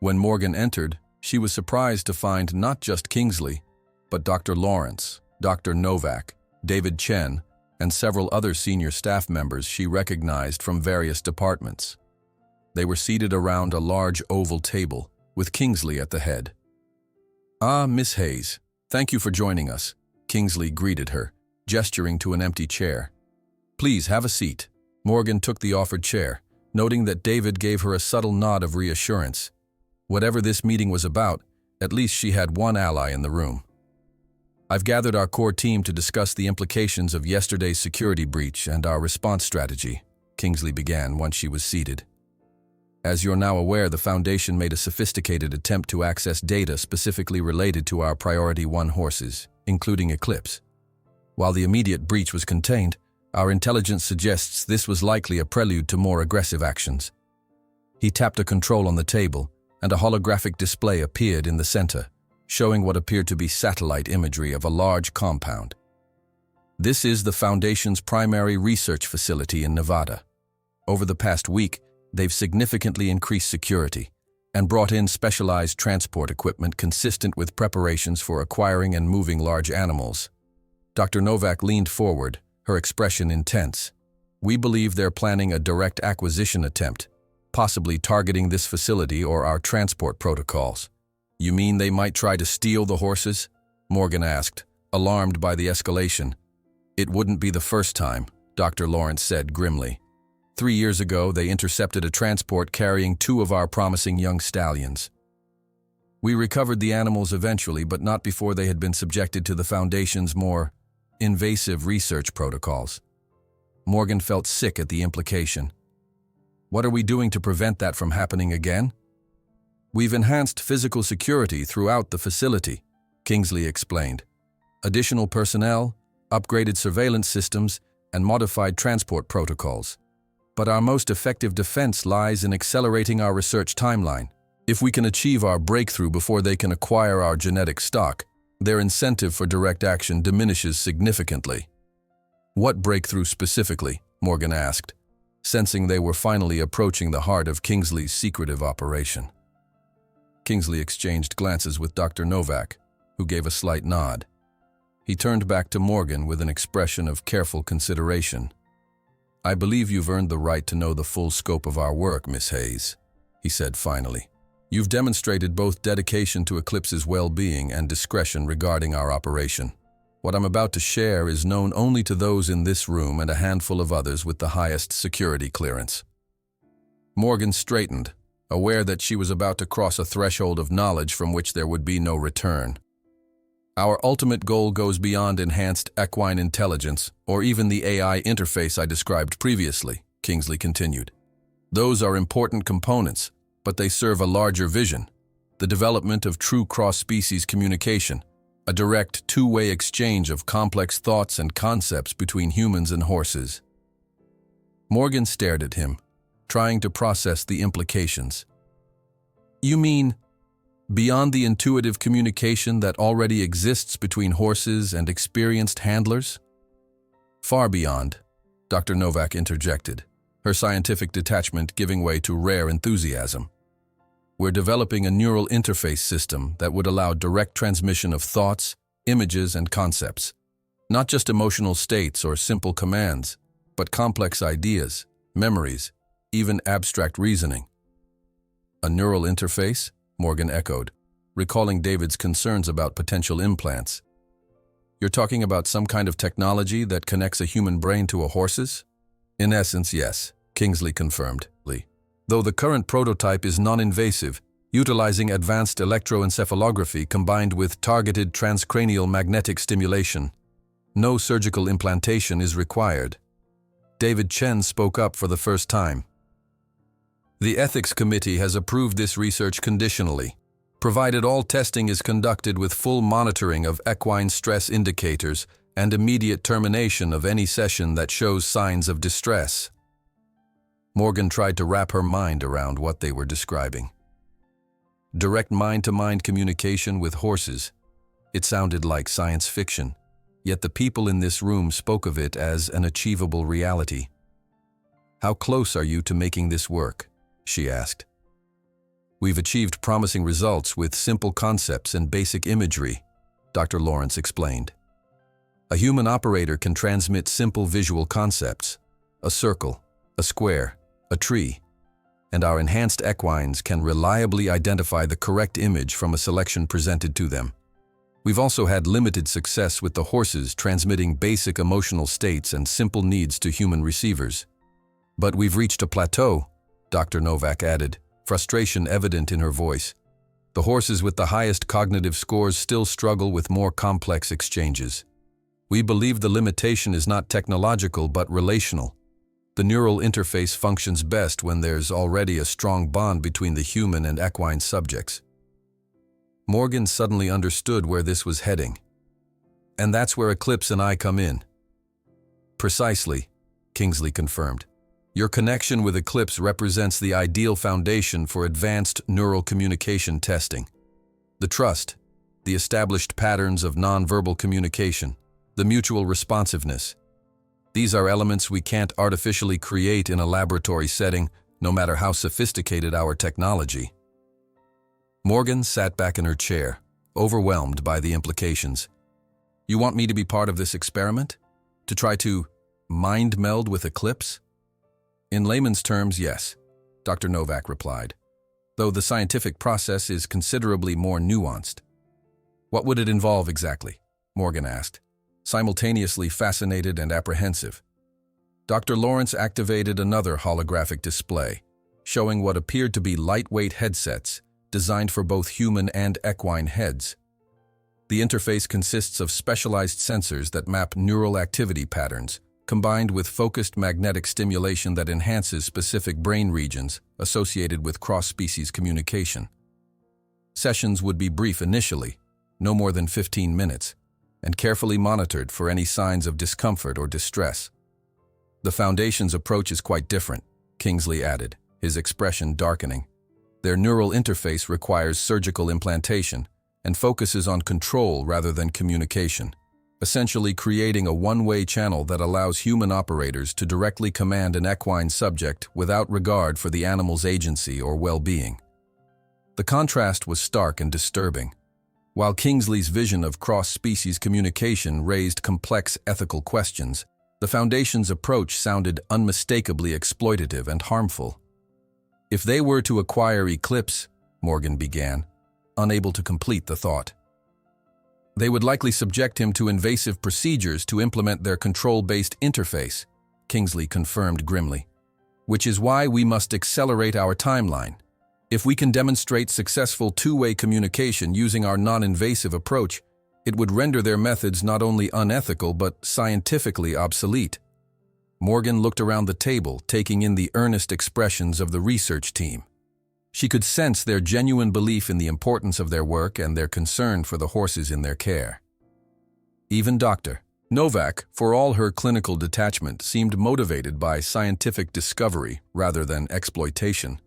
When Morgan entered, she was surprised to find not just Kingsley, but Dr. Lawrence, Dr. Novak, David Chen, and several other senior staff members she recognized from various departments. They were seated around a large oval table, with Kingsley at the head. "Ah, Miss Hayes, thank you for joining us," Kingsley greeted her, gesturing to an empty chair. "Please have a seat." Morgan took the offered chair, noting that David gave her a subtle nod of reassurance. Whatever this meeting was about, at least she had one ally in the room. "I've gathered our core team to discuss the implications of yesterday's security breach and our response strategy," Kingsley began once she was seated. "As you're now aware, the Foundation made a sophisticated attempt to access data specifically related to our Priority 1 horses, including Eclipse. While the immediate breach was contained, our intelligence suggests this was likely a prelude to more aggressive actions." He tapped a control on the table, and a holographic display appeared in the center, showing what appeared to be satellite imagery of a large compound. "This is the Foundation's primary research facility in Nevada. Over the past week, they've significantly increased security and brought in specialized transport equipment consistent with preparations for acquiring and moving large animals." Dr. Novak leaned forward, her expression intense. "We believe they're planning a direct acquisition attempt, possibly targeting this facility or our transport protocols." "You mean they might try to steal the horses?" Morgan asked, alarmed by the escalation. "It wouldn't be the first time," Dr. Lawrence said grimly. 3 years ago, they intercepted a transport carrying 2 of our promising young stallions. We recovered the animals eventually, but not before they had been subjected to the Foundation's more invasive research protocols. Morgan felt sick at the implication. "What are we doing to prevent that from happening again?" "We've enhanced physical security throughout the facility," Kingsley explained. "Additional personnel, upgraded surveillance systems, and modified transport protocols. But our most effective defense lies in accelerating our research timeline. If we can achieve our breakthrough before they can acquire our genetic stock, their incentive for direct action diminishes significantly." "What breakthrough specifically?" Morgan asked, sensing they were finally approaching the heart of Kingsley's secretive operation. Kingsley exchanged glances with Dr. Novak, who gave a slight nod. He turned back to Morgan with an expression of careful consideration. "I believe you've earned the right to know the full scope of our work, Miss Hayes," he said finally. "You've demonstrated both dedication to Eclipse's well-being and discretion regarding our operation. What I'm about to share is known only to those in this room and a handful of others with the highest security clearance." Morgan straightened, aware that she was about to cross a threshold of knowledge from which there would be no return. "Our ultimate goal goes beyond enhanced equine intelligence or even the AI interface I described previously," Kingsley continued. "Those are important components, but they serve a larger vision: the development of true cross-species communication, a direct two-way exchange of complex thoughts and concepts between humans and horses." Morgan stared at him, trying to process the implications. "You mean beyond the intuitive communication that already exists between horses and experienced handlers?" "Far beyond," Dr. Novak interjected, her scientific detachment giving way to rare enthusiasm. "We're developing a neural interface system that would allow direct transmission of thoughts, images, and concepts. Not just emotional states or simple commands, but complex ideas, memories, even abstract reasoning." "A neural interface?" Morgan echoed, recalling David's concerns about potential implants. "You're talking about some kind of technology that connects a human brain to a horse's?" "In essence, yes," Kingsley confirmed. "Though the current prototype is non-invasive, utilizing advanced electroencephalography combined with targeted transcranial magnetic stimulation. No surgical implantation is required." David Chen spoke up for the first time. "The Ethics Committee has approved this research conditionally, provided all testing is conducted with full monitoring of equine stress indicators and immediate termination of any session that shows signs of distress." Morgan tried to wrap her mind around what they were describing. Direct mind-to-mind communication with horses. It sounded like science fiction, yet the people in this room spoke of it as an achievable reality. "How close are you to making this work?" she asked. "We've achieved promising results with simple concepts and basic imagery," Dr. Lawrence explained. "A human operator can transmit simple visual concepts: a circle, a square, a tree, and our enhanced equines can reliably identify the correct image from a selection presented to them. We've also had limited success with the horses transmitting basic emotional states and simple needs to human receivers. But we've reached a plateau, Dr. Novak added, frustration evident in her voice. The horses with the highest cognitive scores still struggle with more complex exchanges. We believe the limitation is not technological but relational. The neural interface functions best when there's already a strong bond between the human and equine subjects. Morgan suddenly understood where this was heading. And that's where Eclipse and I come in. Precisely, Kingsley confirmed. Your connection with Eclipse represents the ideal foundation for advanced neural communication testing. The trust, the established patterns of nonverbal communication, the mutual responsiveness. These are elements we can't artificially create in a laboratory setting, no matter how sophisticated our technology. Morgan sat back in her chair, overwhelmed by the implications. You want me to be part of this experiment? To try to mind meld with Eclipse? In layman's terms, yes, Dr. Novak replied, though the scientific process is considerably more nuanced. What would it involve exactly? Morgan asked, simultaneously fascinated and apprehensive. Dr. Lawrence activated another holographic display, showing what appeared to be lightweight headsets designed for both human and equine heads. The interface consists of specialized sensors that map neural activity patterns, combined with focused magnetic stimulation that enhances specific brain regions associated with cross-species communication. Sessions would be brief initially, no more than 15 minutes, and carefully monitored for any signs of discomfort or distress. The Foundation's approach is quite different, Kingsley added, his expression darkening. Their neural interface requires surgical implantation and focuses on control rather than communication, essentially creating a one-way channel that allows human operators to directly command an equine subject without regard for the animal's agency or well-being. The contrast was stark and disturbing. While Kingsley's vision of cross-species communication raised complex ethical questions, the Foundation's approach sounded unmistakably exploitative and harmful. If they were to acquire Eclipse, Morgan began, unable to complete the thought. They would likely subject him to invasive procedures to implement their control-based interface, Kingsley confirmed grimly, which is why we must accelerate our timeline. If we can demonstrate successful two-way communication using our non-invasive approach, it would render their methods not only unethical but scientifically obsolete. Morgan looked around the table, taking in the earnest expressions of the research team. She could sense their genuine belief in the importance of their work and their concern for the horses in their care. Even Dr. Novak, for all her clinical detachment, seemed motivated by scientific discovery rather than exploitation.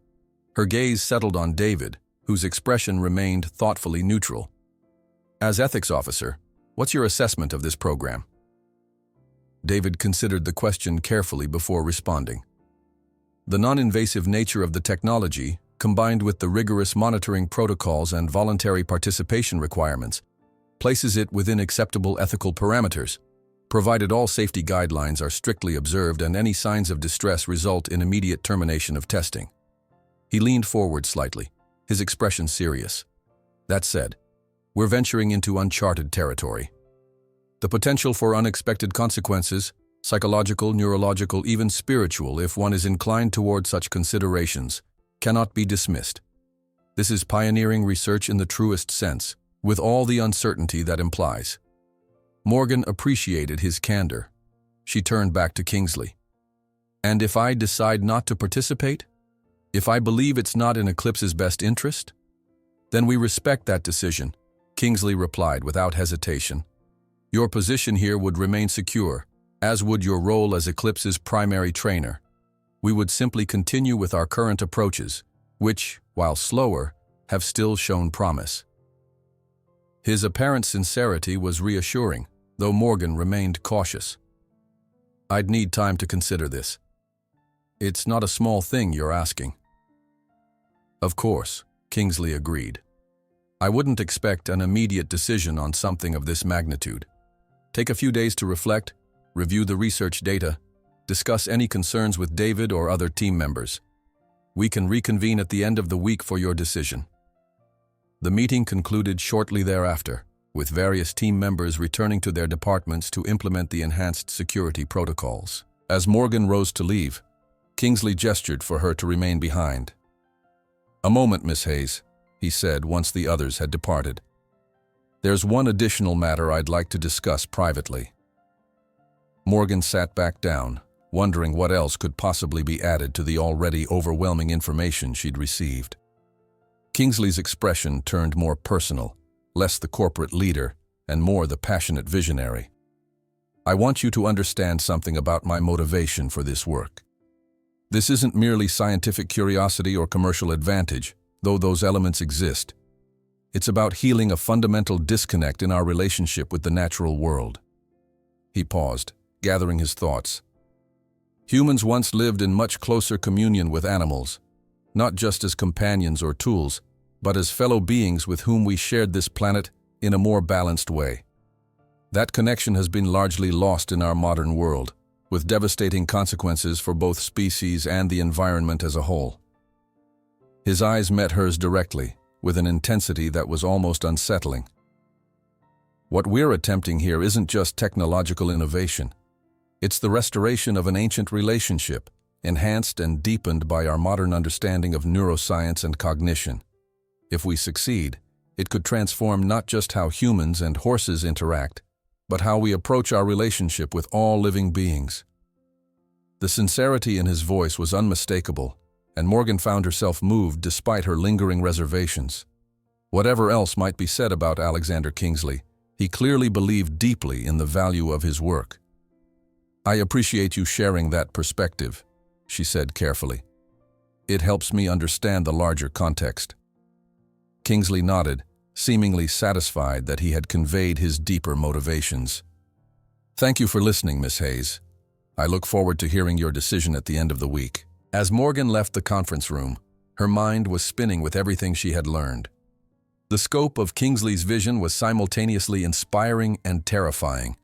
Her gaze settled on David, whose expression remained thoughtfully neutral. As ethics officer, what's your assessment of this program? David considered the question carefully before responding. The non-invasive nature of the technology, combined with the rigorous monitoring protocols and voluntary participation requirements, places it within acceptable ethical parameters, provided all safety guidelines are strictly observed and any signs of distress result in immediate termination of testing. He leaned forward slightly, his expression serious. That said, we're venturing into uncharted territory. The potential for unexpected consequences, psychological, neurological, even spiritual, if one is inclined toward such considerations, cannot be dismissed. This is pioneering research in the truest sense, with all the uncertainty that implies. Morgan appreciated his candor. She turned back to Kingsley. And if I decide not to participate? If I believe it's not in Eclipse's best interest? Then we respect that decision, Kingsley replied without hesitation. Your position here would remain secure, as would your role as Eclipse's primary trainer. We would simply continue with our current approaches, which, while slower, have still shown promise. His apparent sincerity was reassuring, though Morgan remained cautious. I'd need time to consider this. It's not a small thing you're asking. Of course, Kingsley agreed. I wouldn't expect an immediate decision on something of this magnitude. Take a few days to reflect, review the research data, discuss any concerns with David or other team members. We can reconvene at the end of the week for your decision." The meeting concluded shortly thereafter, with various team members returning to their departments to implement the enhanced security protocols. As Morgan rose to leave, Kingsley gestured for her to remain behind. "A moment, Miss Hayes," he said once the others had departed. "There's one additional matter I'd like to discuss privately." Morgan sat back down, wondering what else could possibly be added to the already overwhelming information she'd received. Kingsley's expression turned more personal, less the corporate leader, and more the passionate visionary. "I want you to understand something about my motivation for this work. This isn't merely scientific curiosity or commercial advantage, though those elements exist. It's about healing a fundamental disconnect in our relationship with the natural world." He paused, gathering his thoughts. Humans once lived in much closer communion with animals, not just as companions or tools, but as fellow beings with whom we shared this planet in a more balanced way. That connection has been largely lost in our modern world, with devastating consequences for both species and the environment as a whole. His eyes met hers directly, with an intensity that was almost unsettling. "What we're attempting here isn't just technological innovation. It's the restoration of an ancient relationship, enhanced and deepened by our modern understanding of neuroscience and cognition. If we succeed, it could transform not just how humans and horses interact, but how we approach our relationship with all living beings." The sincerity in his voice was unmistakable, and Morgan found herself moved despite her lingering reservations. Whatever else might be said about Alexander Kingsley, he clearly believed deeply in the value of his work. "I appreciate you sharing that perspective," she said carefully. "It helps me understand the larger context." Kingsley nodded, seemingly satisfied that he had conveyed his deeper motivations. "Thank you for listening, Miss Hayes. I look forward to hearing your decision at the end of the week." As Morgan left the conference room, her mind was spinning with everything she had learned. The scope of Kingsley's vision was simultaneously inspiring and terrifying.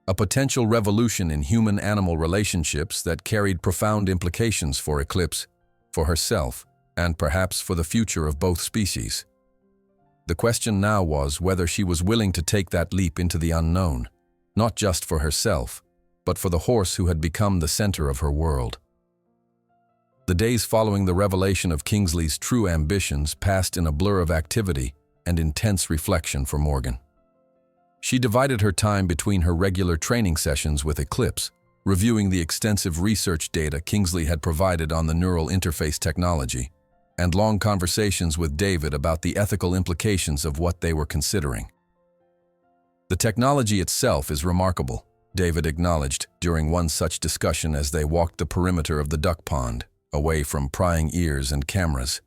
A potential revolution in human-animal relationships that carried profound implications for Eclipse, for herself, and perhaps for the future of both species. The question now was whether she was willing to take that leap into the unknown, not just for herself, but for the horse who had become the center of her world. The days following the revelation of Kingsley's true ambitions passed in a blur of activity and intense reflection for Morgan. She divided her time between her regular training sessions with Eclipse, reviewing the extensive research data Kingsley had provided on the neural interface technology, and long conversations with David about the ethical implications of what they were considering. "The technology itself is remarkable," David acknowledged during one such discussion as they walked the perimeter of the duck pond, away from prying ears and cameras.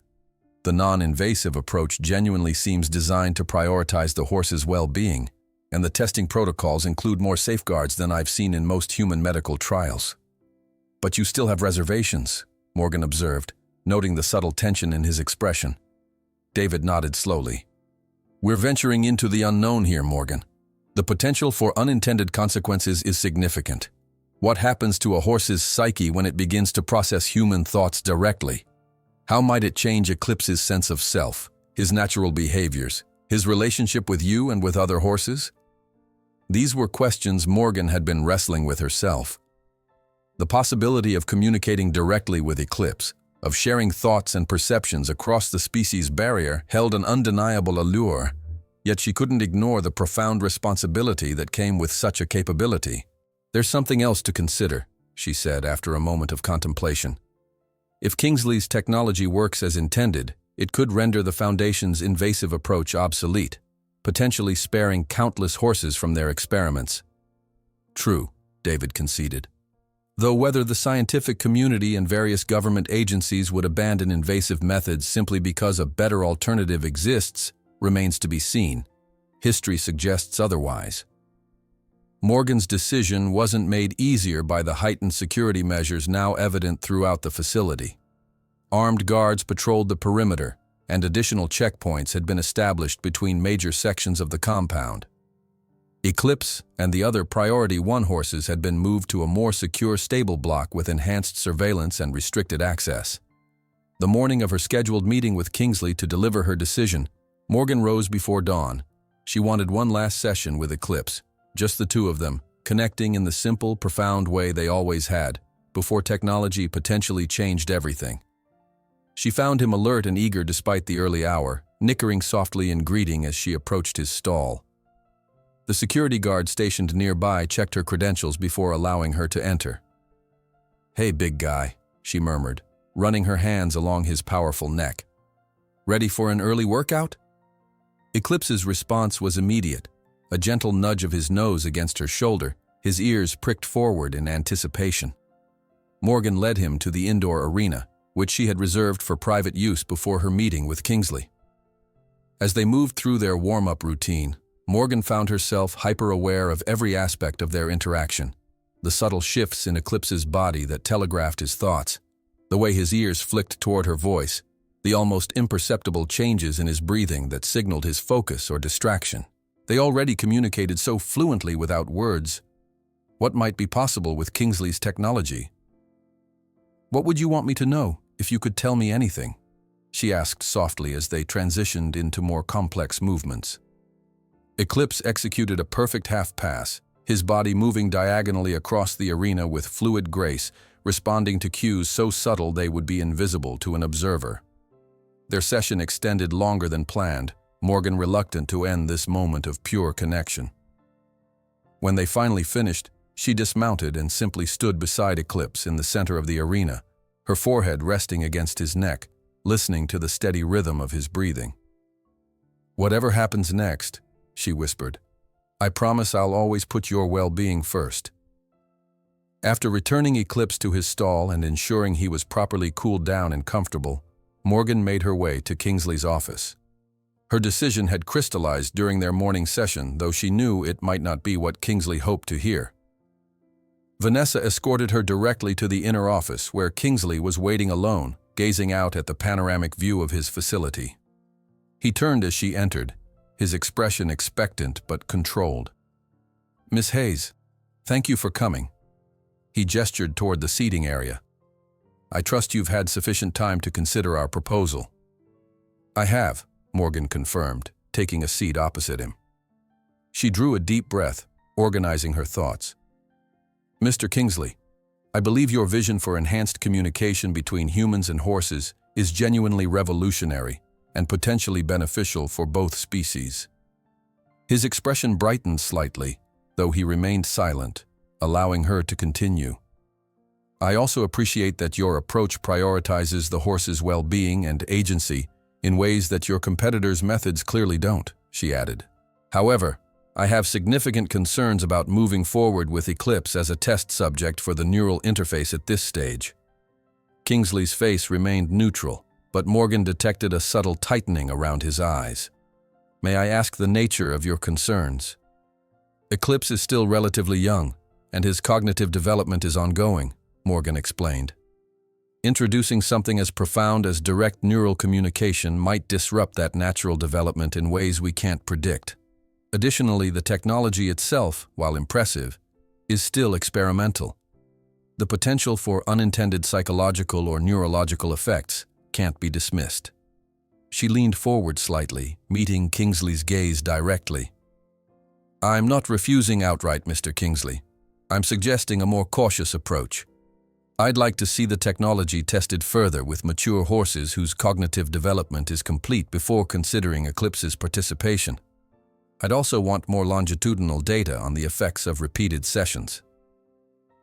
"The non-invasive approach genuinely seems designed to prioritize the horse's well-being, and the testing protocols include more safeguards than I've seen in most human medical trials." "But you still have reservations," Morgan observed, noting the subtle tension in his expression. David nodded slowly. "We're venturing into the unknown here, Morgan. The potential for unintended consequences is significant. What happens to a horse's psyche when it begins to process human thoughts directly? How might it change Eclipse's sense of self, his natural behaviors, his relationship with you and with other horses?" These were questions Morgan had been wrestling with herself. The possibility of communicating directly with Eclipse, of sharing thoughts and perceptions across the species barrier, held an undeniable allure, yet she couldn't ignore the profound responsibility that came with such a capability. "There's something else to consider," she said after a moment of contemplation. "If Kingsley's technology works as intended, it could render the Foundation's invasive approach obsolete, potentially sparing countless horses from their experiments." "True," David conceded. "Though whether the scientific community and various government agencies would abandon invasive methods simply because a better alternative exists remains to be seen. History suggests otherwise." Morgan's decision wasn't made easier by the heightened security measures now evident throughout the facility. Armed guards patrolled the perimeter, and additional checkpoints had been established between major sections of the compound. Eclipse and the other Priority 1 horses had been moved to a more secure stable block with enhanced surveillance and restricted access. The morning of her scheduled meeting with Kingsley to deliver her decision, Morgan rose before dawn. She wanted one last session with Eclipse, just the two of them, connecting in the simple, profound way they always had, before technology potentially changed everything. She found him alert and eager despite the early hour, nickering softly in greeting as she approached his stall. The security guard stationed nearby checked her credentials before allowing her to enter. "Hey, big guy," she murmured, running her hands along his powerful neck. "Ready for an early workout?" Eclipse's response was immediate, a gentle nudge of his nose against her shoulder, his ears pricked forward in anticipation. Morgan led him to the indoor arena, which she had reserved for private use before her meeting with Kingsley. As they moved through their warm-up routine, Morgan found herself hyper-aware of every aspect of their interaction. The subtle shifts in Eclipse's body that telegraphed his thoughts, the way his ears flicked toward her voice, the almost imperceptible changes in his breathing that signaled his focus or distraction. They already communicated so fluently without words. What might be possible with Kingsley's technology? "What would you want me to know, if you could tell me anything?" she asked softly as they transitioned into more complex movements. Eclipse executed a perfect half-pass, his body moving diagonally across the arena with fluid grace, responding to cues so subtle they would be invisible to an observer. Their session extended longer than planned, Morgan reluctant to end this moment of pure connection. When they finally finished, she dismounted and simply stood beside Eclipse in the center of the arena, her forehead resting against his neck, listening to the steady rhythm of his breathing. "Whatever happens next," she whispered, "I promise I'll always put your well-being first." After returning Eclipse to his stall and ensuring he was properly cooled down and comfortable, Morgan made her way to Kingsley's office. Her decision had crystallized during their morning session, though she knew it might not be what Kingsley hoped to hear. Vanessa escorted her directly to the inner office where Kingsley was waiting alone, gazing out at the panoramic view of his facility. He turned as she entered, his expression expectant but controlled. "Miss Hayes, thank you for coming." He gestured toward the seating area. "I trust you've had sufficient time to consider our proposal." "I have," Morgan confirmed, taking a seat opposite him. She drew a deep breath, organizing her thoughts. "Mr. Kingsley, I believe your vision for enhanced communication between humans and horses is genuinely revolutionary and potentially beneficial for both species." His expression brightened slightly, though he remained silent, allowing her to continue. "I also appreciate that your approach prioritizes the horse's well-being and agency in ways that your competitors' methods clearly don't," she added. "However, I have significant concerns about moving forward with Eclipse as a test subject for the neural interface at this stage." Kingsley's face remained neutral, but Morgan detected a subtle tightening around his eyes. "May I ask the nature of your concerns?" "Eclipse is still relatively young, and his cognitive development is ongoing," Morgan explained. "Introducing something as profound as direct neural communication might disrupt that natural development in ways we can't predict. Additionally, the technology itself, while impressive, is still experimental. The potential for unintended psychological or neurological effects can't be dismissed." She leaned forward slightly, meeting Kingsley's gaze directly. "I'm not refusing outright, Mr. Kingsley. I'm suggesting a more cautious approach. I'd like to see the technology tested further with mature horses whose cognitive development is complete before considering Eclipse's participation. I'd also want more longitudinal data on the effects of repeated sessions."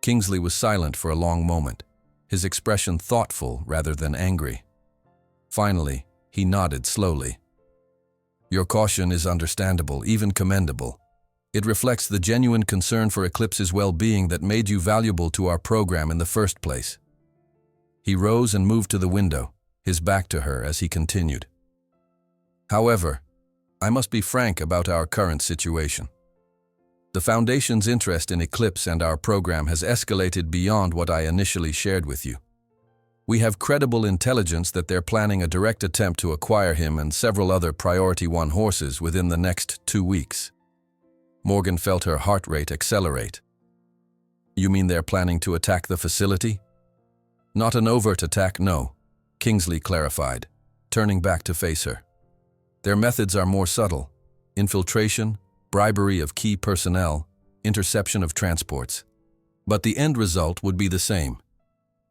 Kingsley was silent for a long moment, his expression thoughtful rather than angry. Finally, he nodded slowly. "Your caution is understandable, even commendable. It reflects the genuine concern for Eclipse's well-being that made you valuable to our program in the first place." He rose and moved to the window, his back to her as he continued. "However, I must be frank about our current situation. The Foundation's interest in Eclipse and our program has escalated beyond what I initially shared with you. We have credible intelligence that they're planning a direct attempt to acquire him and several other Priority 1 horses within the next 2 weeks." Morgan felt her heart rate accelerate. "You mean they're planning to attack the facility?" "Not an overt attack, no. Kingsley clarified, turning back to face her. Their methods are more subtle: infiltration, bribery of key personnel, interception of transports. But the end result would be the same: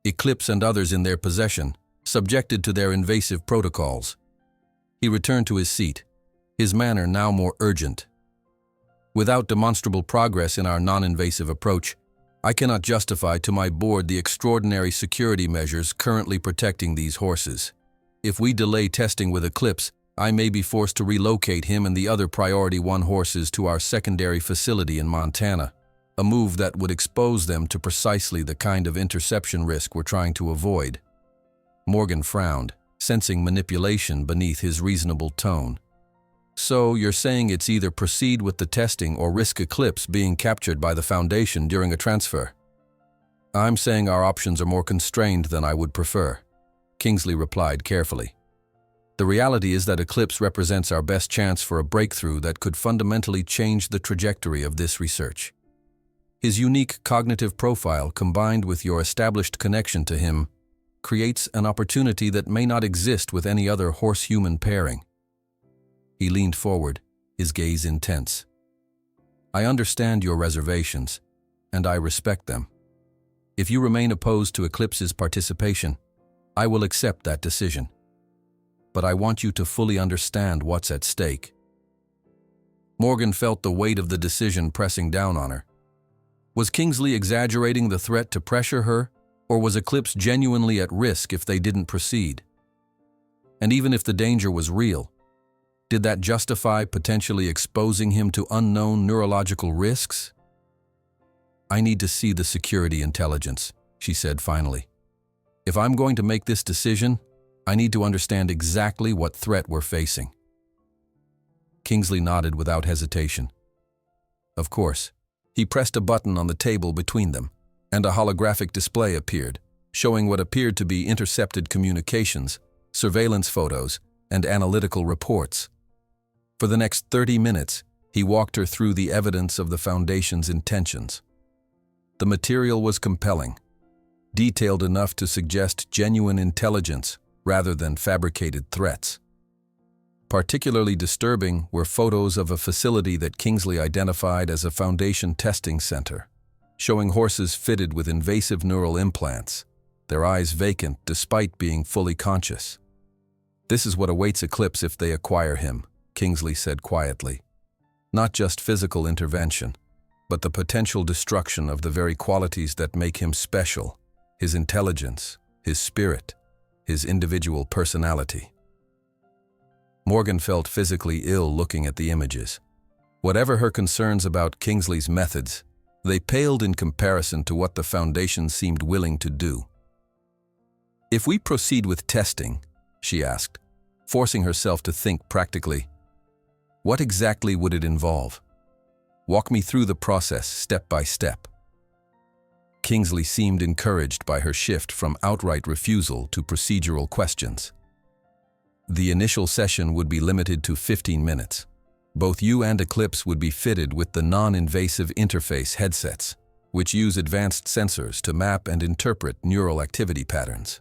Eclipse and others in their possession, subjected to their invasive protocols. He returned to his seat, his manner now more urgent. Without demonstrable progress in our non-invasive approach, I cannot justify to my board the extraordinary security measures currently protecting these horses. If we delay testing with Eclipse, I may be forced to relocate him and the other Priority 1 horses to our secondary facility in Montana, a move that would expose them to precisely the kind of interception risk we're trying to avoid. Morgan frowned, sensing manipulation beneath his reasonable tone. So you're saying it's either proceed with the testing or risk Eclipse being captured by the Foundation during a transfer? I'm saying our options are more constrained than I would prefer, Kingsley replied carefully. The reality is that Eclipse represents our best chance for a breakthrough that could fundamentally change the trajectory of this research. His unique cognitive profile, combined with your established connection to him, creates an opportunity that may not exist with any other horse-human pairing. He leaned forward, his gaze intense. I understand your reservations, and I respect them. If you remain opposed to Eclipse's participation, I will accept that decision. But I want you to fully understand what's at stake. Morgan felt the weight of the decision pressing down on her. Was Kingsley exaggerating the threat to pressure her, or was Eclipse genuinely at risk if they didn't proceed? And even if the danger was real, did that justify potentially exposing him to unknown neurological risks? I need to see the security intelligence, she said finally. If I'm going to make this decision, I need to understand exactly what threat we're facing. Kingsley nodded without hesitation. Of course. He pressed a button on the table between them, and a holographic display appeared, showing what appeared to be intercepted communications, surveillance photos, and analytical reports. For the next 30 minutes, he walked her through the evidence of the Foundation's intentions. The material was compelling, detailed enough to suggest genuine intelligence rather than fabricated threats. Particularly disturbing were photos of a facility that Kingsley identified as a Foundation testing center, showing horses fitted with invasive neural implants, their eyes vacant despite being fully conscious. This is what awaits Eclipse if they acquire him, Kingsley said quietly. Not just physical intervention, but the potential destruction of the very qualities that make him special: his intelligence, his spirit, his individual personality. Morgan felt physically ill looking at the images. Whatever her concerns about Kingsley's methods, they paled in comparison to what the Foundation seemed willing to do. If we proceed with testing, she asked, forcing herself to think practically, what exactly would it involve? Walk me through the process step by step. Kingsley seemed encouraged by her shift from outright refusal to procedural questions. The initial session would be limited to 15 minutes. Both you and Eclipse would be fitted with the non-invasive interface headsets, which use advanced sensors to map and interpret neural activity patterns.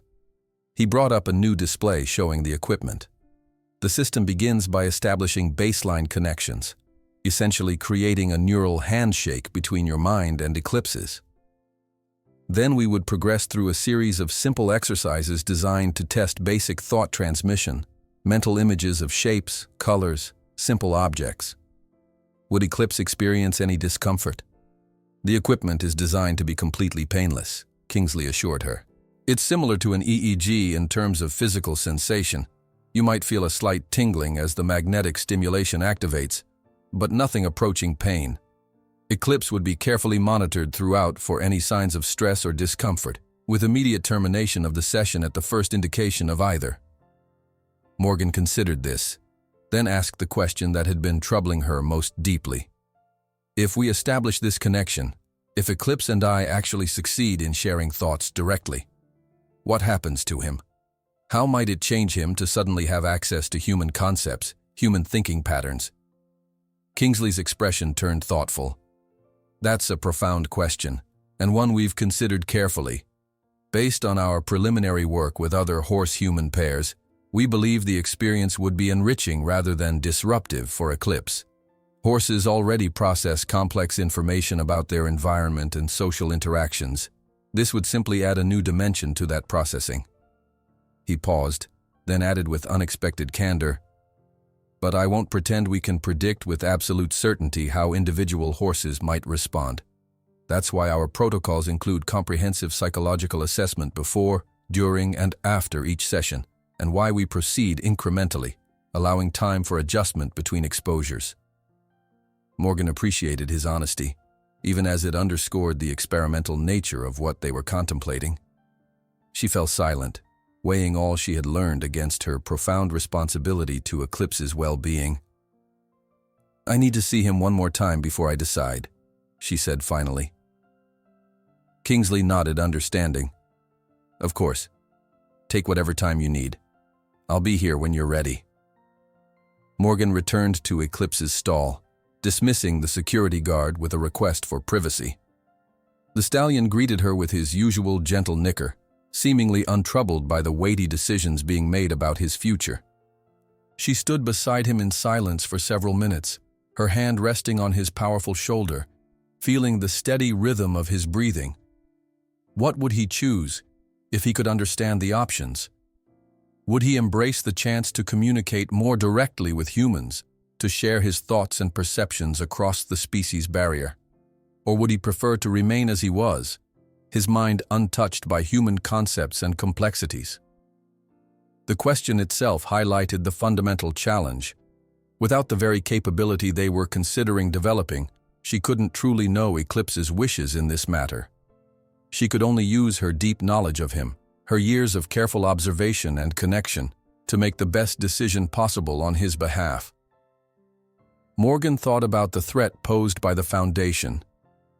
He brought up a new display showing the equipment. The system begins by establishing baseline connections, essentially creating a neural handshake between your mind and Eclipse's. Then we would progress through a series of simple exercises designed to test basic thought transmission, mental images of shapes, colors, simple objects. Would Eclipse experience any discomfort? The equipment is designed to be completely painless, Kingsley assured her. It's similar to an EEG in terms of physical sensation. You might feel a slight tingling as the magnetic stimulation activates, but nothing approaching pain. Eclipse would be carefully monitored throughout for any signs of stress or discomfort, with immediate termination of the session at the first indication of either. Morgan considered this, then asked the question that had been troubling her most deeply. If we establish this connection, if Eclipse and I actually succeed in sharing thoughts directly, what happens to him? How might it change him to suddenly have access to human concepts, human thinking patterns? Kingsley's expression turned thoughtful. That's a profound question, and one we've considered carefully. Based on our preliminary work with other horse-human pairs, we believe the experience would be enriching rather than disruptive for Eclipse. Horses already process complex information about their environment and social interactions. This would simply add a new dimension to that processing. He paused, then added with unexpected candor, "But I won't pretend we can predict with absolute certainty how individual horses might respond. That's why our protocols include comprehensive psychological assessment before, during, and after each session, and why we proceed incrementally, allowing time for adjustment between exposures." Morgan appreciated his honesty, even as it underscored the experimental nature of what they were contemplating. She fell silent, weighing all she had learned against her profound responsibility to Eclipse's well-being. "I need to see him one more time before I decide," she said finally. Kingsley nodded, understanding. "Of course. Take whatever time you need. I'll be here when you're ready." Morgan returned to Eclipse's stall, dismissing the security guard with a request for privacy. The stallion greeted her with his usual gentle nicker, seemingly untroubled by the weighty decisions being made about his future. She stood beside him in silence for several minutes, her hand resting on his powerful shoulder, feeling the steady rhythm of his breathing. What would he choose if he could understand the options? Would he embrace the chance to communicate more directly with humans, to share his thoughts and perceptions across the species barrier? Or would he prefer to remain as he was, his mind untouched by human concepts and complexities? The question itself highlighted the fundamental challenge. Without the very capability they were considering developing, she couldn't truly know Eclipse's wishes in this matter. She could only use her deep knowledge of him, her years of careful observation and connection, to make the best decision possible on his behalf. Morgan thought about the threat posed by the Foundation,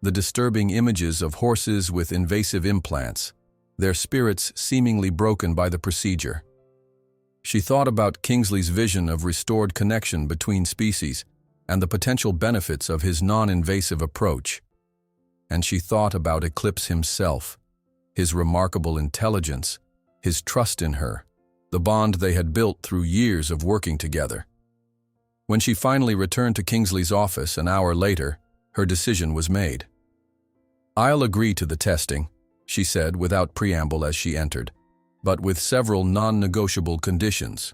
the disturbing images of horses with invasive implants, their spirits seemingly broken by the procedure. She thought about Kingsley's vision of restored connection between species and the potential benefits of his non-invasive approach. And she thought about Eclipse himself, his remarkable intelligence, his trust in her, the bond they had built through years of working together. When she finally returned to Kingsley's office an hour later, her decision was made. "I'll agree to the testing," she said without preamble as she entered, but with several non-negotiable conditions.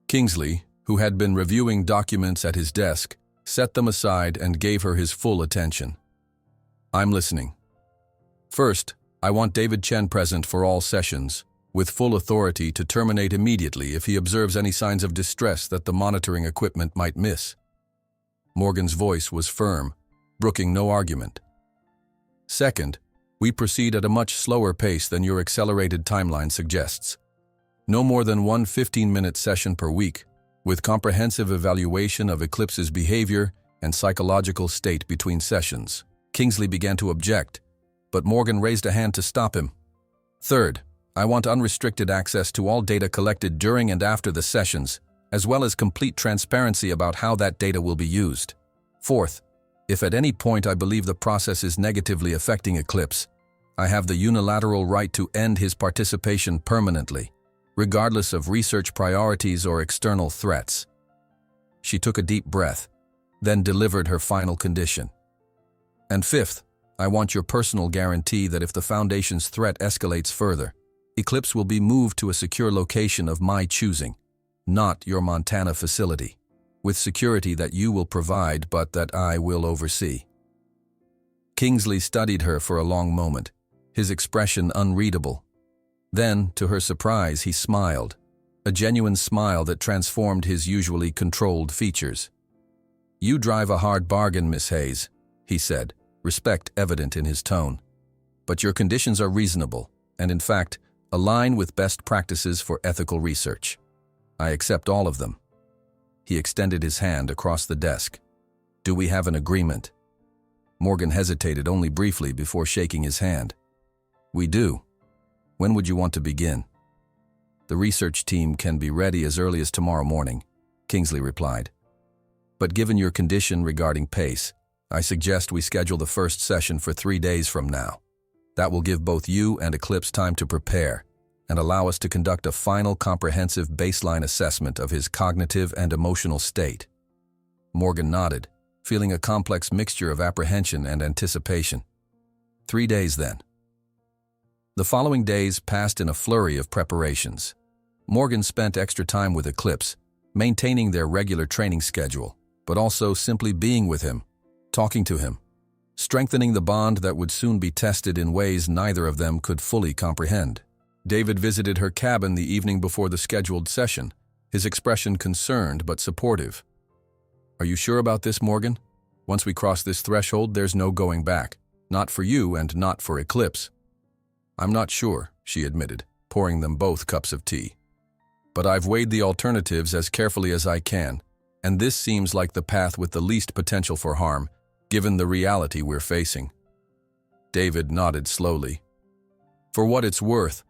Kingsley, who had been reviewing documents at his desk, set them aside and gave her his full attention. "I'm listening. First, I want David Chen present for all sessions, with full authority to terminate immediately if he observes any signs of distress that the monitoring equipment might miss." Morgan's voice was firm, brooking no argument. "Second, we proceed at a much slower pace than your accelerated timeline suggests. No more than one 15-minute session per week, with comprehensive evaluation of Eclipse's behavior and psychological state between sessions." Kingsley began to object, but Morgan raised a hand to stop him. "Third, I want unrestricted access to all data collected during and after the sessions, as well as complete transparency about how that data will be used. Fourth, if at any point I believe the process is negatively affecting Eclipse, I have the unilateral right to end his participation permanently, regardless of research priorities or external threats." She took a deep breath, then delivered her final condition. "And fifth, I want your personal guarantee that if the Foundation's threat escalates further, Eclipse will be moved to a secure location of my choosing, not your Montana facility, with security that you will provide but that I will oversee." Kingsley studied her for a long moment, his expression unreadable. Then, to her surprise, he smiled, a genuine smile that transformed his usually controlled features. "You drive a hard bargain, Miss Hayes," he said, respect evident in his tone. "But your conditions are reasonable, and in fact, align with best practices for ethical research. I accept all of them." He extended his hand across the desk. "Do we have an agreement?" Morgan hesitated only briefly before shaking his hand. "We do. When would you want to begin?" "The research team can be ready as early as tomorrow morning," Kingsley replied. "But given your condition regarding pace, I suggest we schedule the first session for 3 days from now. That will give both you and Eclipse time to prepare and allow us to conduct a final comprehensive baseline assessment of his cognitive and emotional state. Morgan nodded, feeling a complex mixture of apprehension and anticipation. 3 days then. The following days passed in a flurry of preparations. Morgan spent extra time with Eclipse, maintaining their regular training schedule, but also simply being with him, talking to him, strengthening the bond that would soon be tested in ways neither of them could fully comprehend. David visited her cabin the evening before the scheduled session, his expression concerned but supportive. "Are you sure about this, Morgan? Once we cross this threshold, there's no going back. Not for you and not for Eclipse." "I'm not sure," she admitted, pouring them both cups of tea. "But I've weighed the alternatives as carefully as I can, and this seems like the path with the least potential for harm, given the reality we're facing." David nodded slowly. "For what it's worth,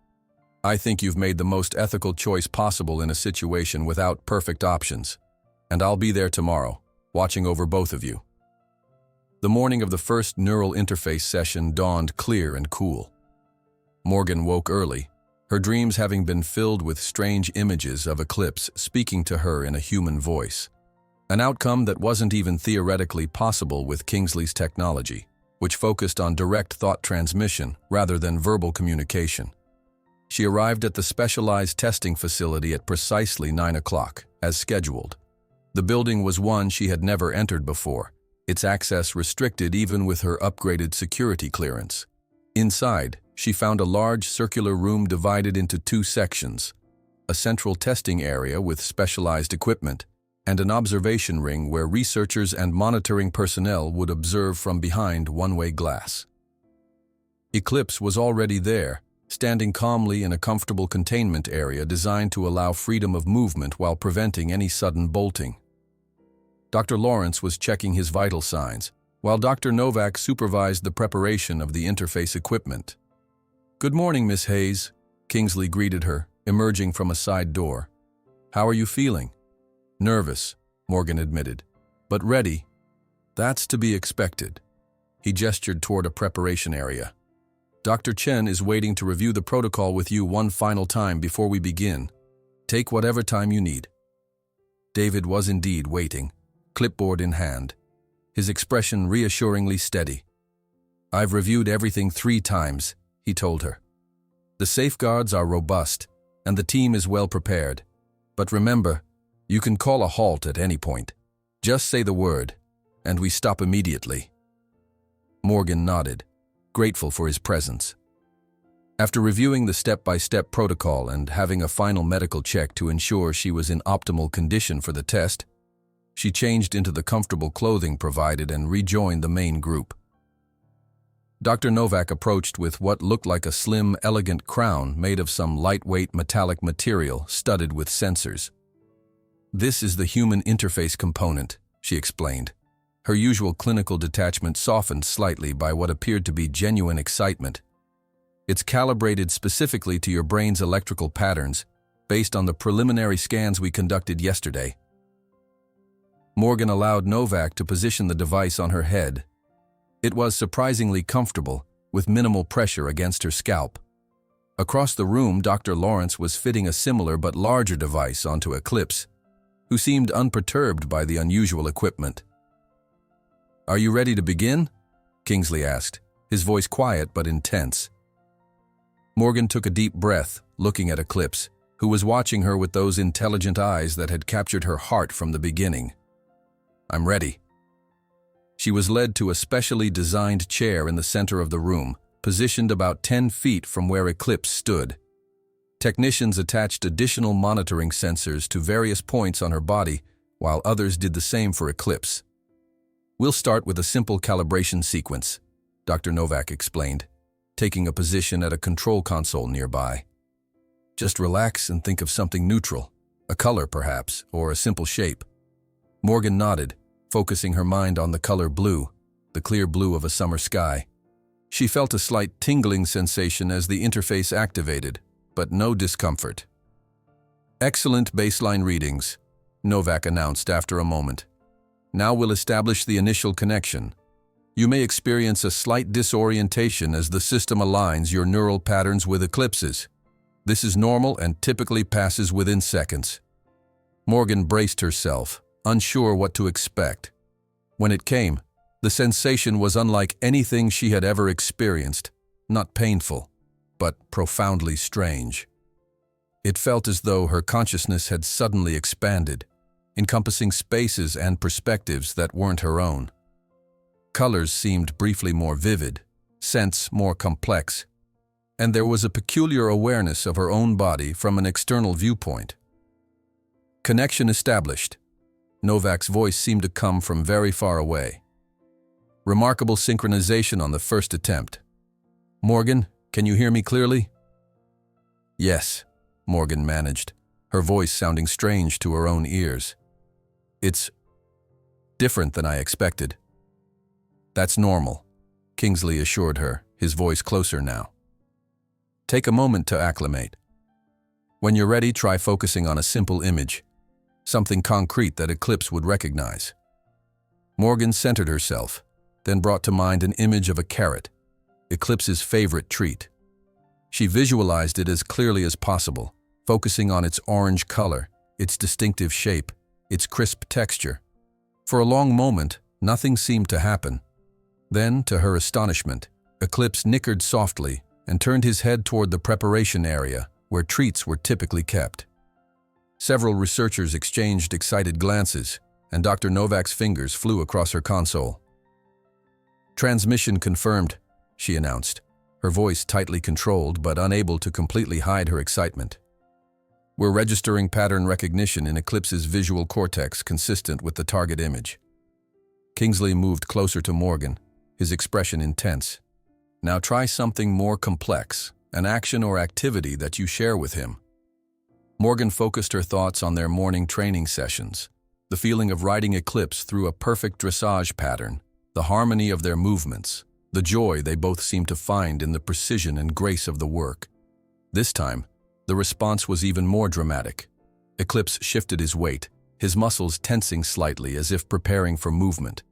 I think you've made the most ethical choice possible in a situation without perfect options, and I'll be there tomorrow, watching over both of you." The morning of the first neural interface session dawned clear and cool. Morgan woke early, her dreams having been filled with strange images of Eclipse speaking to her in a human voice. An outcome that wasn't even theoretically possible with Kingsley's technology, which focused on direct thought transmission rather than verbal communication. She arrived at the specialized testing facility at precisely 9 o'clock, as scheduled. The building was one she had never entered before, its access restricted even with her upgraded security clearance. Inside, she found a large circular room divided into 2 sections, a central testing area with specialized equipment, and an observation ring where researchers and monitoring personnel would observe from behind one-way glass. Eclipse was already there, standing calmly in a comfortable containment area designed to allow freedom of movement while preventing any sudden bolting. Dr. Lawrence was checking his vital signs, while Dr. Novak supervised the preparation of the interface equipment. "Good morning, Miss Hayes," Kingsley greeted her, emerging from a side door. "How are you feeling?" "Nervous," Morgan admitted, "but ready." "That's to be expected." He gestured toward a preparation area. "Dr. Chen is waiting to review the protocol with you one final time before we begin. Take whatever time you need." David was indeed waiting, clipboard in hand, his expression reassuringly steady. "I've reviewed everything 3 times, he told her. "The safeguards are robust, and the team is well prepared. But remember, you can call a halt at any point. Just say the word, and we stop immediately." Morgan nodded, grateful for his presence. After reviewing the step-by-step protocol and having a final medical check to ensure she was in optimal condition for the test, she changed into the comfortable clothing provided and rejoined the main group. Dr. Novak approached with what looked like a slim, elegant crown made of some lightweight metallic material studded with sensors. "This is the human interface component," she explained. Her usual clinical detachment softened slightly by what appeared to be genuine excitement. "It's calibrated specifically to your brain's electrical patterns, based on the preliminary scans we conducted yesterday." Morgan allowed Novak to position the device on her head. It was surprisingly comfortable, with minimal pressure against her scalp. Across the room, Dr. Lawrence was fitting a similar but larger device onto Eclipse, who seemed unperturbed by the unusual equipment. "Are you ready to begin?" Kingsley asked, his voice quiet but intense. Morgan took a deep breath, looking at Eclipse, who was watching her with those intelligent eyes that had captured her heart from the beginning. "I'm ready." She was led to a specially designed chair in the center of the room, positioned about 10 feet from where Eclipse stood. Technicians attached additional monitoring sensors to various points on her body, while others did the same for Eclipse. "We'll start with a simple calibration sequence," Dr. Novak explained, taking a position at a control console nearby. "Just relax and think of something neutral, a color perhaps, or a simple shape." Morgan nodded, focusing her mind on the color blue, the clear blue of a summer sky. She felt a slight tingling sensation as the interface activated, but no discomfort. "Excellent baseline readings," Novak announced after a moment. "Now we'll establish the initial connection. You may experience a slight disorientation as the system aligns your neural patterns with eclipses. This is normal and typically passes within seconds. Morgan braced herself, unsure what to expect. When it came, the sensation was unlike anything she had ever experienced, not painful, but profoundly strange. It felt as though her consciousness had suddenly expanded, encompassing spaces and perspectives that weren't her own. Colors seemed briefly more vivid, scents more complex, and there was a peculiar awareness of her own body from an external viewpoint. Connection established. Novak's voice seemed to come from very far away. Remarkable synchronization on the first attempt. "Morgan, can you hear me clearly?" "Yes," Morgan managed, her voice sounding strange to her own ears. "It's different than I expected." "That's normal," Kingsley assured her, his voice closer now. "Take a moment to acclimate. When you're ready, try focusing on a simple image, something concrete that Eclipse would recognize." Morgan centered herself, then brought to mind an image of a carrot, Eclipse's favorite treat. She visualized it as clearly as possible, focusing on its orange color, its distinctive shape, its crisp texture. For a long moment, nothing seemed to happen. Then, to her astonishment, Eclipse nickered softly and turned his head toward the preparation area, where treats were typically kept. Several researchers exchanged excited glances, and Dr. Novak's fingers flew across her console. "Transmission confirmed," she announced, her voice tightly controlled but unable to completely hide her excitement. "We're registering pattern recognition in Eclipse's visual cortex consistent with the target image." Kingsley moved closer to Morgan, his expression intense. "Now try something more complex, an action or activity that you share with him." Morgan focused her thoughts on their morning training sessions, the feeling of riding Eclipse through a perfect dressage pattern, the harmony of their movements, the joy they both seemed to find in the precision and grace of the work. This time, the response was even more dramatic. Eclipse shifted his weight, his muscles tensing slightly as if preparing for movement.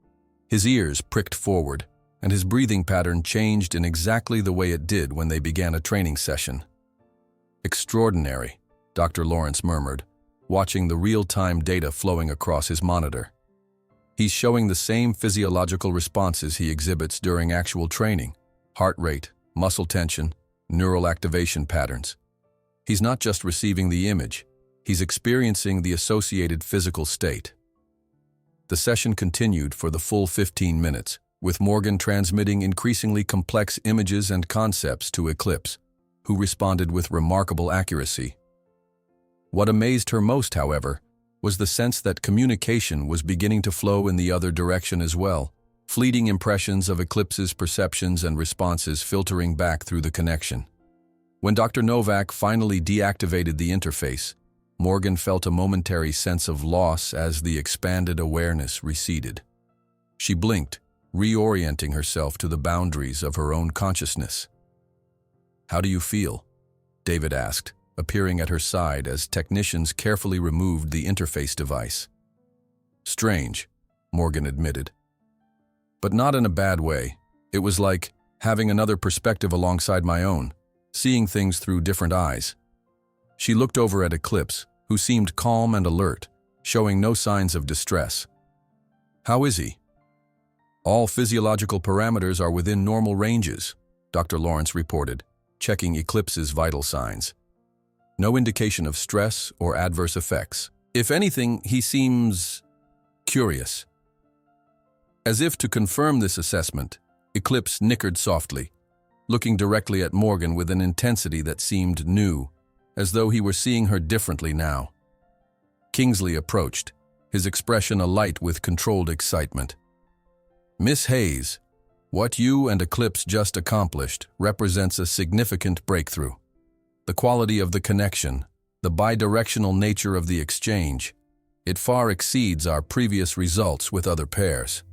His ears pricked forward, and his breathing pattern changed in exactly the way it did when they began a training session. "Extraordinary," Dr. Lawrence murmured, watching the real-time data flowing across his monitor. "He's showing the same physiological responses he exhibits during actual training: heart rate, muscle tension, neural activation patterns. He's not just receiving the image, he's experiencing the associated physical state." The session continued for the full 15 minutes, with Morgan transmitting increasingly complex images and concepts to Eclipse, who responded with remarkable accuracy. What amazed her most, however, was the sense that communication was beginning to flow in the other direction as well, fleeting impressions of Eclipse's perceptions and responses filtering back through the connection. When Dr. Novak finally deactivated the interface, Morgan felt a momentary sense of loss as the expanded awareness receded. She blinked, reorienting herself to the boundaries of her own consciousness. "How do you feel?" David asked, appearing at her side as technicians carefully removed the interface device. "Strange," Morgan admitted. "But not in a bad way. It was like having another perspective alongside my own, seeing things through different eyes." She looked over at Eclipse, who seemed calm and alert, showing no signs of distress. "How is he?" "All physiological parameters are within normal ranges," Dr. Lawrence reported, checking Eclipse's vital signs. "No indication of stress or adverse effects. If anything, he seems curious." As if to confirm this assessment, Eclipse nickered softly, looking directly at Morgan with an intensity that seemed new, as though he were seeing her differently now. Kingsley approached, his expression alight with controlled excitement. "Miss Hayes, what you and Eclipse just accomplished represents a significant breakthrough. The quality of the connection, the bidirectional nature of the exchange, it far exceeds our previous results with other pairs."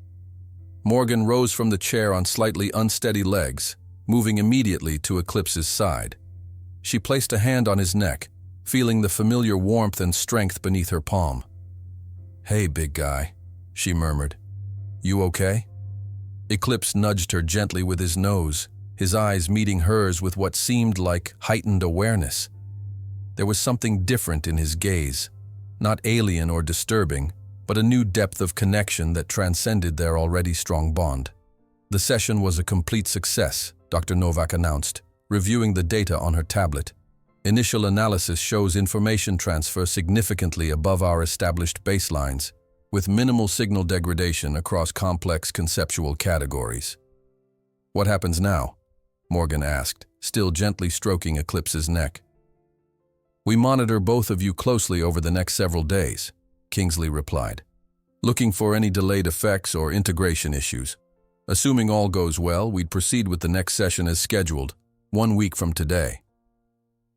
Morgan rose from the chair on slightly unsteady legs, moving immediately to Eclipse's side. She placed a hand on his neck, feeling the familiar warmth and strength beneath her palm. "Hey, big guy," she murmured. "You okay?" Eclipse nudged her gently with his nose, his eyes meeting hers with what seemed like heightened awareness. There was something different in his gaze, not alien or disturbing, but a new depth of connection that transcended their already strong bond. The session was a complete success, Dr. Novak announced, reviewing the data on her tablet. Initial analysis shows information transfer significantly above our established baselines, with minimal signal degradation across complex conceptual categories. What happens now? Morgan asked, still gently stroking Eclipse's neck. We monitor both of you closely over the next several days, Kingsley replied, looking for any delayed effects or integration issues. Assuming all goes well, we'd proceed with the next session as scheduled, 1 week from today.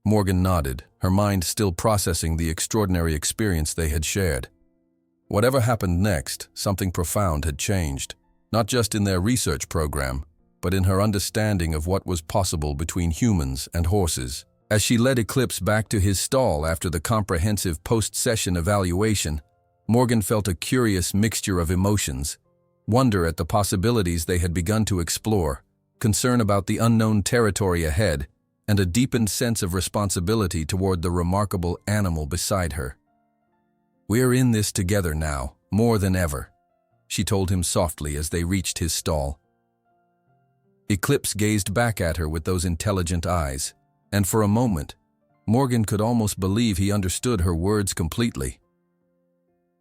Morgan nodded, her mind still processing the extraordinary experience they had shared. Whatever happened next, something profound had changed, not just in their research program, but in her understanding of what was possible between humans and horses. As she led Eclipse back to his stall after the comprehensive post-session evaluation, Morgan felt a curious mixture of emotions: wonder at the possibilities they had begun to explore, concern about the unknown territory ahead, and a deepened sense of responsibility toward the remarkable animal beside her. "We're in this together now, more than ever," she told him softly as they reached his stall. Eclipse gazed back at her with those intelligent eyes, and for a moment, Morgan could almost believe he understood her words completely.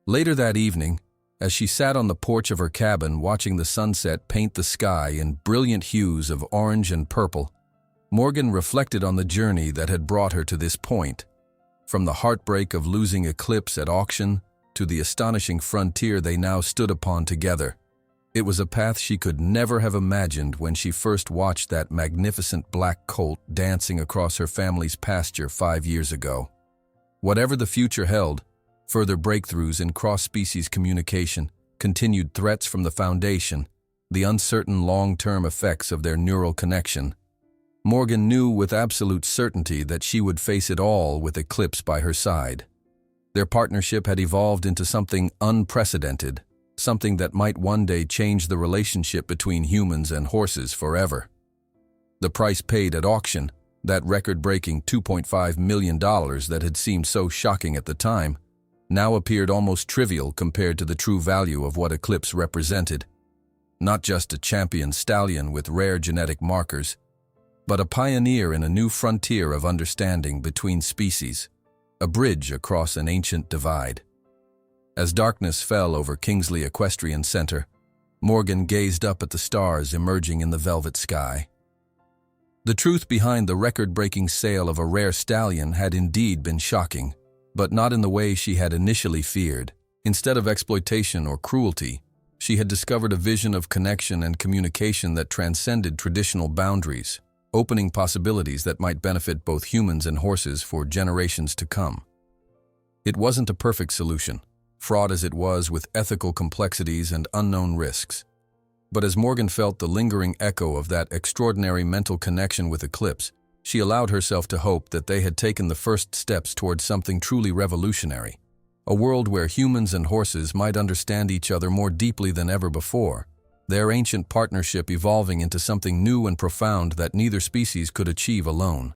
Later that evening, as she sat on the porch of her cabin watching the sunset paint the sky in brilliant hues of orange and purple, Morgan reflected on the journey that had brought her to this point. From the heartbreak of losing Eclipse at auction to the astonishing frontier they now stood upon together, it was a path she could never have imagined when she first watched that magnificent black colt dancing across her family's pasture 5 years ago. Whatever the future held, further breakthroughs in cross-species communication, continued threats from the Foundation, the uncertain long-term effects of their neural connection, Morgan knew with absolute certainty that she would face it all with Eclipse by her side. Their partnership had evolved into something unprecedented, something that might one day change the relationship between humans and horses forever. The price paid at auction, that record-breaking $2.5 million that had seemed so shocking at the time, now appeared almost trivial compared to the true value of what Eclipse represented. Not just a champion stallion with rare genetic markers, but a pioneer in a new frontier of understanding between species, a bridge across an ancient divide. As darkness fell over Kingsley Equestrian Center, Morgan gazed up at the stars emerging in the velvet sky. The truth behind the record-breaking sale of a rare stallion had indeed been shocking, but not in the way she had initially feared. Instead of exploitation or cruelty, she had discovered a vision of connection and communication that transcended traditional boundaries, opening possibilities that might benefit both humans and horses for generations to come. It wasn't a perfect solution, fraught as it was with ethical complexities and unknown risks. But as Morgan felt the lingering echo of that extraordinary mental connection with Eclipse, she allowed herself to hope that they had taken the first steps towards something truly revolutionary, a world where humans and horses might understand each other more deeply than ever before, their ancient partnership evolving into something new and profound that neither species could achieve alone.